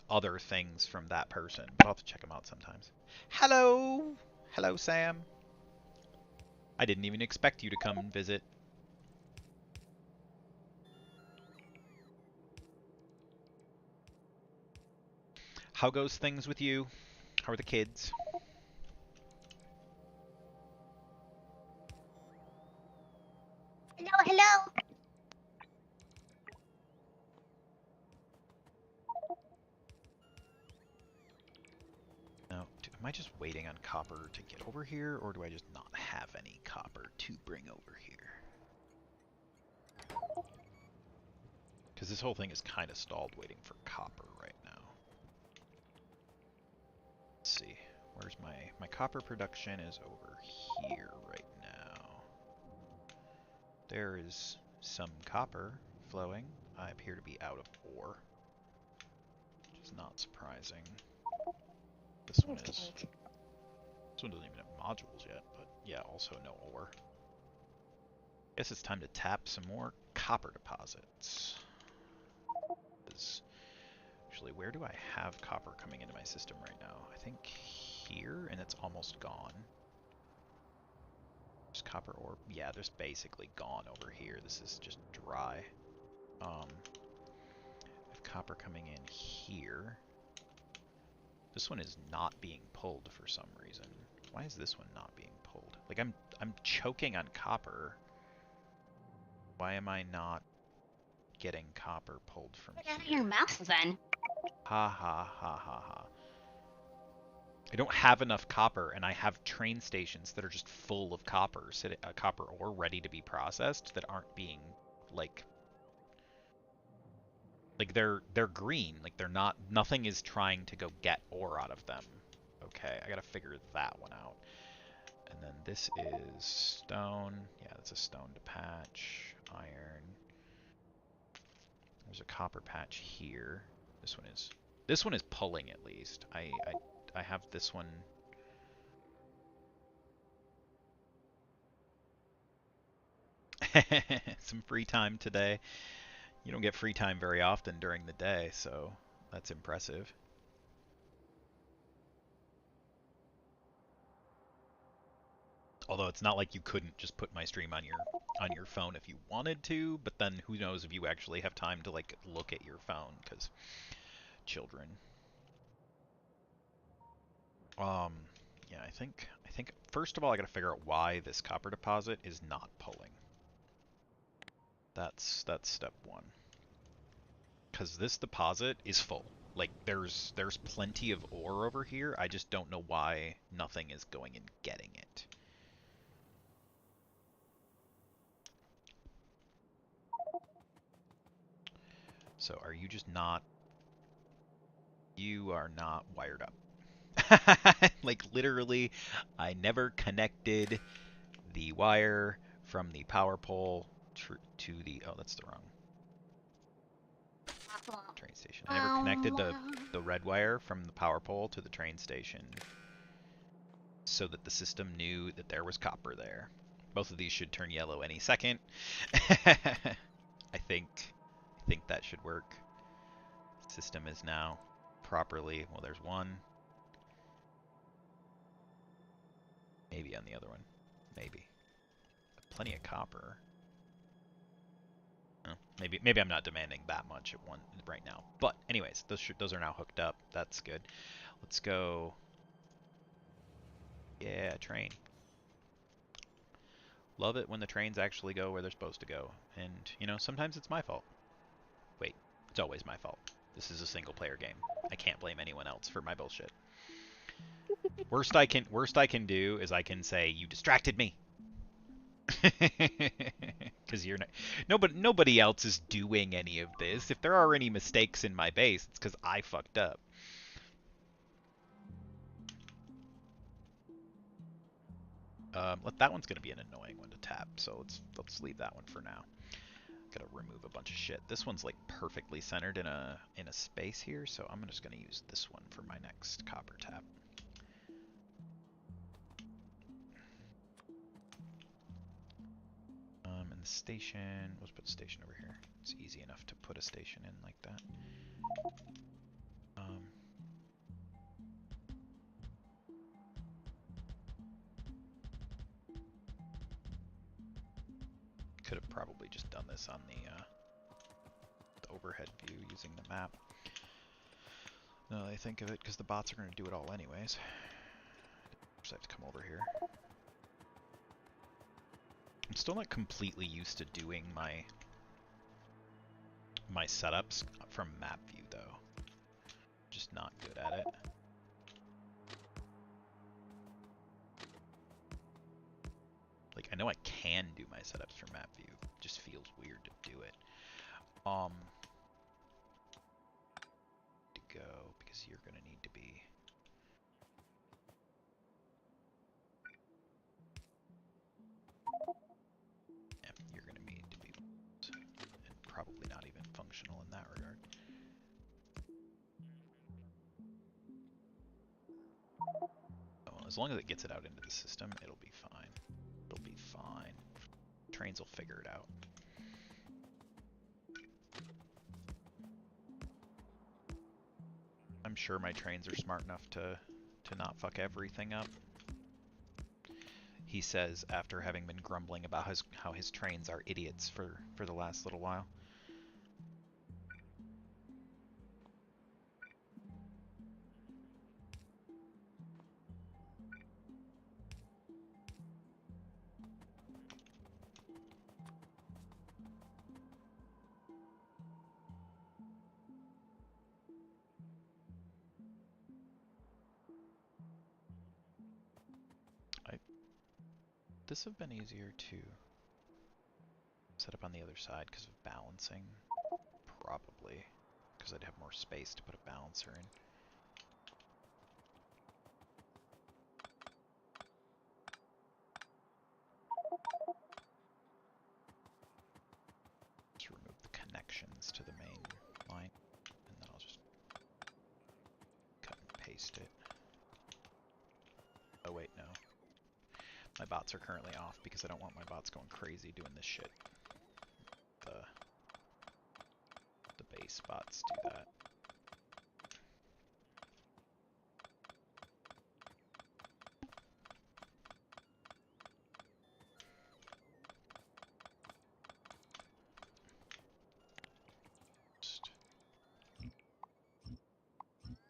A: other things from that person, but I'll have to check them out sometimes. Hello! Hello, Sam. I didn't even expect you to come and visit. How goes things with you? How are the kids? Am I just waiting on copper to get over here, or do I just not have any copper to bring over here? Because this whole thing is kind of stalled waiting for copper right now. Let's see. Where's my copper production is over here right now. There is some copper flowing. I appear to be out of ore, which is not surprising. This one is. This one doesn't even have modules yet, but yeah, also no ore. Guess it's time to tap some more copper deposits. Actually, where do I have copper coming into my system right now? I think here, and it's almost gone. There's copper ore. Yeah, there's basically gone over here. This is just dry. I have copper coming in here. This one is not being pulled for some reason. Why is this one not being pulled? Like I'm choking on copper. Why am I not getting copper pulled from here?
B: Get out of your mouth then.
A: Ha ha ha ha ha. I don't have enough copper, and I have train stations that are just full of copper, copper ore ready to be processed that aren't being like they're green, like they're not. Nothing is trying to go get ore out of them. Okay, I gotta figure that one out. And then this is stone. Yeah, that's a stone to patch. Iron. There's a copper patch here. This one is pulling at least. I have this one. Some free time today. You don't get free time very often during the day, so that's impressive. Although it's not like you couldn't just put my stream on your phone if you wanted to, but then who knows if you actually have time to like look at your phone, because children. Yeah, I think first of all I gotta figure out why this copper deposit is not pulling. That's step one. Because this deposit is full. Like there's plenty of ore over here. I just don't know why nothing is going and getting it. So are you just not? You are not wired up. Like literally, I never connected the wire from the power pole to the. Oh, that's the wrong train station. I never connected the red wire from the power pole to the train station so that the system knew that there was copper there. Both of these should turn yellow any second. I think that should work. System is now properly. Well, there's one. Maybe on the other one. Maybe. Plenty of copper. Oh, maybe I'm not demanding that much at one right now. But anyways, those are now hooked up. That's good. Let's go. Yeah, train. Love it when the trains actually go where they're supposed to go. And, you know, sometimes it's my fault. Wait, it's always my fault. This is a single player game. I can't blame anyone else for my bullshit. Worst I can do is I can say you distracted me. Because you're not, nobody else is doing any of this. If there are any mistakes in my base, it's because I fucked up. That one's gonna be an annoying one to tap, so let's leave that one for now. Gotta remove a bunch of shit. This one's like perfectly centered in a space here, so I'm just gonna use this one for my next copper tap. And the station, let's put the station over here. It's easy enough to put a station in like that. Could have probably just done this on the overhead view using the map. No, I think of it because the bots are going to do it all anyways. Just have to come over here. I'm still not completely used to doing my setups from map view though. Just not good at it. know I can do my setups from map view. It just feels weird to do it. To go, because you're going to need to be... Yeah, you're going to need to be... And probably not even functional in that regard. Well, as long as it gets it out into the system, it'll be fine. It'll be fine. Trains will figure it out. I'm sure my trains are smart enough to not fuck everything up. He says after having been grumbling about how his trains are idiots for the last little while. This have been easier to set up on the other side because of balancing, probably, because I'd have more space to put a balancer in. Just remove the connections to the main line, and then I'll just cut and paste it. Oh wait, no. My bots are currently off because I don't want my bots going crazy doing this shit. The base bots do that.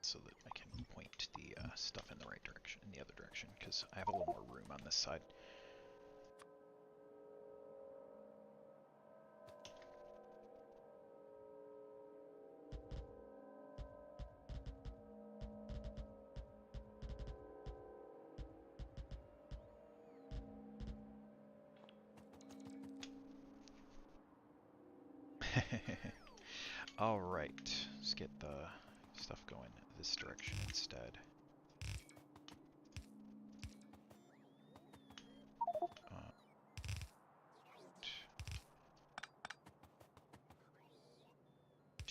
A: So that I can point the stuff in the right direction, in the other direction, because I have a little more room on this side. Alright, let's get the stuff going this direction instead.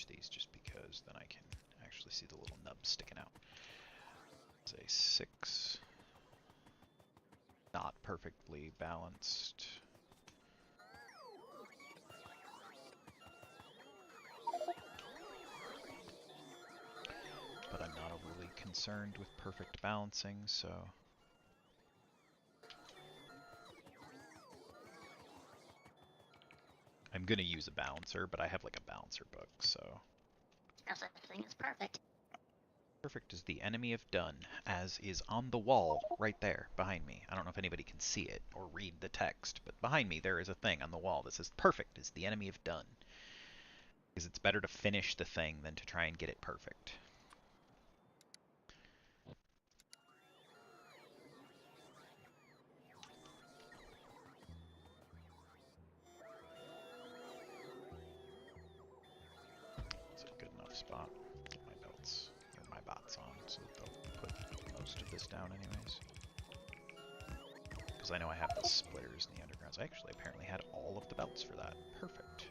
A: These just because then I can actually see the little nubs sticking out. It's a 6. Not perfectly balanced. But I'm not overly concerned with perfect balancing, so... I'm gonna use a balancer, but I have like a balancer book, so...
B: No such thing as perfect.
A: Perfect is the enemy of done, as is on the wall right there behind me. I don't know if anybody can see it or read the text, but behind me there is a thing on the wall that says perfect is the enemy of done. Because it's better to finish the thing than to try and get it perfect. It's a good enough spot. Get my belts, or my bots on, so that they'll put most of this down anyways. Because I know I have the splitters in the undergrounds. I actually apparently had all of the belts for that. Perfect.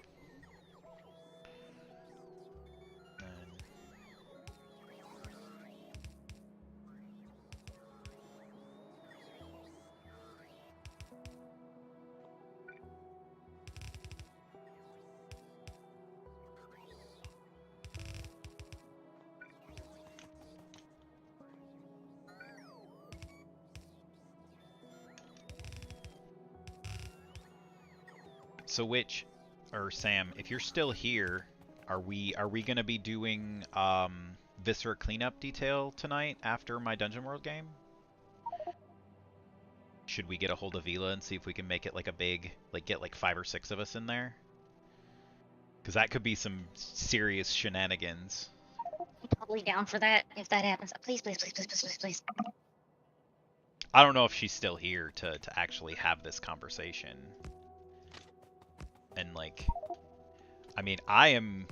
A: So Sam, if you're still here, are we gonna be doing Viscera Cleanup detail tonight after my Dungeon World game? Should we get a hold of Vila and see if we can make it like a big, like get like 5 or 6 of us in there? Because that could be some serious shenanigans.
B: I'm totally down for that if that happens. Please, please, please, please, please, please, please.
A: I don't know if she's still here to actually have this conversation. And like, I mean, I am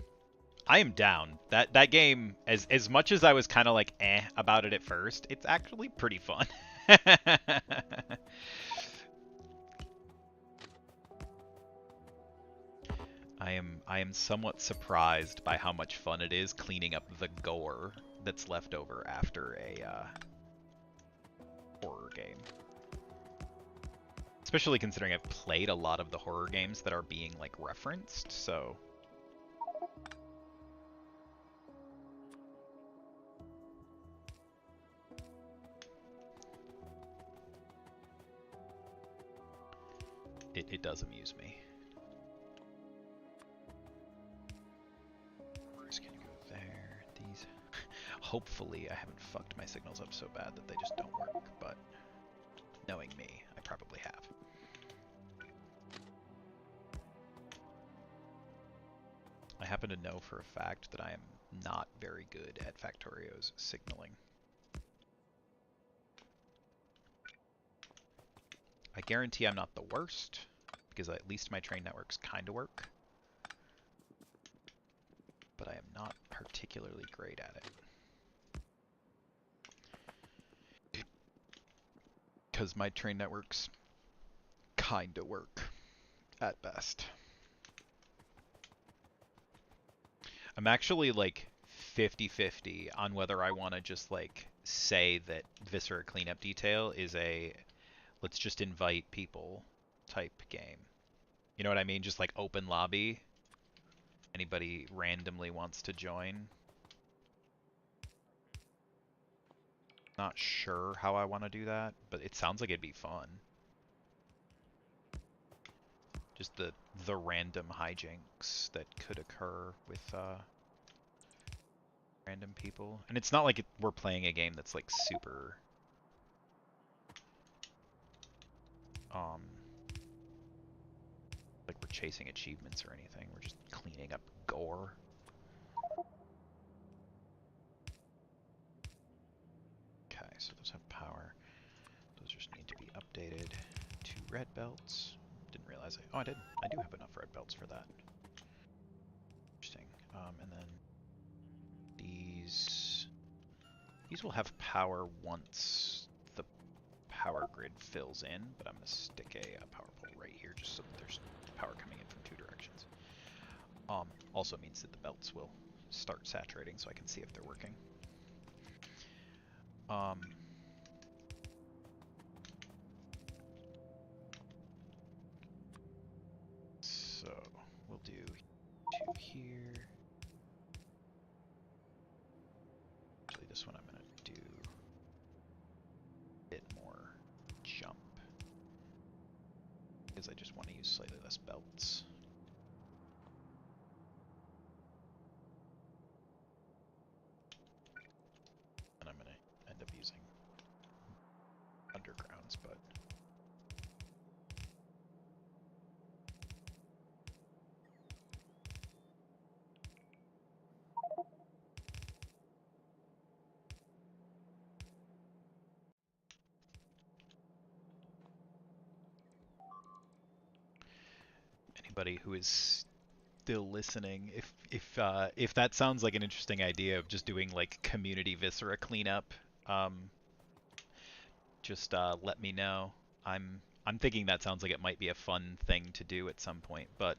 A: down. That game, as much as I was kind of like about it at first, it's actually pretty fun. I am somewhat surprised by how much fun it is cleaning up the gore that's left over after a horror game. Especially considering I've played a lot of the horror games that are being like referenced, so it does amuse me. Just gonna go there. These. Hopefully, I haven't fucked my signals up so bad that they just don't work, but knowing me, I probably have. I happen to know for a fact that I am not very good at Factorio's signaling. I guarantee I'm not the worst, because at least my train networks kind of work. But I am not particularly great at it. Because my train networks kind of work, at best. I'm actually like 50-50 on whether I want to just like say that Viscera Cleanup Detail is a let's just invite people type game. You know what I mean? Just like open lobby. Anybody randomly wants to join. Not sure how I want to do that, but it sounds like it'd be fun. Just the random hijinks that could occur with random people. And it's not like we're playing a game that's like super like we're chasing achievements or anything. We're just cleaning up gore. Okay, so those have power. Those just need to be updated to red belts. Didn't realize I did. I do have enough red belts for that. Interesting. And then these will have power once the power grid fills in, but I'm gonna stick a power pole right here just so that there's power coming in from two directions. Also means that the belts will start saturating so I can see if they're working. So we'll do 2 here. Actually, this one I'm gonna do a bit more jump because I just want to use slightly less belts. And I'm gonna end up using undergrounds, but anybody who is still listening, if that sounds like an interesting idea of just doing like community Viscera cleanup, just let me know. I'm thinking that sounds like it might be a fun thing to do at some point, but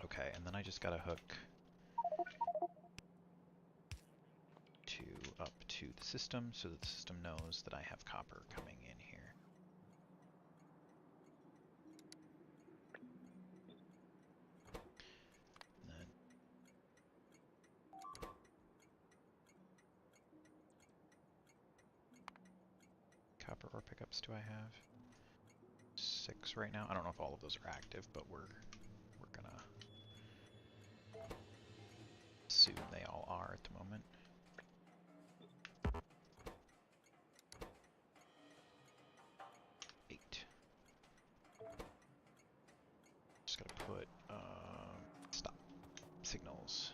A: Okay, and then I just gotta hook up to the system so that the system knows that I have copper coming in here. And then copper ore pickups do I have? 6 right now. I don't know if all of those are active, but we're gonna assume they all are at the moment. Just gotta put stop signals.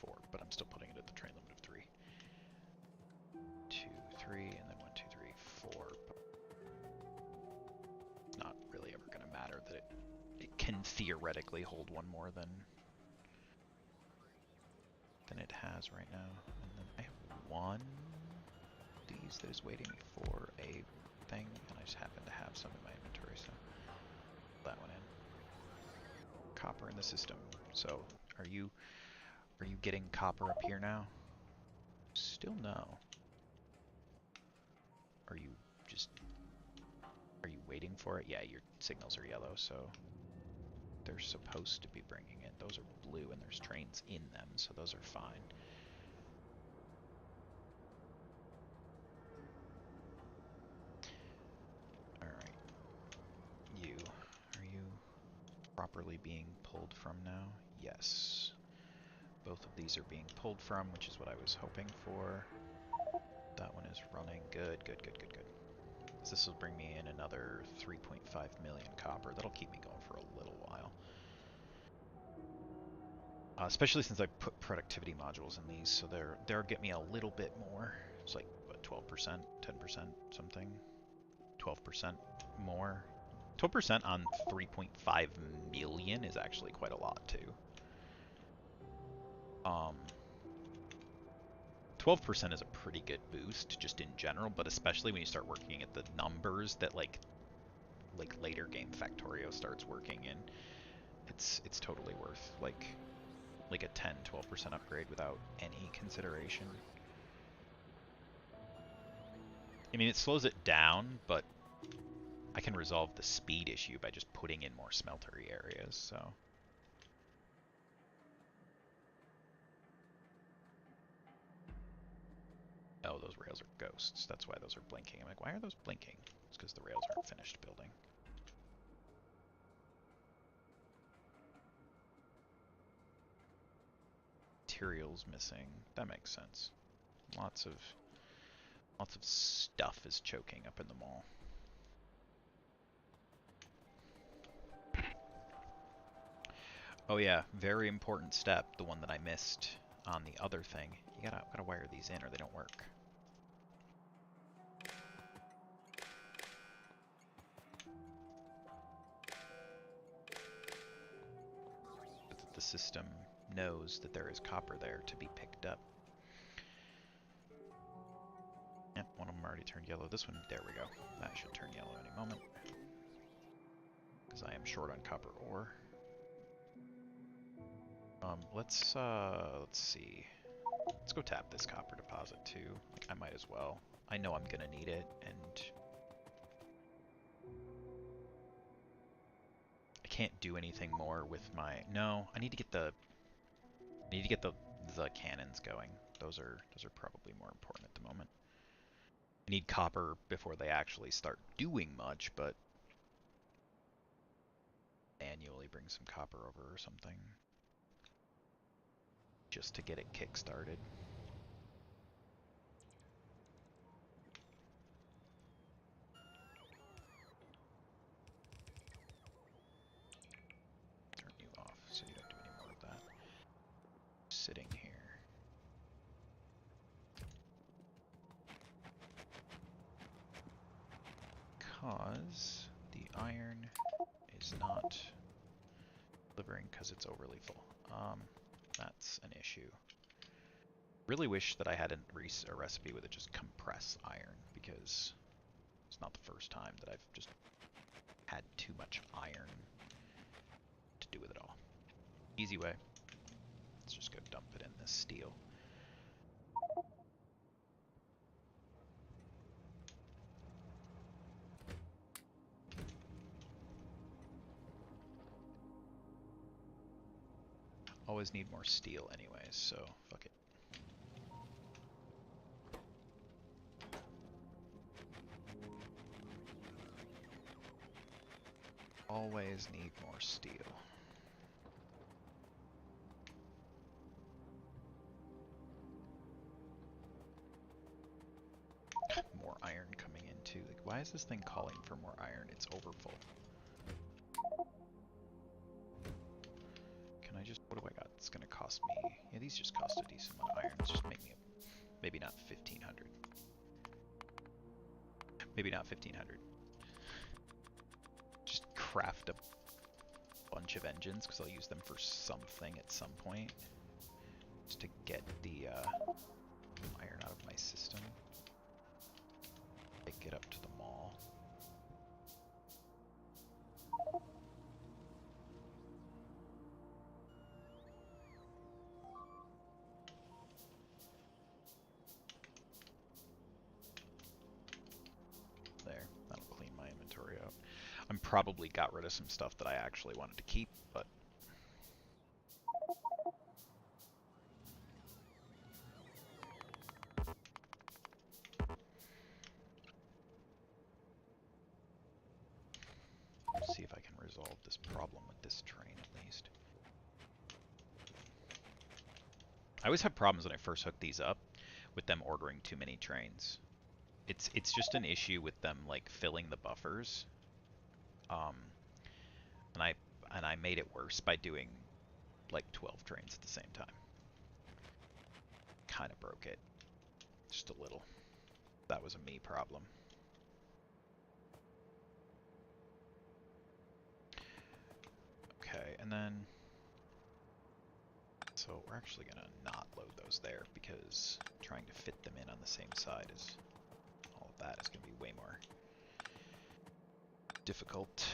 A: 4, but I'm still putting it at the train limit of 3. 2, 3, and then 1, 2, 3, 4. But it's not really ever going to matter that it can theoretically hold one more than it has right now. And then I have one of these that is waiting for a thing, and I just happen to have some in my inventory, so that one in. Copper in the system. So are you getting copper up here now? Still no. Are you waiting for it? Yeah, your signals are yellow, so they're supposed to be bringing it. Those are blue and there's trains in them, so those are fine. Alright. Are you properly being pulled from now? Yes. Both of these are being pulled from, which is what I was hoping for. That one is running. Good, good, good, good, good. So this will bring me in another 3.5 million copper. That'll keep me going for a little while. Especially since I put productivity modules in these, so they'll get me a little bit more. It's like, what, 12%, 10%, something? 12% more. 12% on 3.5 million is actually quite a lot, too. 12% is a pretty good boost, just in general, but especially when you start working at the numbers that, like later game Factorio starts working in, it's totally worth, like a 10-12% upgrade without any consideration. I mean, it slows it down, but I can resolve the speed issue by just putting in more smeltery areas, so. Oh, those rails are ghosts. That's why those are blinking. I'm like, why are those blinking? It's because the rails aren't finished building. Materials missing. That makes sense. Lots of stuff is choking up in the mall. Oh yeah, very important step, the one that I missed on the other thing. You gotta wire these in or they don't work. But the system knows that there is copper there to be picked up. Yep, one of them already turned yellow. This one, there we go. That should turn yellow any moment. Because I am short on copper ore. Let's see. Let's go tap this copper deposit too. Like, I might as well. I know I'm gonna need it, and I can't do anything more with my. No, I need to get the cannons going. Those are probably more important at the moment. I need copper before they actually start doing much, but annually bring some copper over or something. Just to get it kick-started. Turn you off so you don't do any more of that. Sitting here. Because the iron is not delivering because it's overly full. That's an issue. Really wish that I had a recipe with it just compress iron, because it's not the first time that I've just had too much iron to do with it all. Easy way. Let's just go dump it in this steel. Always need more steel anyways, so fuck it. Always need more steel. More iron coming in too. Like, why is this thing calling for more iron? It's overfull. Can I just, what do I got? That's gonna cost me... Yeah, these just cost a decent amount of iron. Let's just make me maybe not 1,500. Maybe not 1,500. Just craft a bunch of engines, because I'll use them for something at some point. Just to get the iron out of my system. Take it up to the mall. There, that'll clean my inventory out. I'm probably got rid of some stuff that I actually wanted to keep, but let's see if I can resolve this problem with this train at least. I always have problems when I first hook these up with them ordering too many trains. It's just an issue with them like filling the buffers. And I made it worse by doing like 12 trains at the same time. Kind of broke it. Just a little. That was a me problem. Okay, and then... So we're actually going to not load those there, because trying to fit them in on the same side is... all of that is going to be way more difficult.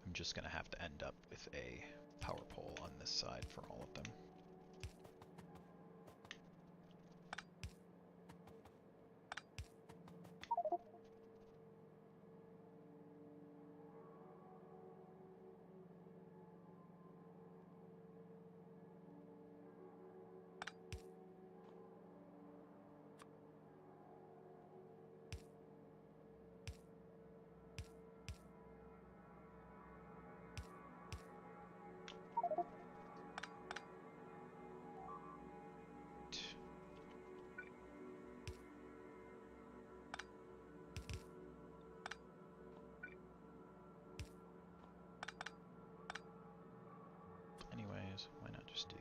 A: I'm just going to have to end up with a power pole on this side for all of them. Anyways, why not just do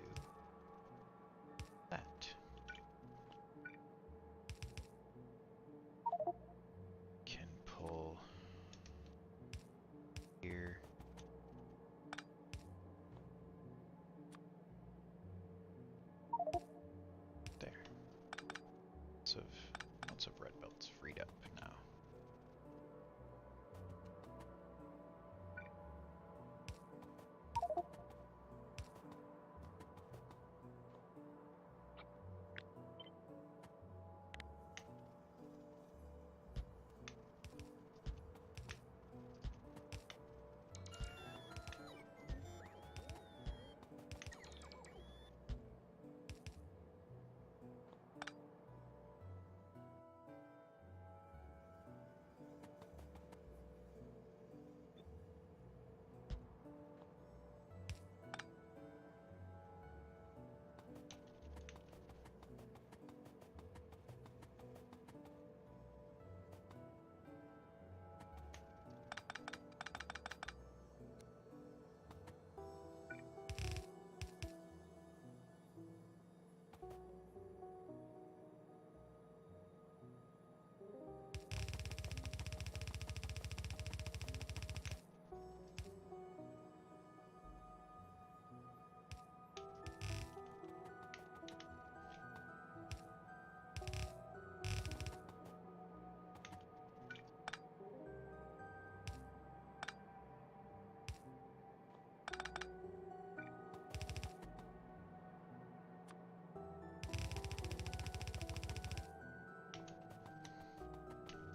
A: that? Can pull here. There. Lots of red belts freed up now.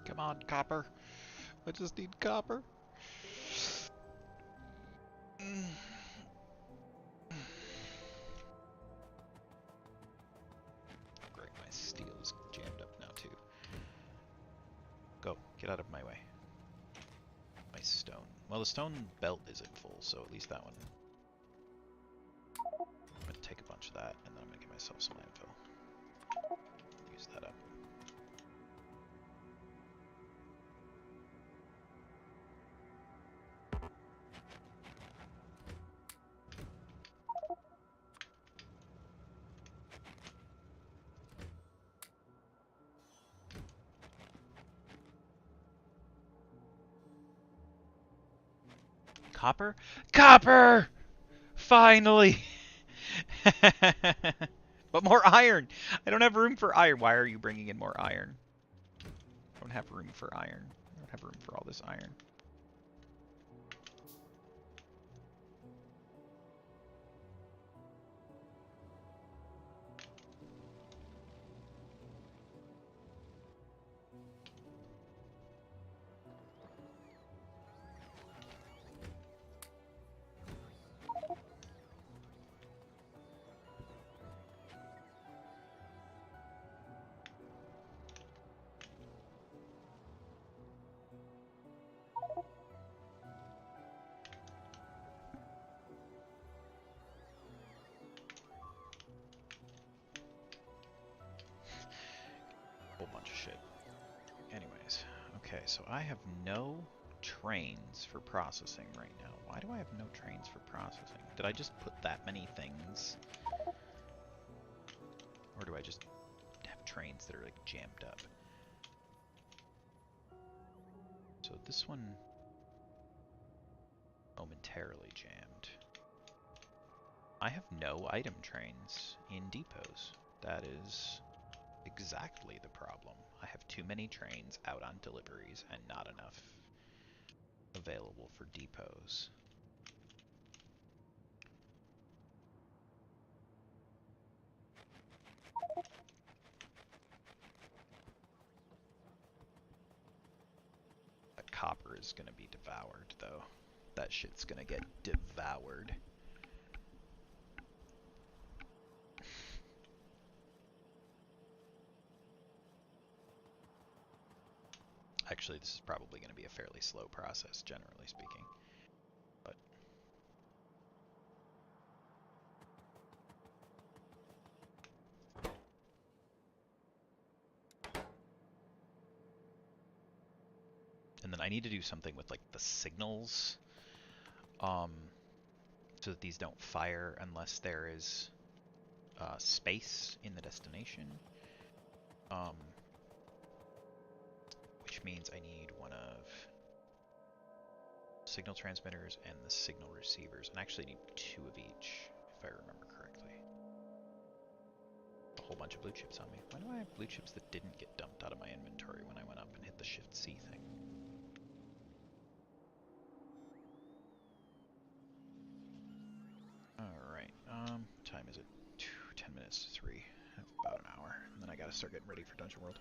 A: Come on, copper. I just need copper. Great, my steel is jammed up now too. Go, get out of my way. My stone. Well, the stone belt isn't full, so at least that one. I'm gonna take a bunch of that, and then I'm gonna get myself some landfill. Use that up. Copper? Copper! Finally! But more iron! I don't have room for iron. Why are you bringing in more iron? I don't have room for iron. I don't have room for all this iron. Whole bunch of shit. Anyways, okay, so I have no trains for processing right now. Why do I have no trains for processing? Did I just put that many things? Or do I just have trains that are like jammed up? So this one momentarily jammed. I have no item trains in depots. That is exactly the problem. I have too many trains out on deliveries and not enough available for depots. That copper is going to be devoured, though. That shit's going to get devoured. Actually, this is probably going to be a fairly slow process, generally speaking. But and then I need to do something with like the signals, so that these don't fire unless there is space in the destination. Which means I need one of signal transmitters and the signal receivers, and I actually need 2 of each, if I remember correctly. A whole bunch of blue chips on me. Why do I have blue chips that didn't get dumped out of my inventory when I went up and hit the Shift C thing? Alright, what time is it? 10 minutes to 3. About an hour. And then I gotta start getting ready for Dungeon World.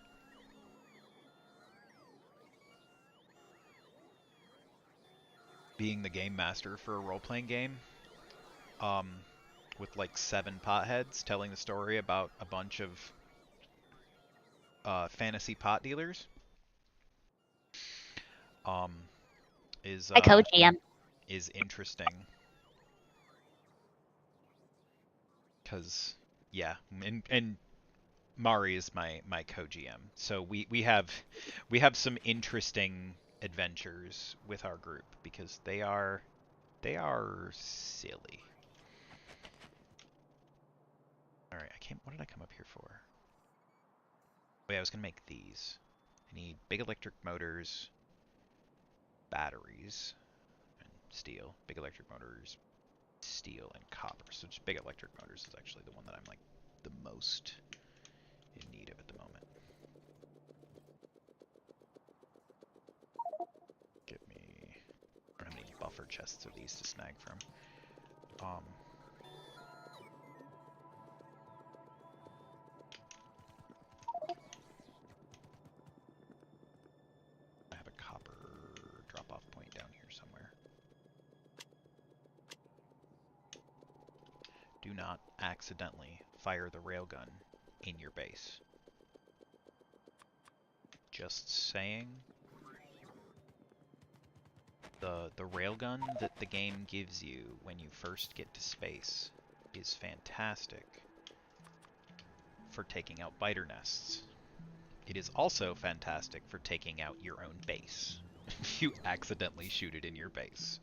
A: Being the game master for a role-playing game, with like 7 potheads telling the story about a bunch of fantasy pot dealers, is
B: I co-GM.
A: is interesting. Cause yeah, and Mari is my co-GM, so we have some interesting adventures with our group because they are silly. All right, what did I come up here for? Oh yeah, I was gonna make these. I need big electric motors, batteries, and steel. Big electric motors, steel, and copper. So just big electric motors is actually the one that I'm like the most in need of at the moment. Get me. I don't have any buffer chests of these to snag from. I have a copper drop-off point down here somewhere. Do not accidentally fire the railgun in your base. Just saying. The railgun that the game gives you when you first get to space is fantastic for taking out biter nests. It is also fantastic for taking out your own base if you accidentally shoot it in your base.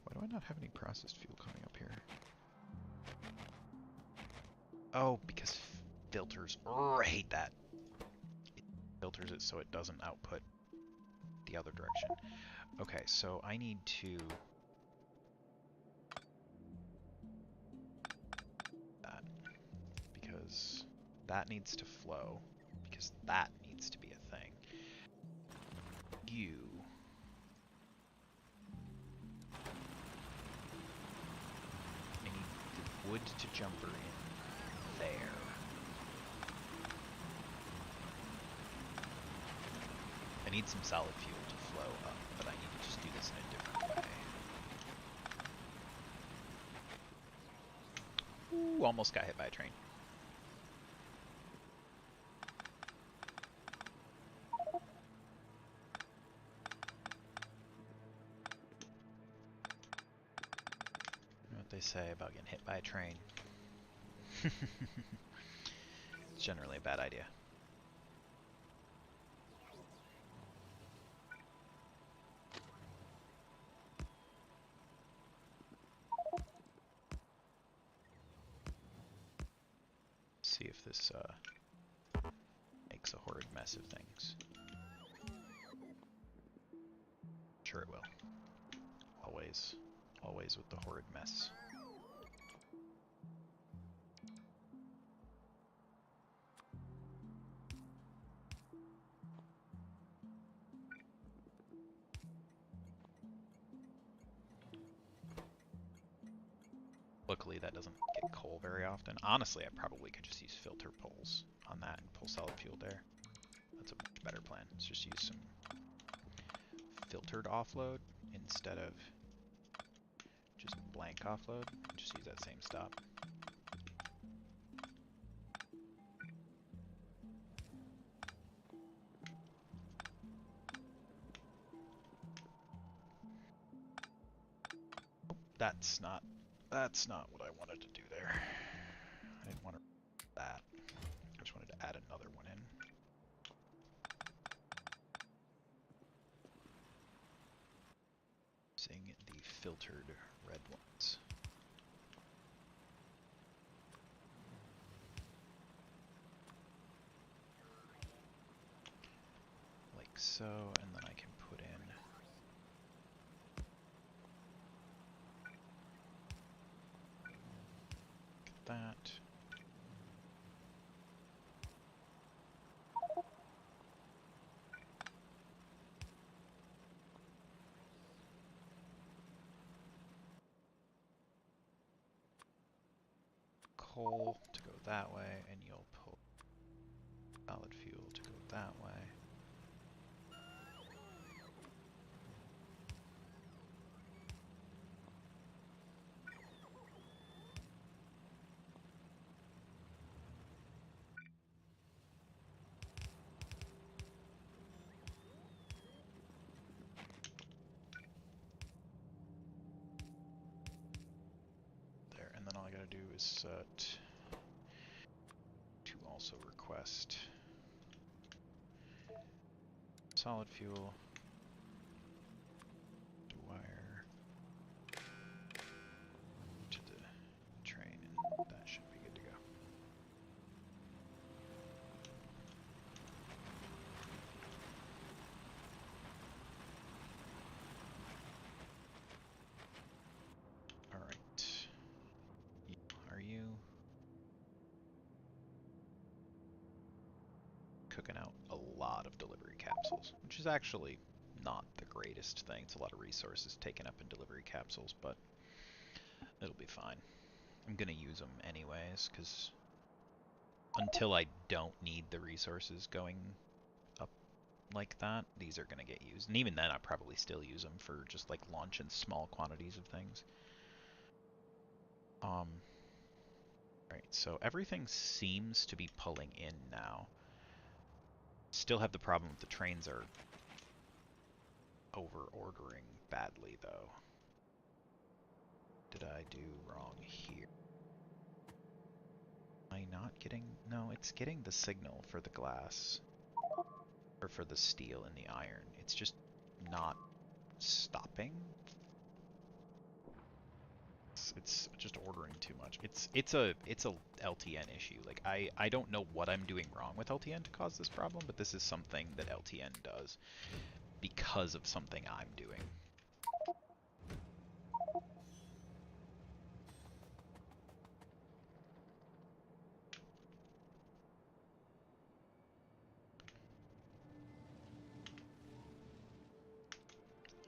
A: Why do I not have any processed fuel coming up here? Oh, because filters. I hate that. filters it so it doesn't output the other direction. Okay, so I need to... that, because that needs to flow, because that needs to be a thing. You... I need the wood to jumper in there. I need some solid fuel to flow up, but I need to just do this in a different way. Ooh, almost got hit by a train. You know what they say about getting hit by a train? It's generally a bad idea. See if this makes a horrid mess of things. Sure it will. Always. Always with the horrid mess. Luckily that doesn't get coal very often. Honestly, I probably could just use filter pulls on that and pull solid fuel there. That's a much better plan. Let's just use some filtered offload instead of just blank offload. Just use that same stop. That's not what I wanted to do there. I didn't want to that. I just wanted to add another one in. Using the filtered red ones. Like so, and then I can put in that. Coal to go that way, and you'll pull solid fuel to go that way. There, and then all I gotta do is set to also request solid fuel to wire to the train, and that should be good to go. Alright. Are you cooking out a lot of delivery capsules, which is actually not the greatest thing. It's a lot of resources taken up in delivery capsules, but it'll be fine. I'm gonna use them anyways, because until I don't need the resources going up like that, these are gonna get used. And even then, I probably still use them for just like launch in small quantities of things. Right, so everything seems to be pulling in now. Still have the problem that the trains are over-ordering badly, though. Did I do wrong here? Am I not getting... No, it's getting the signal for the glass. Or for the steel and the iron. It's just not stopping. It's just ordering too much. It's a LTN issue. Like I don't know what I'm doing wrong with LTN to cause this problem, but this is something that LTN does because of something I'm doing.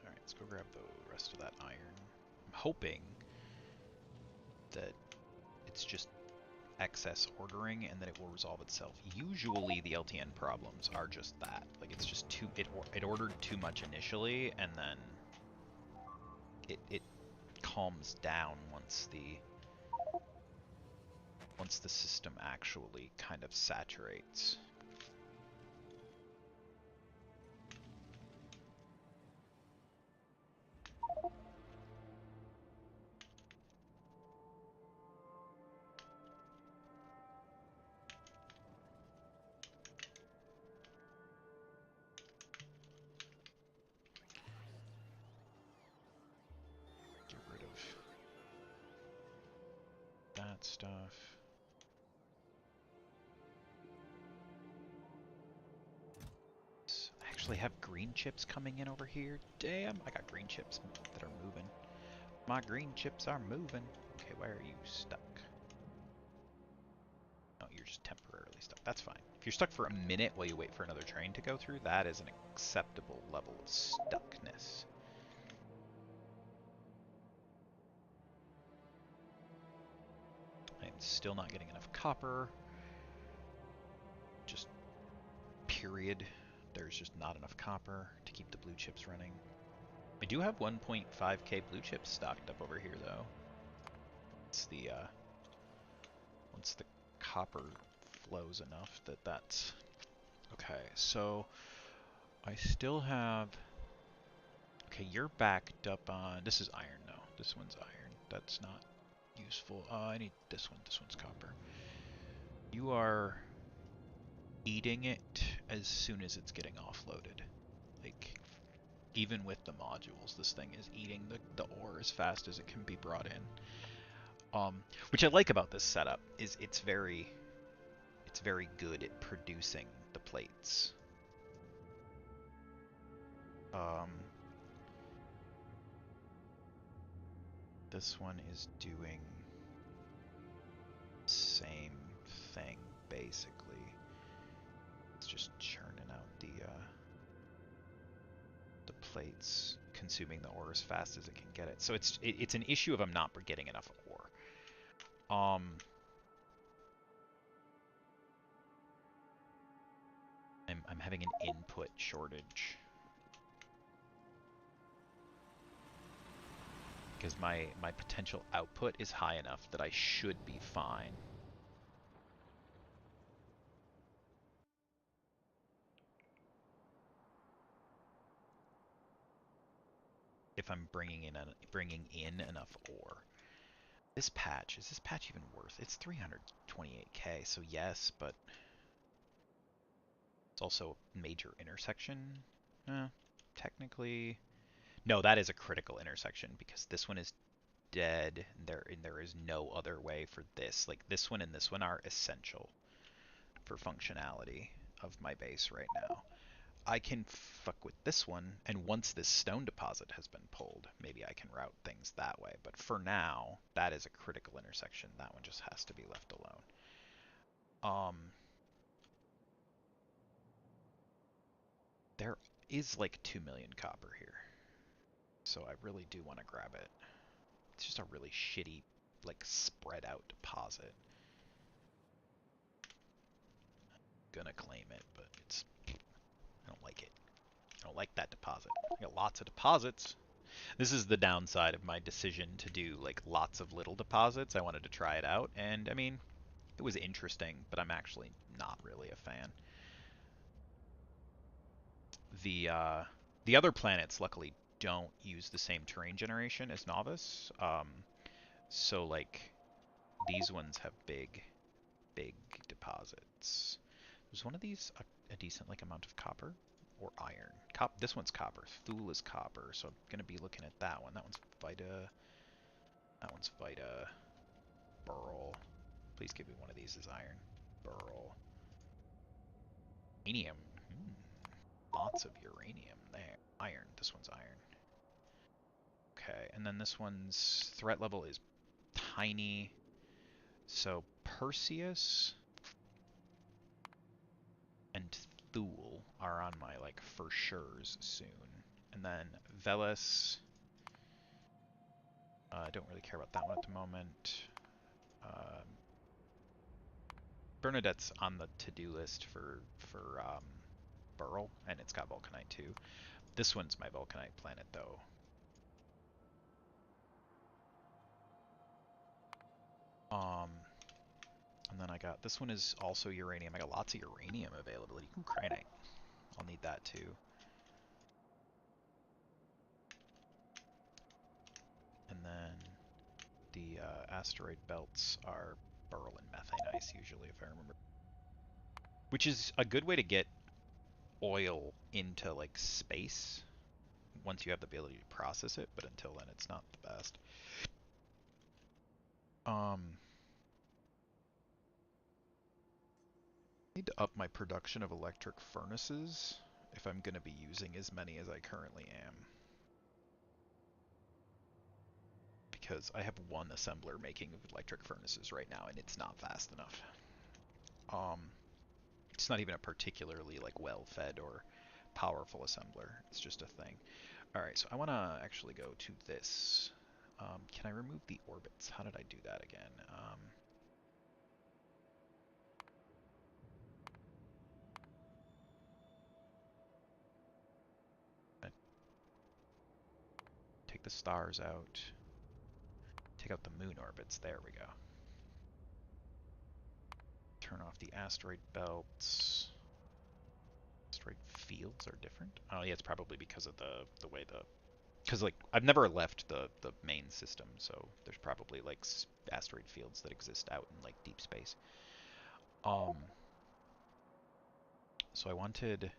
A: All right, let's go grab the rest of that iron. I'm hoping that it's just excess ordering and that it will resolve itself. Usually the LTN problems are just that. Like it's just it ordered too much initially, and then it calms down once the system actually kind of saturates. Get rid of that stuff. I actually have green chips coming in over here. Damn, I got green chips that are moving. My green chips are moving. Okay, why are you stuck? Oh, you're just temporarily stuck. That's fine. If you're stuck for a minute while you wait for another train to go through, that is an acceptable level of stuckness. I'm still not getting enough copper. Just period. There's just not enough copper to keep the blue chips running. I do have 1.5k blue chips stocked up over here, though. It's the once the copper flows enough that's okay. So I still have. Okay, you're backed up on. This is iron, though. This one's iron. That's not useful. I need this one. This one's copper. You are eating it as soon as it's getting offloaded. Like, even with the modules, this thing is eating the ore as fast as it can be brought in. Which I like about this setup is it's very good at producing the plates. This one is doing the same thing basically. It's just churning out the plates, consuming the ore as fast as it can get it. So it's an issue of I'm not getting enough ore. I'm having an input shortage because my potential output is high enough that I should be fine. If I'm bringing in enough ore. Is this patch even worth? It's 328k, so yes, but it's also a major intersection. Technically, no, that is a critical intersection because this one is dead. And there is no other way for this. Like this one and this one are essential for functionality of my base right now. I can fuck with this one, and once this stone deposit has been pulled, maybe I can route things that way. But for now, that is a critical intersection. That one just has to be left alone. There is like 2 million copper here, so I really do want to grab it. It's just a really shitty, like, spread out deposit. Gonna claim it, but I don't like it. I don't like that deposit. I got lots of deposits. This is the downside of my decision to do like lots of little deposits. I wanted to try it out, and I mean, it was interesting, but I'm actually not really a fan. The other planets luckily don't use the same terrain generation as Novice. So like these ones have big deposits. Was one of these a decent like amount of copper or iron? This one's copper. Thule is copper, so I'm gonna be looking at that one. That one's Vita. That one's Vita. Burl. Please give me one of these as iron. Burl. Uranium. Lots of uranium there. Iron. This one's iron. Okay, and then this one's threat level is tiny. So Perseus and Thule are on my like for sure's soon. And then Veles. I don't really care about that one at the moment. Bernadette's on the to-do list for Burl, and it's got Vulcanite too. This one's my Vulcanite planet though. And then I got, this one is also uranium. I got lots of uranium availability. Ooh, cyanite. I'll need that too. And then the asteroid belts are Burl and methane ice usually, if I remember. Which is a good way to get oil into like space once you have the ability to process it, but until then it's not the best. Need to up my production of electric furnaces if I'm going to be using as many as I currently am. Because I have one assembler making electric furnaces right now and it's not fast enough. It's not even a particularly like well-fed or powerful assembler. It's just a thing. Alright, so I want to actually go to this. Can I remove the orbits? How did I do that again? Take the stars out. Take out the moon orbits. There we go. Turn off the asteroid belts. Asteroid fields are different. Oh yeah, it's probably because of the way the, because like I've never left the main system, so there's probably like asteroid fields that exist out in like deep space. So I wanted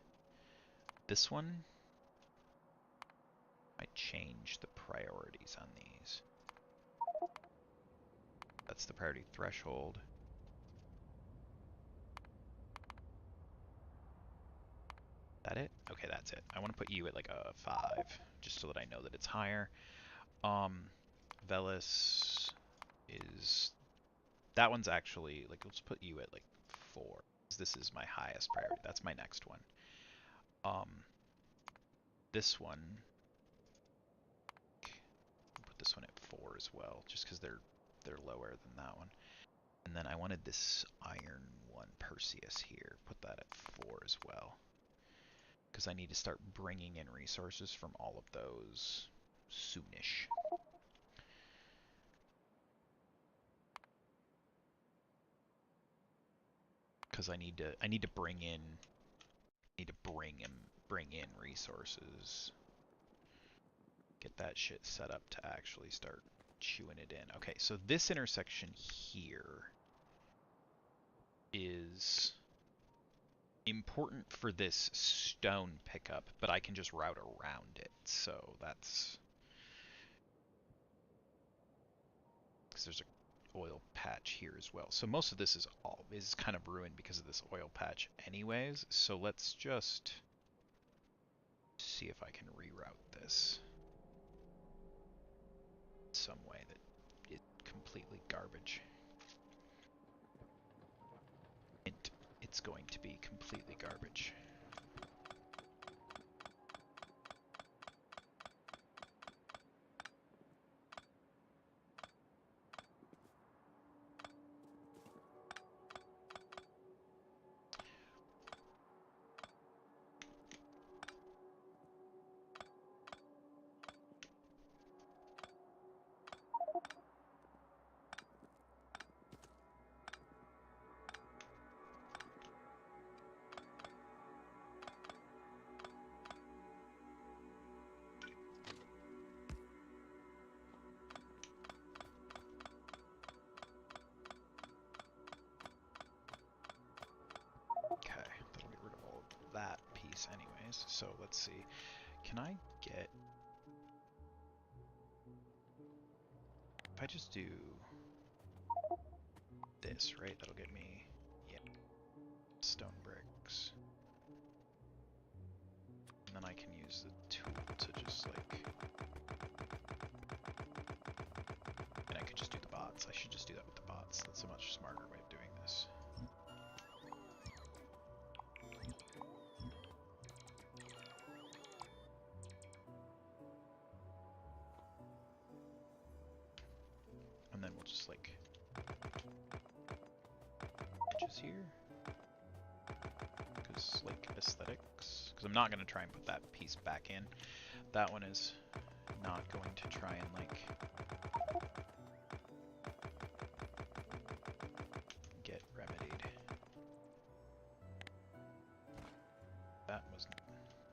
A: this one. I change the priorities on these. That's the priority threshold. That it? Okay, that's it. I want to put you at like a 5, just so that I know that it's higher. Veles is, that one's actually, like, let's put you at like 4. This is my highest priority. That's my next one. This one, put this one at 4 as well, just because they're lower than that one. And then I wanted this iron one, Perseus here. Put that at 4 as well, because I need to start bringing in resources from all of those soonish. Because I need to bring in resources. Get that shit set up to actually start chewing it in. Okay, so this intersection here is important for this stone pickup, but I can just route around it. So that's because there's a oil patch here as well. So most of this is kind of ruined because of this oil patch anyways. So let's just see if I can reroute this some way that is completely garbage. It's going to be completely garbage. That piece anyways. So let's see. Can I get if I just do this, right, that'll get me, yeah, stone bricks. And then I can use the tool to just like, and I could just do the bots. I should just do that with the bots. That's a much smarter way of doing this. And then we'll just like edges here, because like aesthetics. Because I'm not gonna try and put that piece back in. That one is not going to try and like get remedied.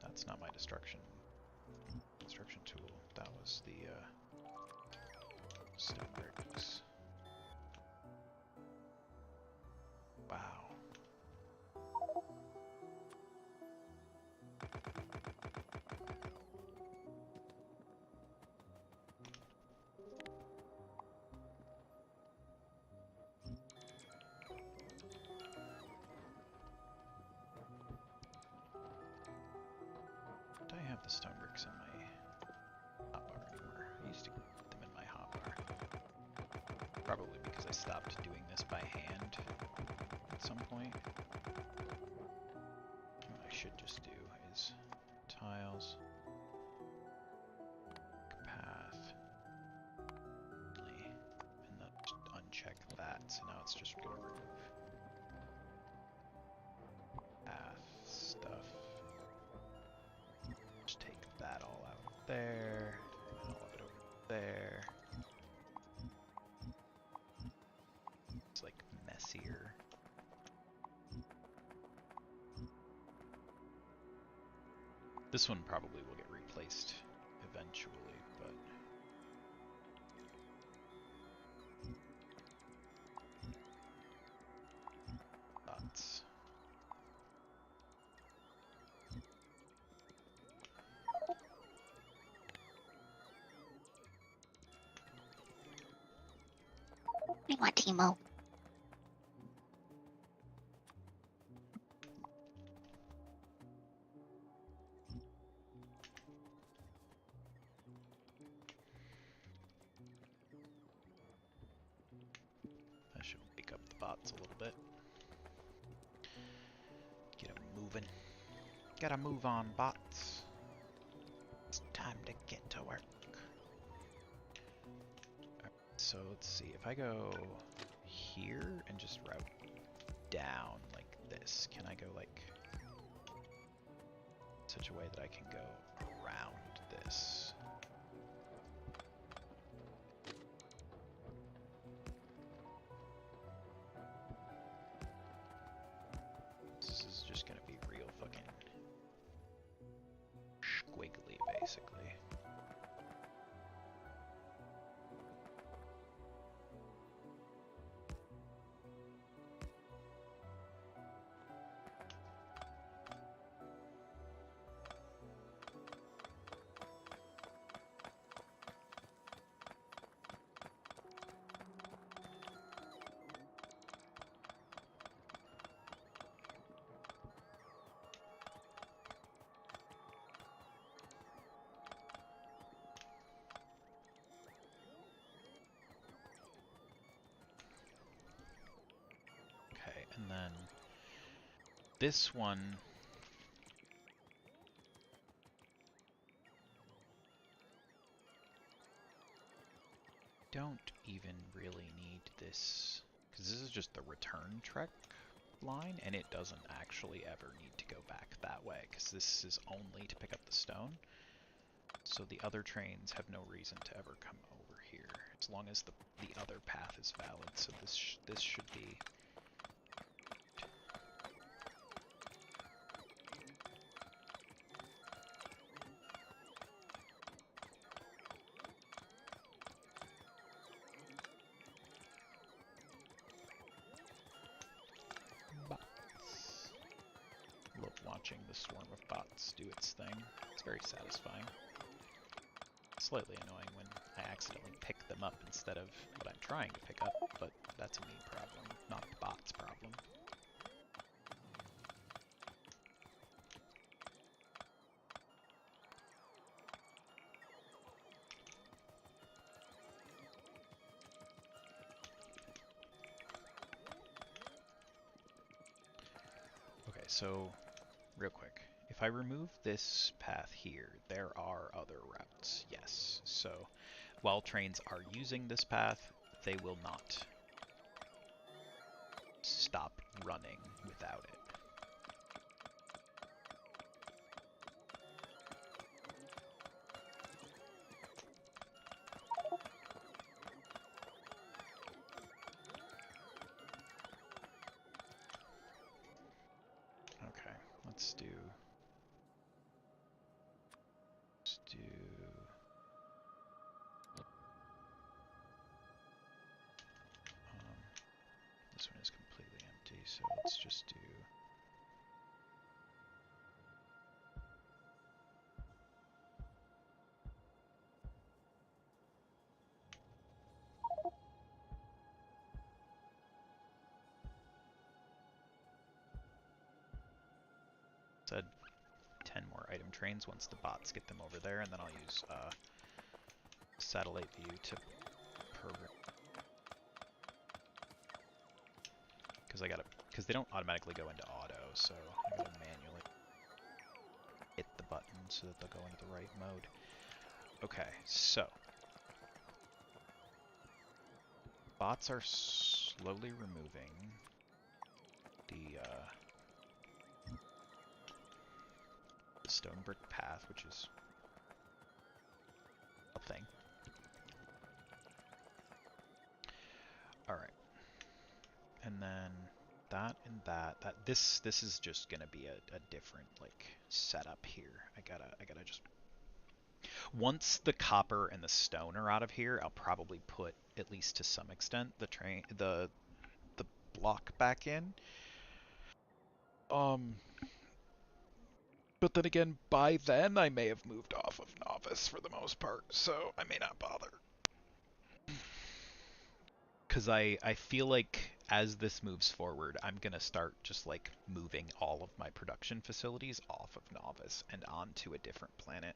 A: That's not my destruction tool. That was the stone bricks. Wow. Do I have the stone bricks in my hotbar anymore? I used to put them in my hotbar. Probably because I stopped doing this by hand at some point. What I should just do is tiles, path, and then just uncheck that. So now it's just going to remove path stuff. Just take that all out of there, and all of it over there. It's like messier. This one probably will get replaced eventually, but thoughts.
B: We want Timo.
A: That should wake up the bots a little bit. Get them moving. Gotta move on, bots. It's time to get to work. Alright, so let's see. If I go here and just route down like this, can I go like such a way that I can go around this? This is just gonna be real fucking squiggly, basically. Okay, and then this one, don't even really need this, because this is just the return trek line, and it doesn't actually ever need to go back that way, because this is only to pick up the stone. So the other trains have no reason to ever come over here, as long as the other path is valid. So this should be. Bots. Love watching the swarm of bots do its thing. It's very satisfying. Slightly annoying when I accidentally pick them up instead instead of what I'm trying to pick up, but that's a me problem, not a bot's problem. Okay, so real quick, if I remove this path here, there are other routes, yes. So while trains are using this path, they will not stop running without it. Okay, let's do this one is completely empty, so let's just do said 10 more item trains once the bots get them over there, and then I'll use satellite view to program. Because they don't automatically go into auto, so I gotta manually hit the button so that they'll go into the right mode. Okay, so bots are slowly removing the stone brick path, which is a thing. Alright. And then that and that. This is just gonna be a different like setup here. I gotta just once the copper and the stone are out of here, I'll probably put, at least to some extent, the block back in. But then again, by then I may have moved off of novice for the most part, so I may not bother. Because I feel like as this moves forward, I'm going to start just like moving all of my production facilities off of novice and onto a different planet.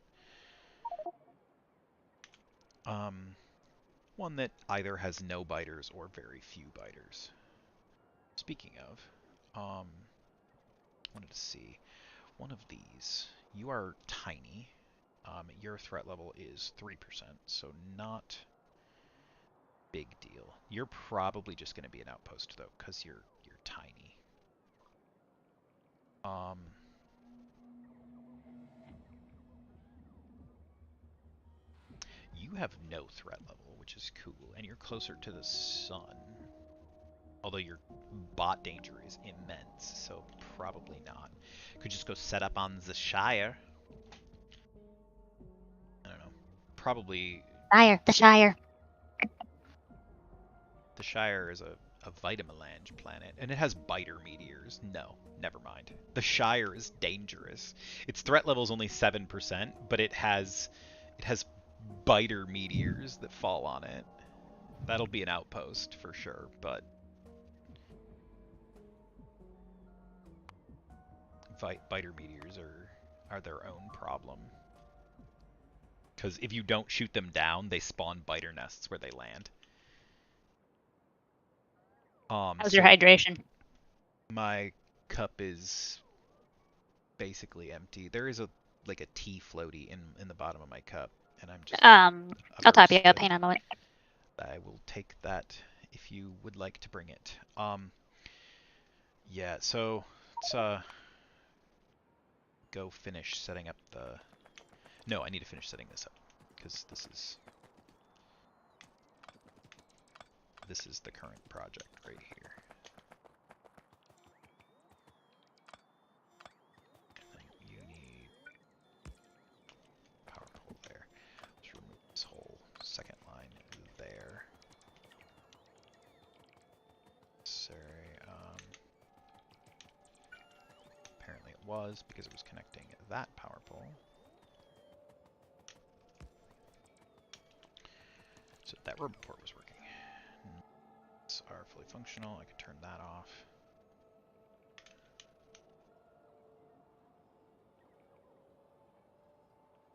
A: One that either has no biters or very few biters. Speaking of, wanted to see one of these. You are tiny. Your threat level is 3%, so not big deal. You're probably just going to be an outpost though, because you're tiny. You have no threat level, which is cool, and you're closer to the sun. Although your bot danger is immense, so probably not. Could just go set up on the Shire. I don't know. Probably.
B: The Shire.
A: The Shire is a Vitamelange planet, and it has biter meteors. No, never mind. The Shire is dangerous. Its threat level is only 7%, but it has biter meteors that fall on it. That'll be an outpost for sure, but biter meteors are their own problem. Because if you don't shoot them down, they spawn biter nests where they land.
B: How's your hydration?
A: My cup is basically empty. There is a tea floaty in the bottom of my cup, and I'm just
B: I'll top you up. Hang on a moment.
A: I will take that if you would like to bring it. Yeah, so let's go finish setting up the. No, I need to finish setting this up because this is the current project right here. You need power pole there. Let's remove this whole second line there. Sorry. Apparently it was because it was connecting that power pole. So that road report was working. Lights are fully functional. I can turn that off.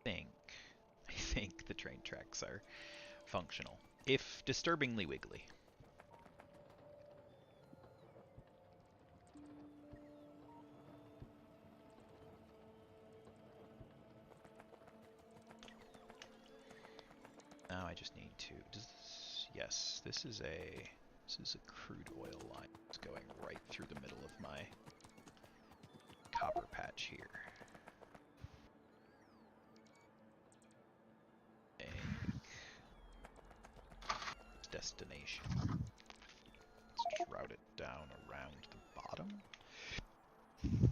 A: I think the train tracks are functional, if disturbingly wiggly. Now I just need to. Yes, this is a crude oil line. It's going right through the middle of my copper patch here. Destination. Let's just route it down around the bottom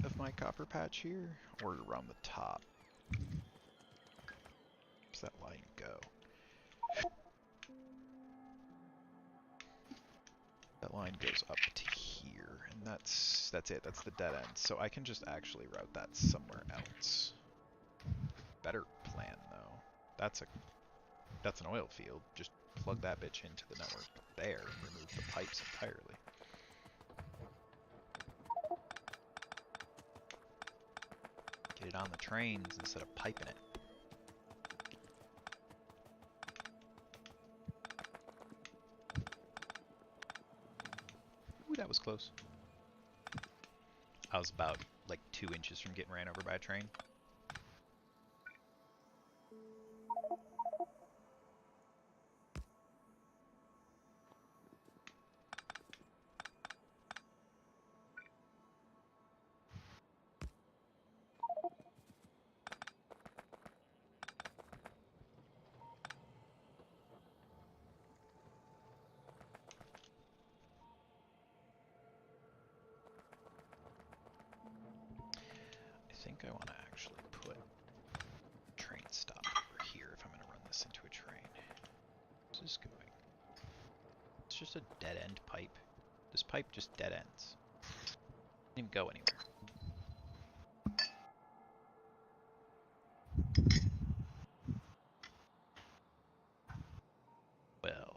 A: of my copper patch here, or around the top. Where's that line go? That line goes up to here, and that's it. That's the dead end. So I can just actually route that somewhere else. Better plan though. That's an oil field. Just plug that bitch into the network there and remove the pipes entirely. Get it on the trains instead of piping it. Ooh, that was close. I was about like 2 inches from getting ran over by a train. I think I want to actually put a train stop over here if I'm going to run this into a train. Where's this going? It's just a dead end pipe. This pipe just dead ends. Doesn't even go anywhere. Well,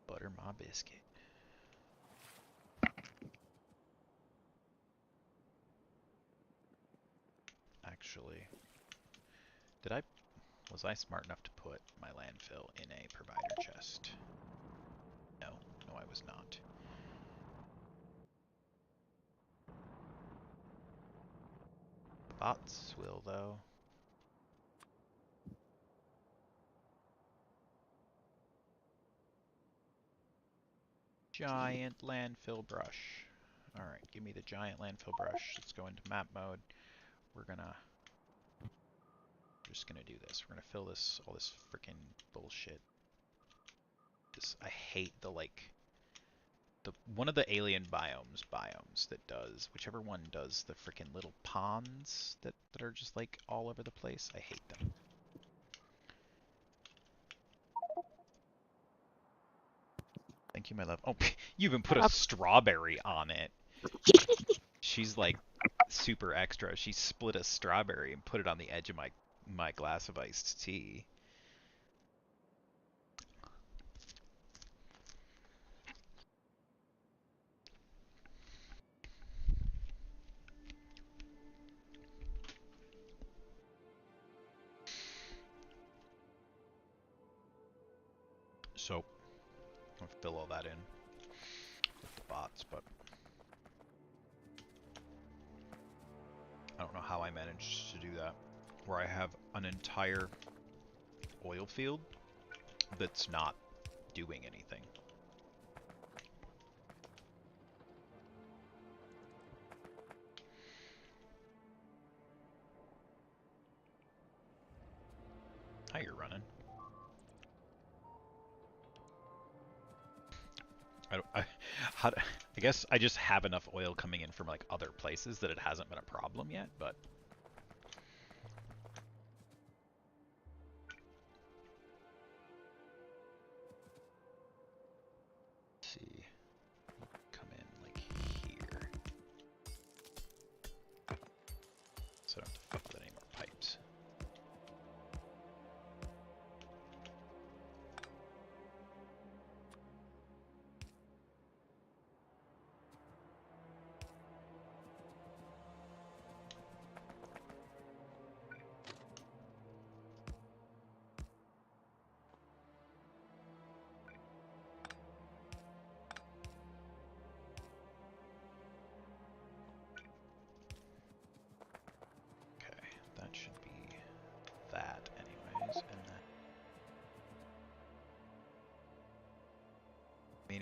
A: butter my biscuit. Actually, was I smart enough to put my landfill in a provider chest? No, I was not. The bots will though. Giant landfill brush. Alright, give me the giant landfill brush. Let's go into map mode. We're just gonna do this. We're gonna fill all this freaking bullshit. I hate the one of the alien biomes that does, whichever one does the freaking little ponds that are just like all over the place. I hate them. Thank you, my love. Oh, you even put a strawberry on it. She's like super extra. She split a strawberry and put it on the edge of my glass of iced tea. So, I'll fill all that in with the bots, but I don't know how I managed to do that. Where I have an entire oil field that's not doing anything. How you're running? I guess I just have enough oil coming in from like other places that it hasn't been a problem yet, but let's see. Come in like here. So I don't have to fuck with any more pipes.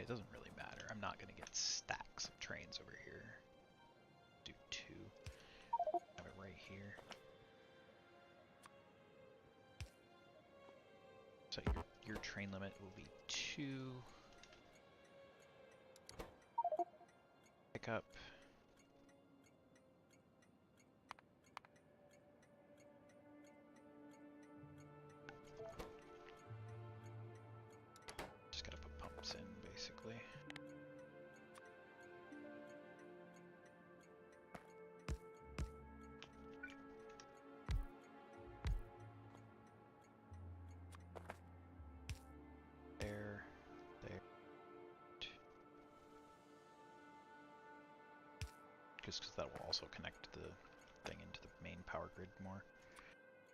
A: doesn't really matter. I'm not going to get stacks of trains over here. Do 2. Have it right here. So your train limit will be 2. Pick up. Just gotta put pumps in, basically. There. Just because that will also connect the thing into the main power grid more.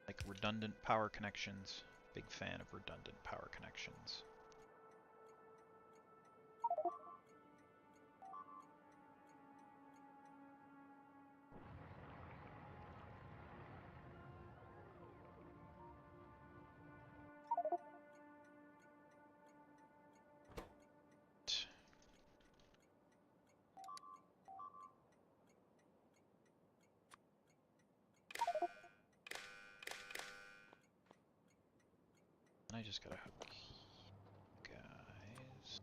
A: Like redundant power connections. Big fan of redundant power connections. I just gotta hook guys.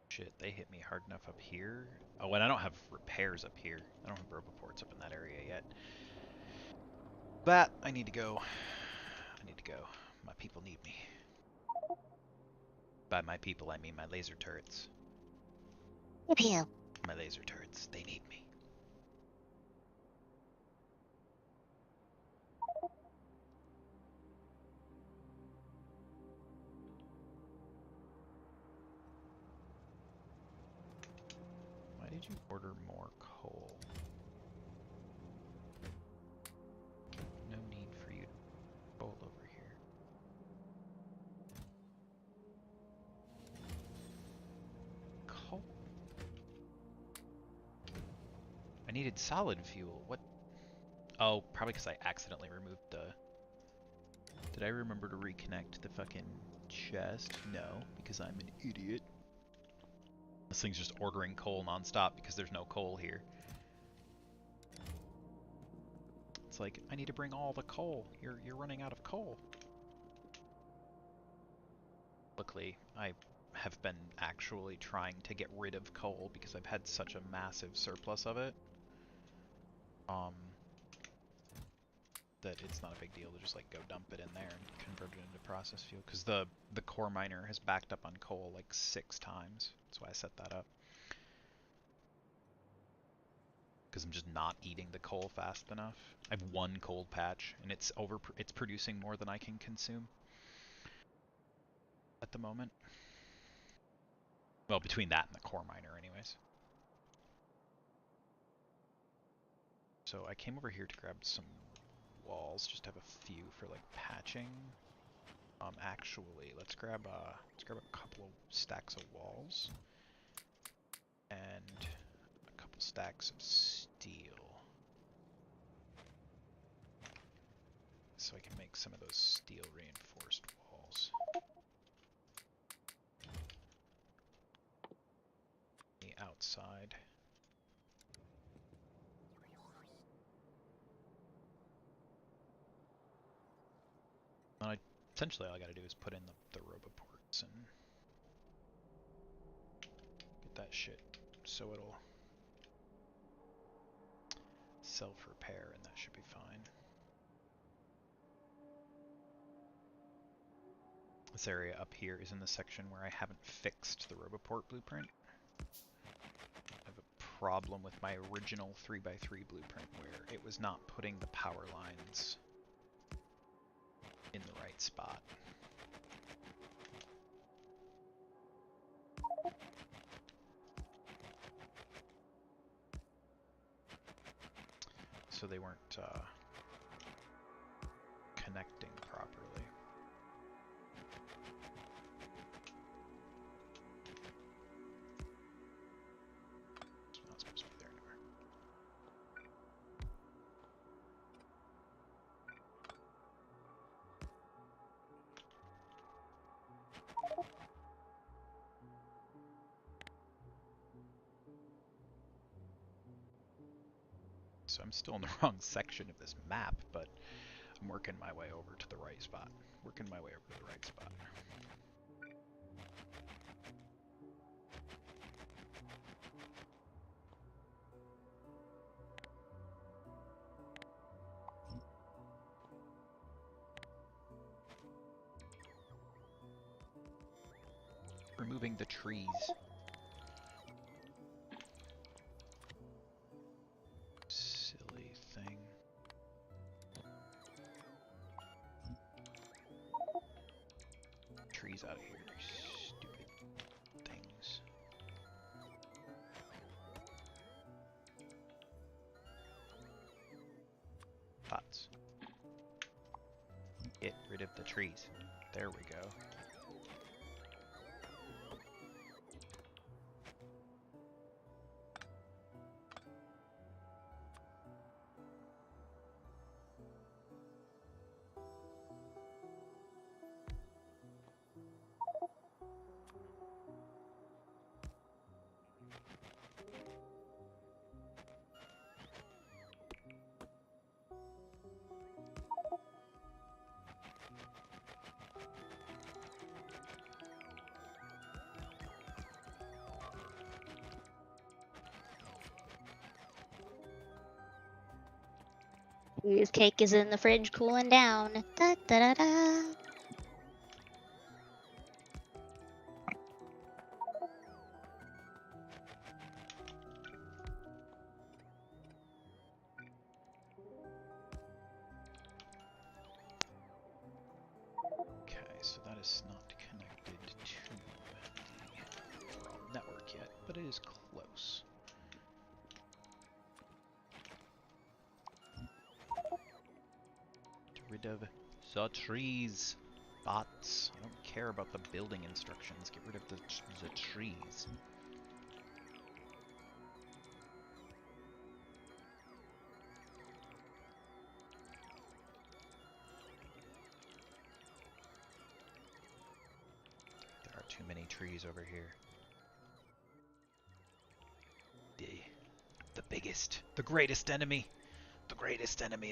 A: Shit, they hit me hard enough up here. Oh, and I don't have repairs up here. I don't have roboports up in that area yet. But I need to go. I need to go. My people need me. By my people, I mean my laser turrets.
B: Pew.
A: My laser turrets, they need me. Why did you order more coal? No need for you to coal over here. Coal? I needed solid fuel. What? Oh, probably because I accidentally removed the... Did I remember to reconnect the fucking chest? No, because I'm an idiot. This thing's just ordering coal nonstop because there's no coal here. It's like, I need to bring all the coal. You're running out of coal. Luckily, I have been actually trying to get rid of coal because I've had such a massive surplus of it. That it's not a big deal to just like go dump it in there and convert it into process fuel. Because the core miner has backed up on coal like 6 times. That's why I set that up. Because I'm just not eating the coal fast enough. I have 1 cold patch, and it's producing more than I can consume at the moment. Well, between that and the core miner, anyways. So I came over here to grab some walls, just to have a few for like patching. Actually, let's grab a couple of stacks of walls and a couple stacks of steel, so I can make some of those steel reinforced walls. The outside. Essentially all I gotta do is put in the roboports and get that shit so it'll self-repair, and that should be fine. This area up here is in the section where I haven't fixed the roboport blueprint. I have a problem with my original 3x3 blueprint where it was not putting the power lines in the right spot. so they weren't connecting properly. It's not supposed to be there anywhere. So I'm still in the wrong section of this map, but I'm working my way over to the right spot. Working my way over to the right spot. Removing the trees. Silly thing. Trees out of here, stupid things. Pots. Get rid of the trees. There we go.
B: Cheesecake is in the fridge cooling down. Da da da da.
A: Okay, so that is not connected to the overall network yet, but it is close. Get rid of the trees. Bots. I don't care about the building instructions. Get rid of the trees. There are too many trees over here. The biggest, the greatest enemy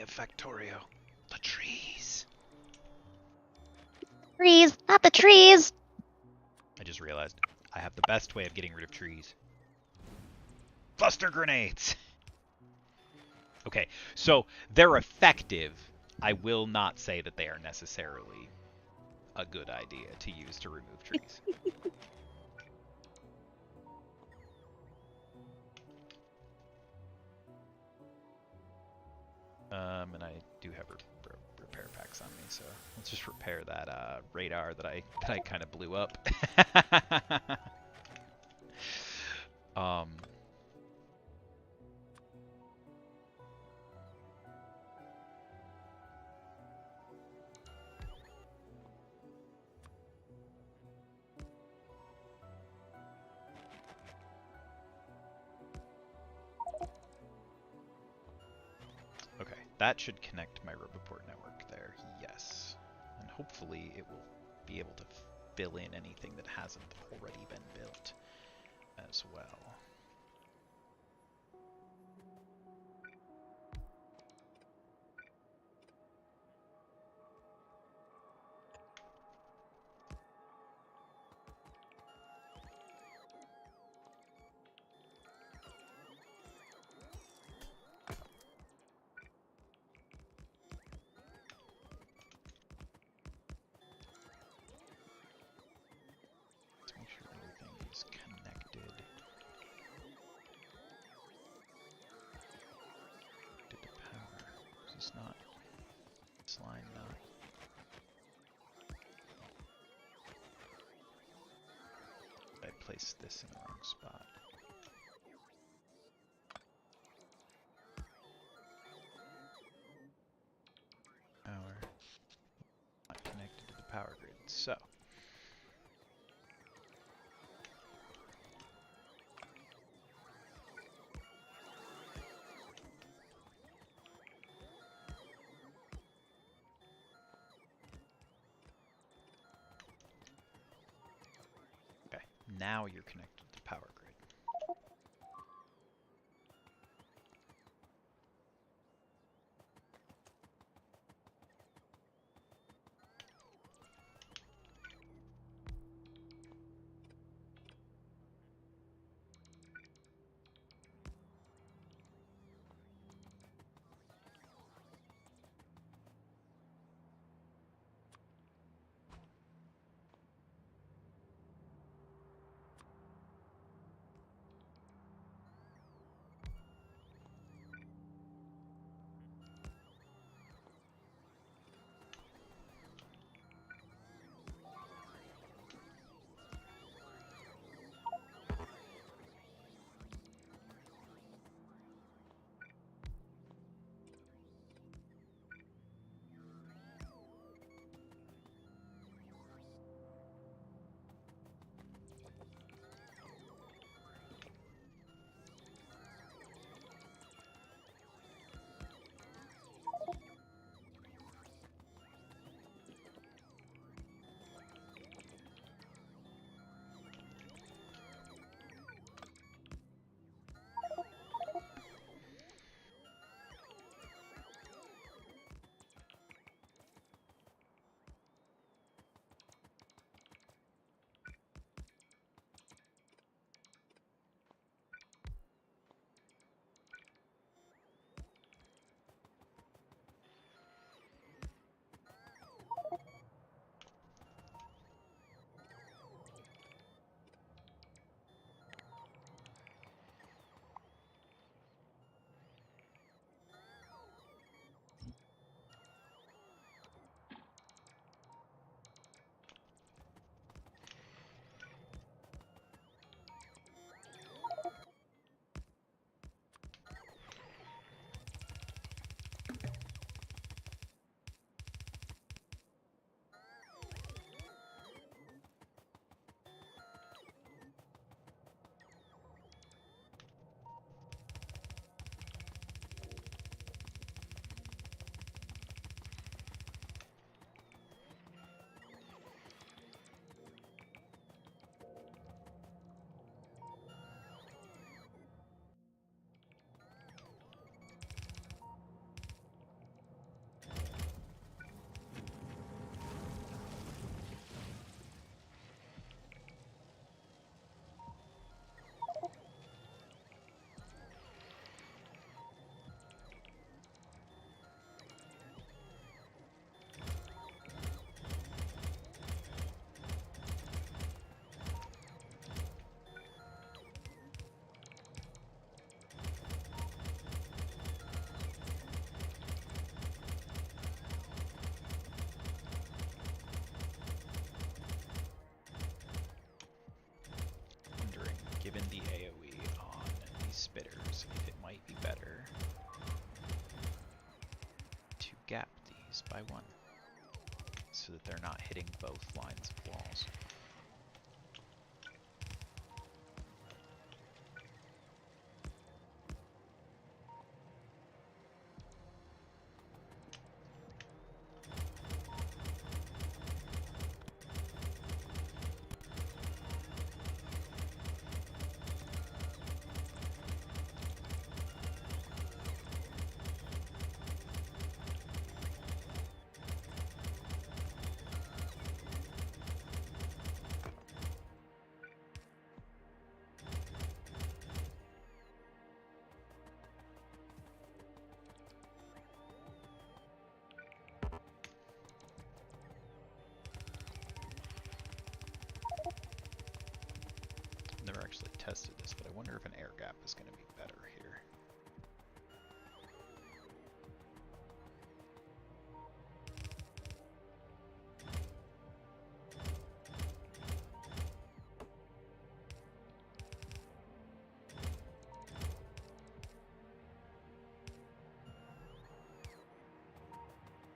A: of Factorio. The trees.
B: Trees, not the trees.
A: I just realized I have the best way of getting rid of trees. Cluster grenades! Okay, so they're effective. I will not say that they are necessarily a good idea to use to remove trees. And I do have repair packs on me, so let's just repair that radar that I kind of blew up. Okay, that should connect my Roboport network there, yes. And hopefully it will be able to fill in anything that hasn't already been built as well. Make sure everything is connected. Did the power? Is this not? This line not? I placed this in the wrong spot. power grid. So, okay, now you're connected to the power grid. Given the AoE on these spitters, if it might be better to gap these by one, so that they're not hitting both lines of walls. Never actually tested this, but I wonder if an air gap is going to be better here.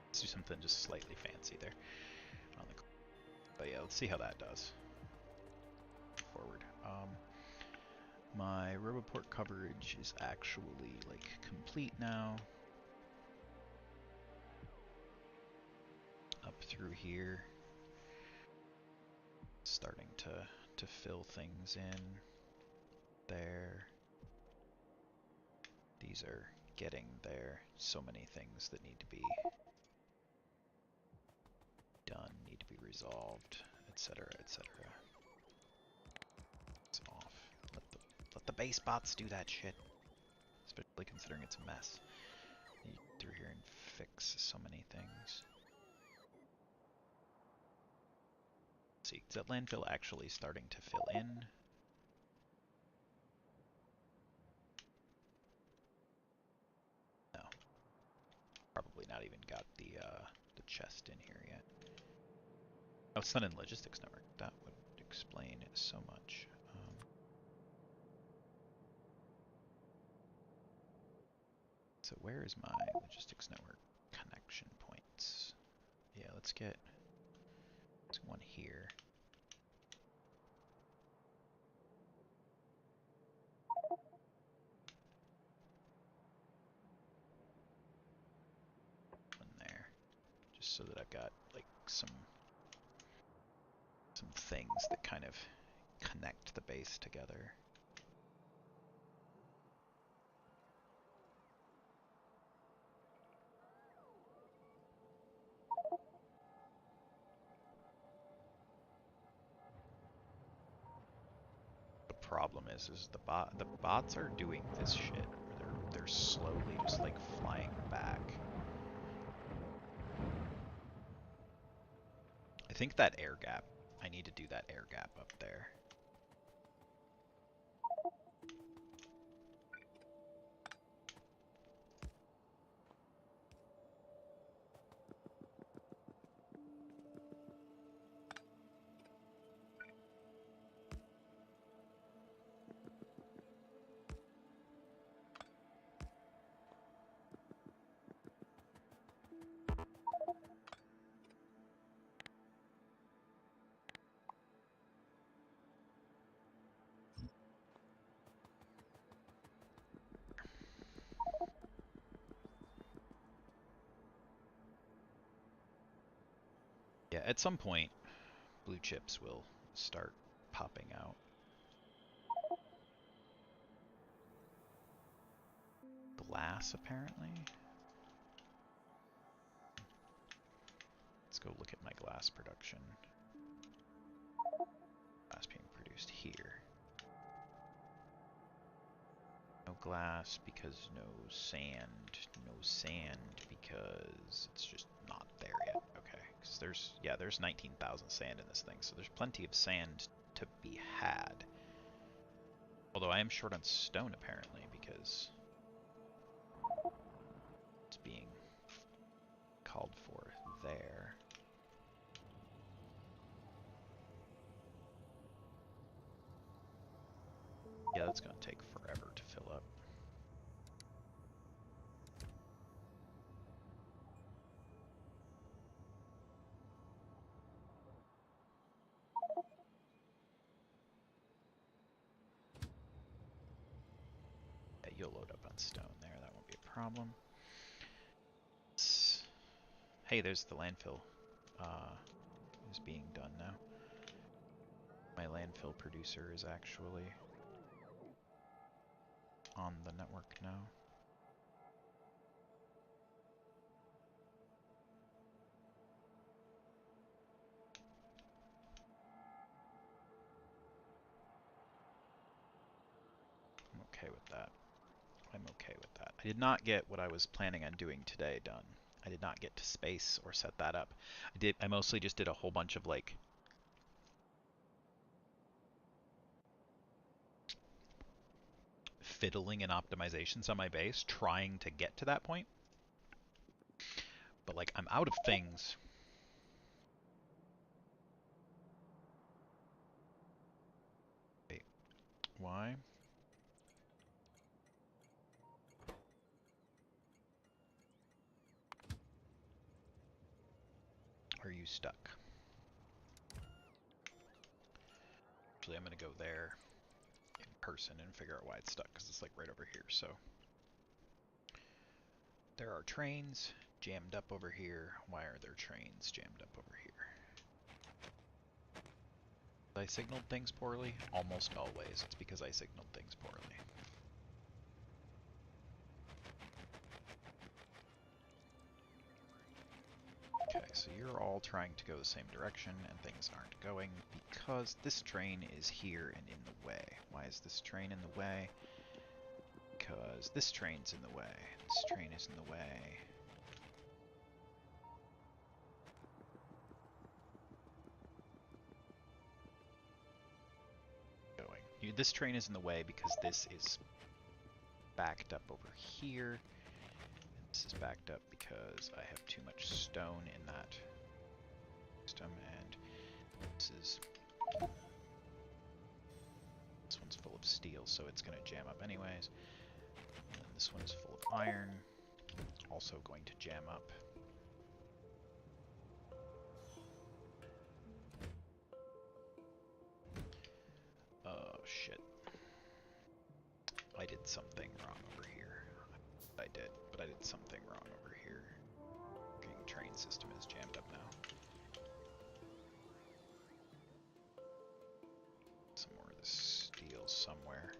A: Let's do something just slightly fancy there on the But yeah, let's see how that does. Forward. My Roboport coverage is actually like complete now. Up through here, starting to fill things in there. These are getting there. So many things that need to be done, need to be resolved, etc., etc. It's off. Let the base bots do that shit. Especially considering it's a mess. You get through here and fix so many things. Let's see, is that landfill actually starting to fill in? No. Probably not even got the chest in here yet. Oh, it's not in logistics network. That would explain so much. So where is my logistics network connection points? Yeah, let's get one here. One there. Just so that I've got like some things that kind of connect the base together. The problem is the bots are doing this shit where they're slowly just like flying back. I think that air gap. I need to do that air gap up there. Yeah, at some point, blue chips will start popping out. Glass, apparently. Let's go look at my glass production. Glass being produced here. No glass because no sand. No sand because it's just not there yet. Okay, because there's 19,000 sand in this thing, so there's plenty of sand to be had. Although I am short on stone apparently because it's being called for there. Yeah, that's going to take forever to fill up. Yeah, you'll load up on stone there, that won't be a problem. Hey, there's the landfill. Is being done now. My landfill producer is actually on the network now. I'm okay with that. I'm okay with that. I did not get what I was planning on doing today done. I did not get to space or set that up. I mostly just did a whole bunch of like fiddling and optimizations on my base, trying to get to that point. But like I'm out of things. Wait, why? Are you stuck? Actually, I'm going to go there in person and figure out why it's stuck, because it's like right over here. So there are trains jammed up over here. Why are there trains jammed up over here? I signaled things poorly? Almost always. It's because I signaled things poorly. Okay, so you're all trying to go the same direction and things aren't going because this train is here and in the way. Why is this train in the way? Because this train's in the way. This train is in the way. This train is in the way because this is backed up over here. This is backed up because I have too much stone in that system, and this one's full of steel, so it's going to jam up anyways. And then this one's full of iron, also going to jam up. Oh shit. I did something wrong over here. I did, but I did something wrong over here. The train system is jammed up now. Some more of this steel somewhere.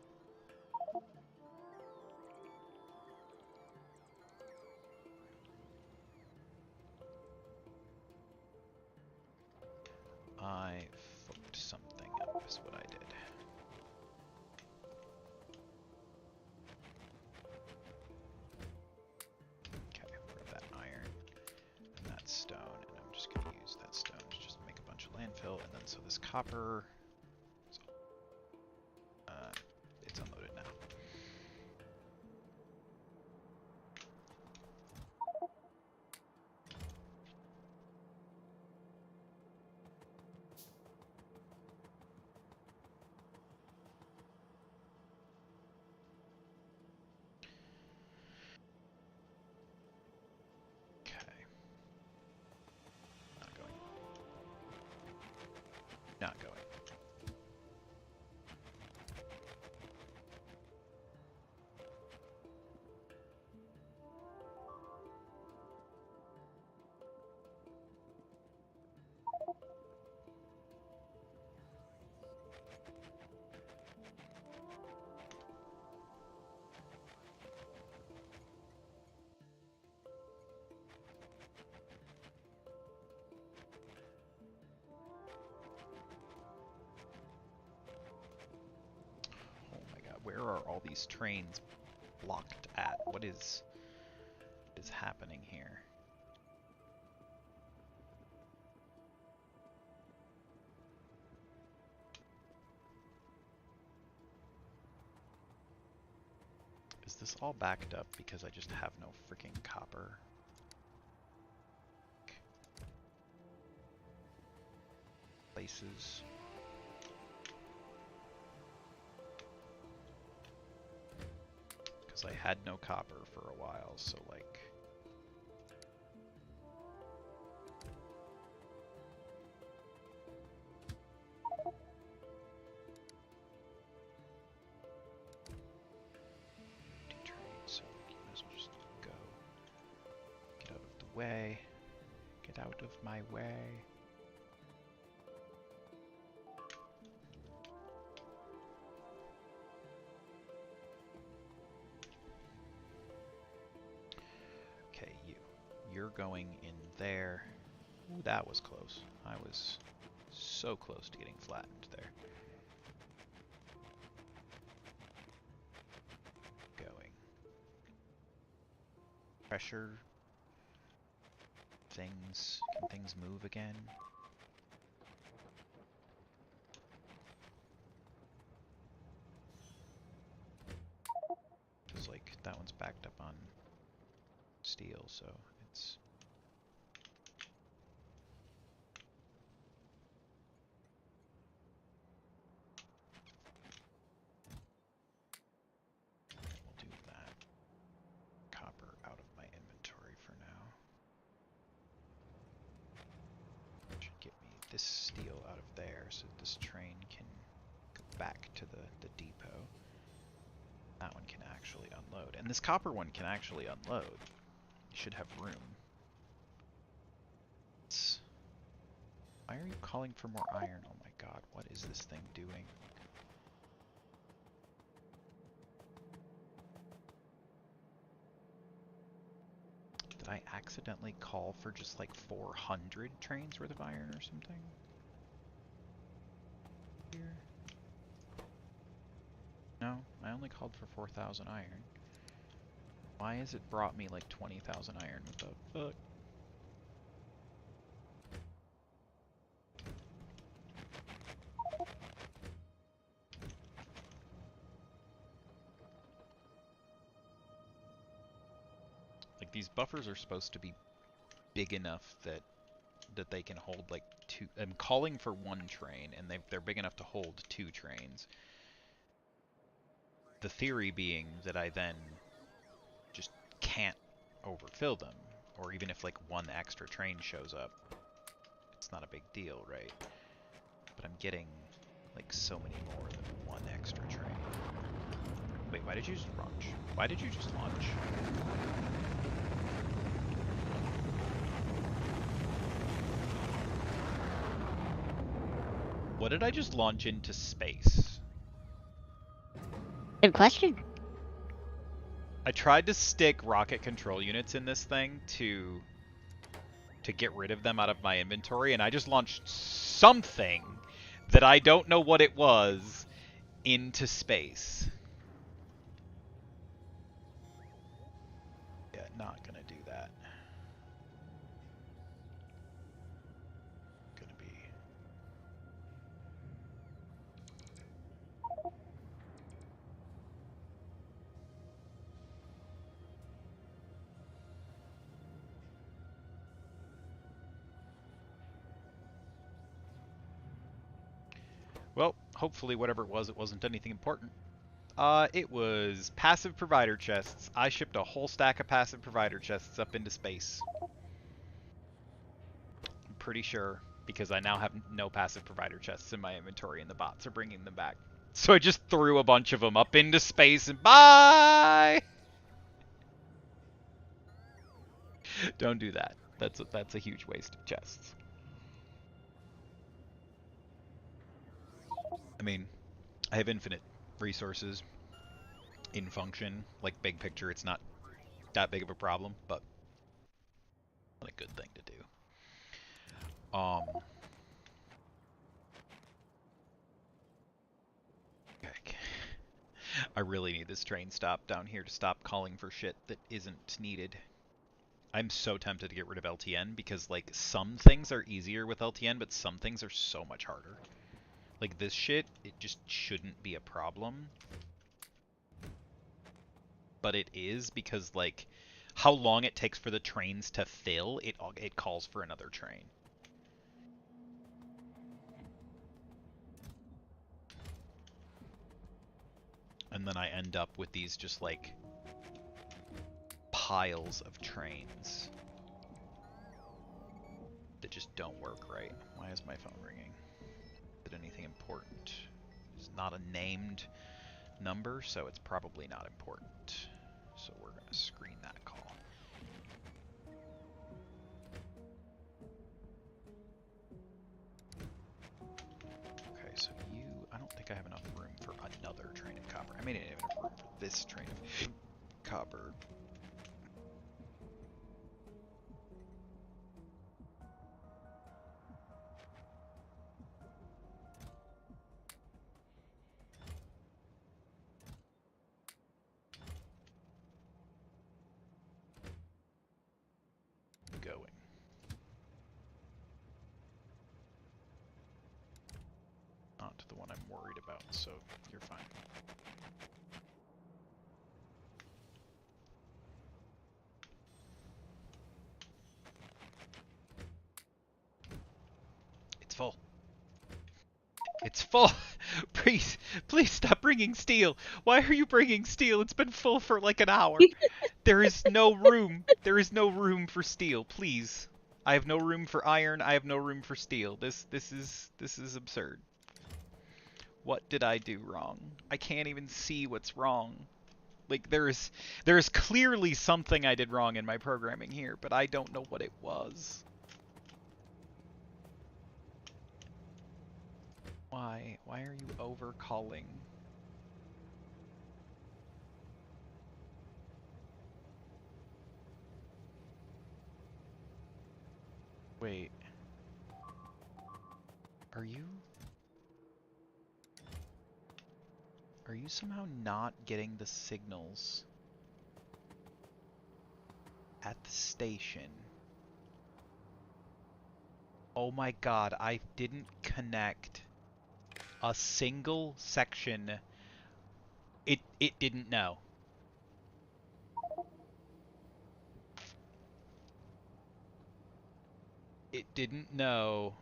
A: I fucked something up is what I did. Okay, grab that iron and that stone, and I'm just going to use that stone to just make a bunch of landfill, and then so this copper, it's unloaded now. Okay. Not going. Not going. Oh my god, where are all these trains blocked at? What is happening here? Is this all backed up because I just have no freaking copper? Places. Because I had no copper for a while, so like... So you might as well just go. Get out of the way. Get out of my way. Okay, you're going in there. Ooh, that was close. I was so close to getting flattened there. Going. Pressure. Things. Can things move again? Because, like, that one's backed up on steel, so it's... We'll do that. Copper out of my inventory for now. Should get me this steel out of there so this train can back to the depot. That one can actually unload. And this copper one can actually unload. You should have room. Why are you calling for more iron? Oh my god, what is this thing doing? Did I accidentally call for just like 400 trains worth of iron or something? Here? No, I only called for 4,000 iron. Why has it brought me like 20,000 iron? What the fuck? Like these buffers are supposed to be big enough that they can hold like two. I'm calling for one train, and they're big enough to hold 2 trains. The theory being that I then just can't overfill them, or even if like one extra train shows up, it's not a big deal, right? But I'm getting like so many more than one extra train. Wait, why did you just launch? Why did you just launch? What did I just launch into space?
B: Good question.
A: I tried to stick rocket control units in this thing to get rid of them out of my inventory, and I just launched something that I don't know what it was into space. Yeah, not gonna do that. Gonna be... Well, hopefully whatever it wasn't anything important. It was passive provider chests. I shipped a whole stack of passive provider chests up into space. I'm pretty sure, because I now have no passive provider chests in my inventory and the bots are bringing them back. So I just threw a bunch of them up into space and bye! Don't do that. That's a huge waste of chests. I mean, I have infinite resources in function. Like, big picture, it's not that big of a problem, but not a good thing to do. Okay. I really need this train stop down here to stop calling for shit that isn't needed. I'm so tempted to get rid of LTN because, like, some things are easier with LTN, but some things are so much harder. Like, this shit, it just shouldn't be a problem. But it is because, like, how long it takes for the trains to fill, it calls for another train. And then I end up with these just, like, piles of trains that just don't work right. Why is my phone ringing? Is it anything important? It's not a named number, so it's probably not important. So we're going to screen that call. Okay, so I don't think I have enough room for another train of copper. I may not have enough room for this train of copper. Going. Not the one I'm worried about, so you're fine. It's full. It's full. Please, please stop bringing steel. Why are you bringing steel? It's been full for like an hour. There is no room. There is no room for steel. Please. I have no room for iron. I have no room for steel. This is absurd. What did I do wrong? I can't even see what's wrong. Like, there is clearly something I did wrong in my programming here, but I don't know what it was. Why? Why are you overcalling? Wait. Are you somehow not getting the signals at the station? Oh my god, I didn't connect a single section. It didn't know. It didn't know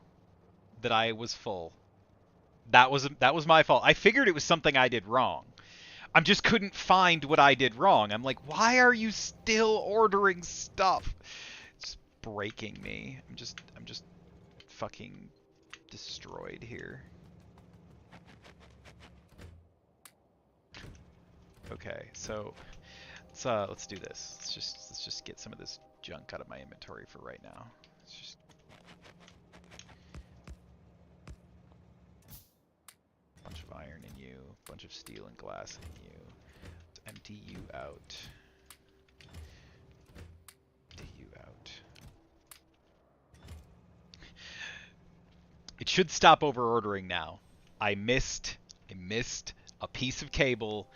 A: that I was full. That was my fault. I figured it was something I did wrong. I just couldn't find what I did wrong. I'm like, why are you still ordering stuff? It's breaking me. I'm just fucking destroyed here. Okay, so let's do this. Let's just get some of this junk out of my inventory for right now. Let's just bunch of iron in you, bunch of steel and glass in you. Let's empty you out. Empty you out. It should stop over ordering now. I missed a piece of cable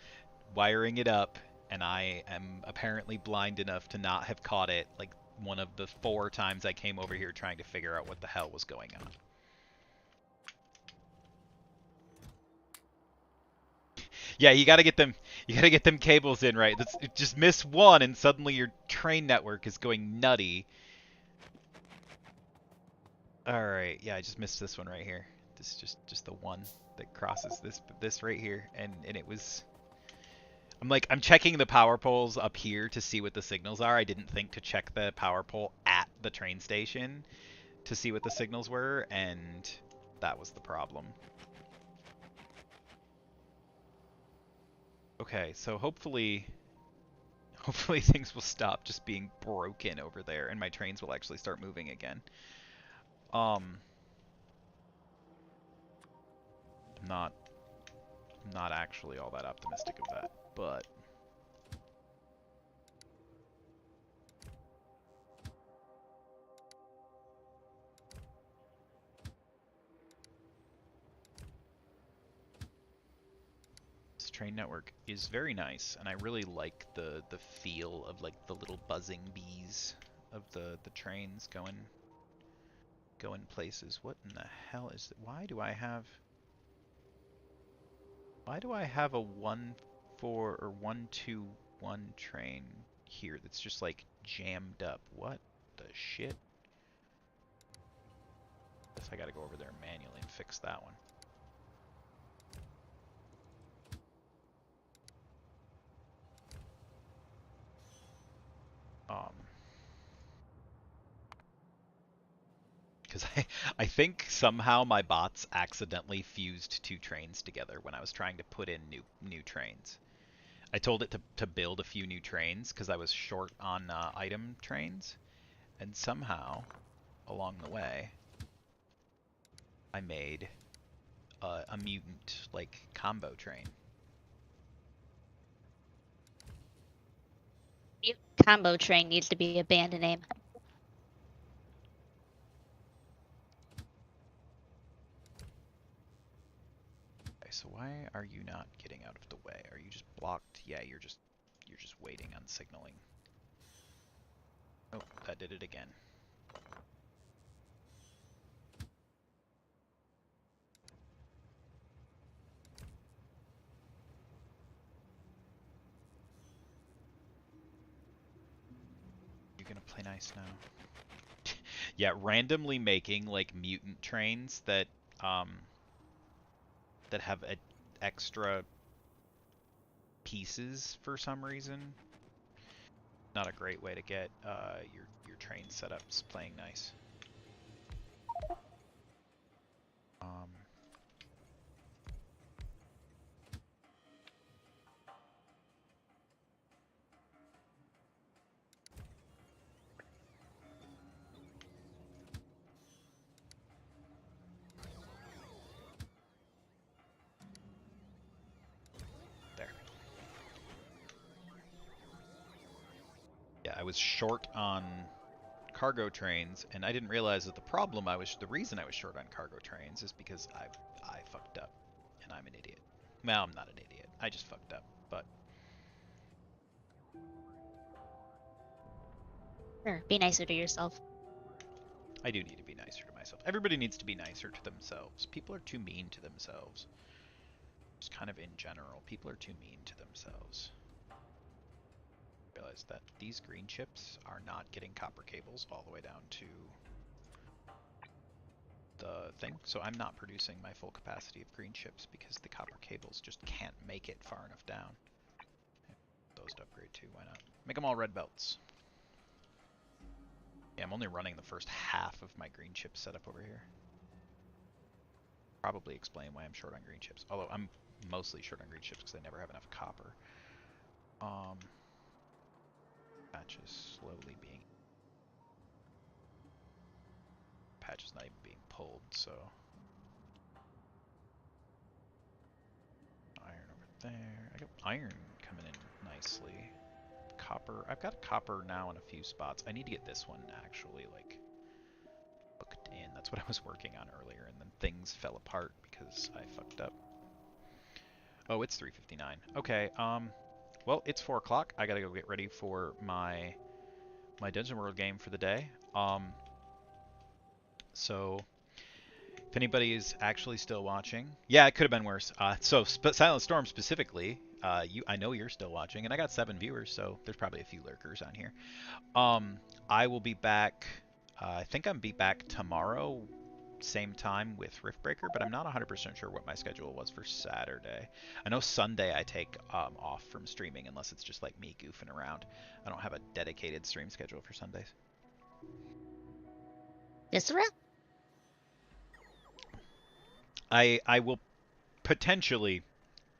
A: wiring it up, and I am apparently blind enough to not have caught it like one of the 4 times I came over here trying to figure out what the hell was going on. Yeah, you gotta get them cables in right. Just miss one and suddenly your train network is going nutty. Alright, yeah, I just missed this one right here. This is just the one that crosses this right here, and it was I'm checking the power poles up here to see what the signals are. I didn't think to check the power pole at the train station to see what the signals were, and that was the problem. Okay, so hopefully things will stop just being broken over there and my trains will actually start moving again. I'm not actually all that optimistic of that, but this train network is very nice, and I really like the feel of like the little buzzing bees of the trains going places. What in the hell is that? Why do I have a 1-4 or 1-2-1 train here that's just like jammed up? What the shit? Guess I gotta go over there manually and fix that one. Because I think somehow my bots accidentally fused 2 trains together when I was trying to put in new trains. I told it to build a few new trains because I was short on item trains, and somehow along the way I made a mutant like combo train.
B: Combo train needs to be a band name.
A: Okay, so why are you not getting out of the way? Are you just blocked? Yeah, you're just waiting on signaling. Oh, that did it again. You're gonna play nice now. Yeah, randomly making like mutant trains that that have extra pieces for some reason. Not a great way to get your train setups playing nice. was short on cargo trains, and I didn't realize that the reason I was short on cargo trains is because I fucked up, and I'm an idiot. Well, I'm not an idiot. I just fucked up, but
B: Sure, be nicer to yourself.
A: I do need to be nicer to myself. Everybody needs to be nicer to themselves. People are too mean to themselves. Just kind of in general, people are too mean to themselves. Realize that these green chips are not getting copper cables all the way down to the thing, so I'm not producing my full capacity of green chips because the copper cables just can't make it far enough down. Those to upgrade too, why not? Make them all red belts. Yeah, I'm only running the first half of my green chip setup over here. Probably explain why I'm short on green chips. Although I'm mostly short on green chips because I never have enough copper. Patch is slowly being... Patch is not even being pulled, so... Iron over there. I got iron coming in nicely. Copper. I've got copper now in a few spots. I need to get this one actually, like, hooked in. That's what I was working on earlier, and then things fell apart because I fucked up. Oh, it's 3:59. Okay, well, it's 4 o'clock. I gotta go get ready for my Dungeon World game for the day. So if anybody is actually still watching, yeah, it could have been worse. Silent Storm specifically, I know you're still watching, and I got 7 viewers, so there's probably a few lurkers on here. I will be back. I think I'm be back tomorrow, same time with Riftbreaker, but I'm not 100% sure what my schedule was for Saturday. I know Sunday I take off from streaming unless it's just like me goofing around. I don't have a dedicated stream schedule for Sundays.
B: Viscera?
A: I will potentially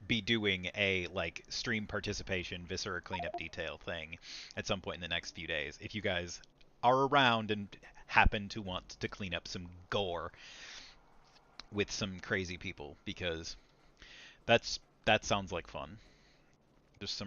A: be doing a like stream participation Viscera Cleanup detail thing at some point in the next few days. If you guys are around and happen to want to clean up some gore with some crazy people, because that sounds like fun. Just some